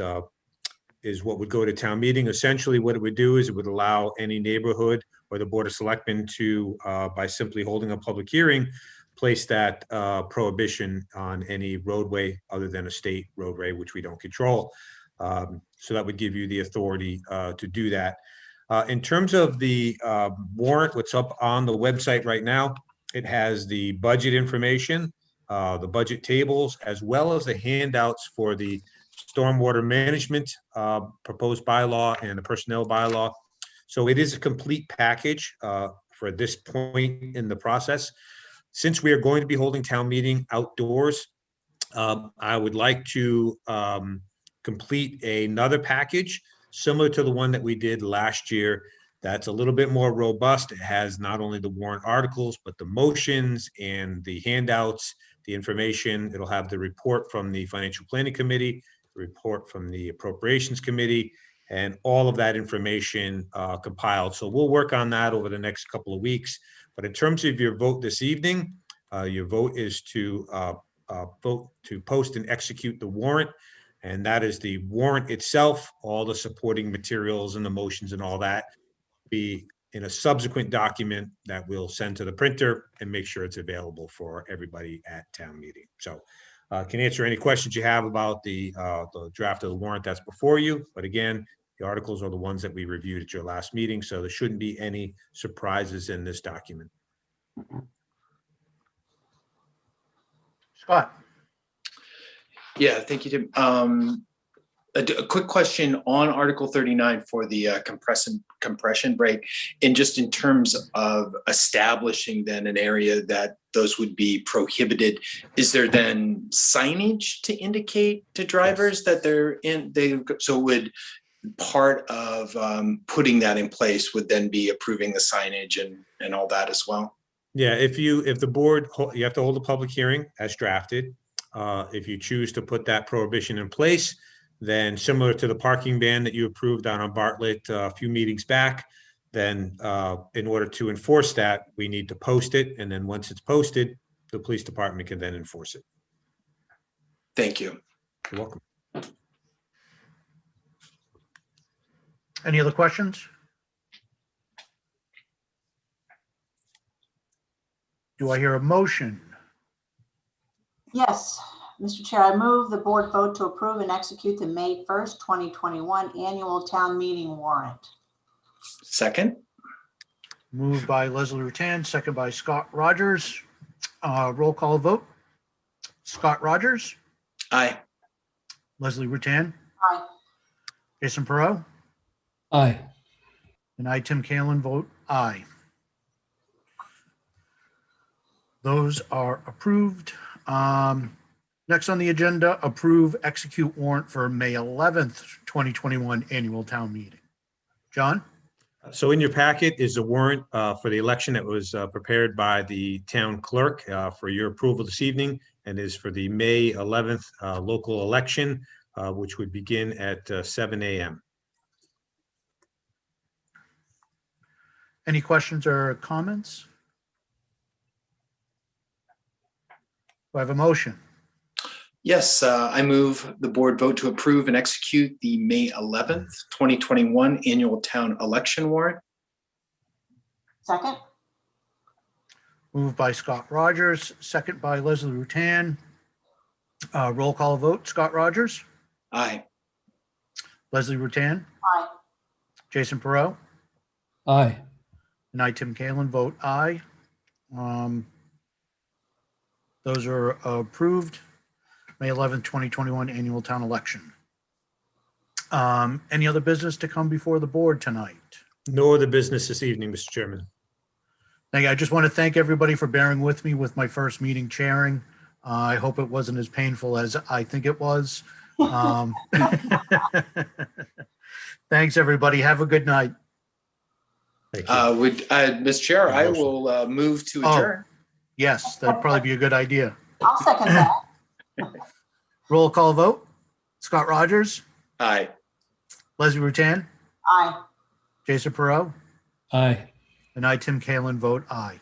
what would go to town meeting. Essentially, what it would do is it would allow any neighborhood or the Board of Selectmen to, by simply holding a public hearing, place that prohibition on any roadway other than a state roadway, which we don't control. So that would give you the authority to do that. In terms of the warrant, what's up on the website right now, it has the budget information, the budget tables, as well as the handouts for the stormwater management proposed bylaw and the personnel bylaw. So it is a complete package for this point in the process. Since we are going to be holding town meeting outdoors, I would like to complete another package similar to the one that we did last year. That's a little bit more robust. It has not only the warrant articles, but the motions and the handouts, the information. It'll have the report from the Financial Planning Committee, the report from the Appropriations Committee, and all of that information compiled. So we'll work on that over the next couple of weeks. But in terms of your vote this evening, your vote is to vote to post and execute the warrant. And that is the warrant itself, all the supporting materials and the motions and all that be in a subsequent document that we'll send to the printer and make sure it's available for everybody at town meeting. So can answer any questions you have about the draft of the warrant that's before you. But again, the articles are the ones that we reviewed at your last meeting, so there shouldn't be any surprises in this document. Scott. Yeah, thank you, Tim. A quick question on Article 39 for the compression brake, and just in terms of establishing then an area that those would be prohibited, is there then signage to indicate to drivers that they're in, so would part of putting that in place would then be approving the signage and all that as well? Yeah, if the board, you have to hold a public hearing as drafted. If you choose to put that prohibition in place, then similar to the parking ban that you approved on Bartlett a few meetings back, then in order to enforce that, we need to post it. And then once it's posted, the police department can then enforce it. Thank you. You're welcome. Any other questions? Do I hear a motion? Yes, Mr. Chair, I move the board vote to approve and execute the May 1st, 2021 annual town meeting warrant. Second. Moved by Leslie Rutan, second by Scott Rogers. Roll call vote. Scott Rogers. Aye. Leslie Rutan. Aye. Jason Perot. Aye. And I, Tim Kalin, vote aye. Those are approved. Next on the agenda, approve, execute warrant for May 11th, 2021 annual town meeting. John? So in your packet is a warrant for the election that was prepared by the town clerk for your approval this evening, and is for the May 11th local election, which would begin at 7 a.m. Any questions or comments? Do I have a motion? Yes, I move the board vote to approve and execute the May 11th, 2021 annual town election warrant. Second. Moved by Scott Rogers, second by Leslie Rutan. Roll call vote. Scott Rogers. Aye. Leslie Rutan. Aye. Jason Perot. Aye. And I, Tim Kalin, vote aye. Those are approved. May 11th, 2021 annual town election. Any other business to come before the board tonight? No other business this evening, Mr. Chairman. Thank you. I just want to thank everybody for bearing with me with my first meeting chairing. I hope it wasn't as painful as I think it was. Thanks, everybody. Have a good night. Mr. Chair, I will move to adjourn. Yes, that'd probably be a good idea. I'll second that. Roll call vote. Scott Rogers. Aye. Leslie Rutan. Aye. Jason Perot. Aye. And I, Tim Kalin, vote aye.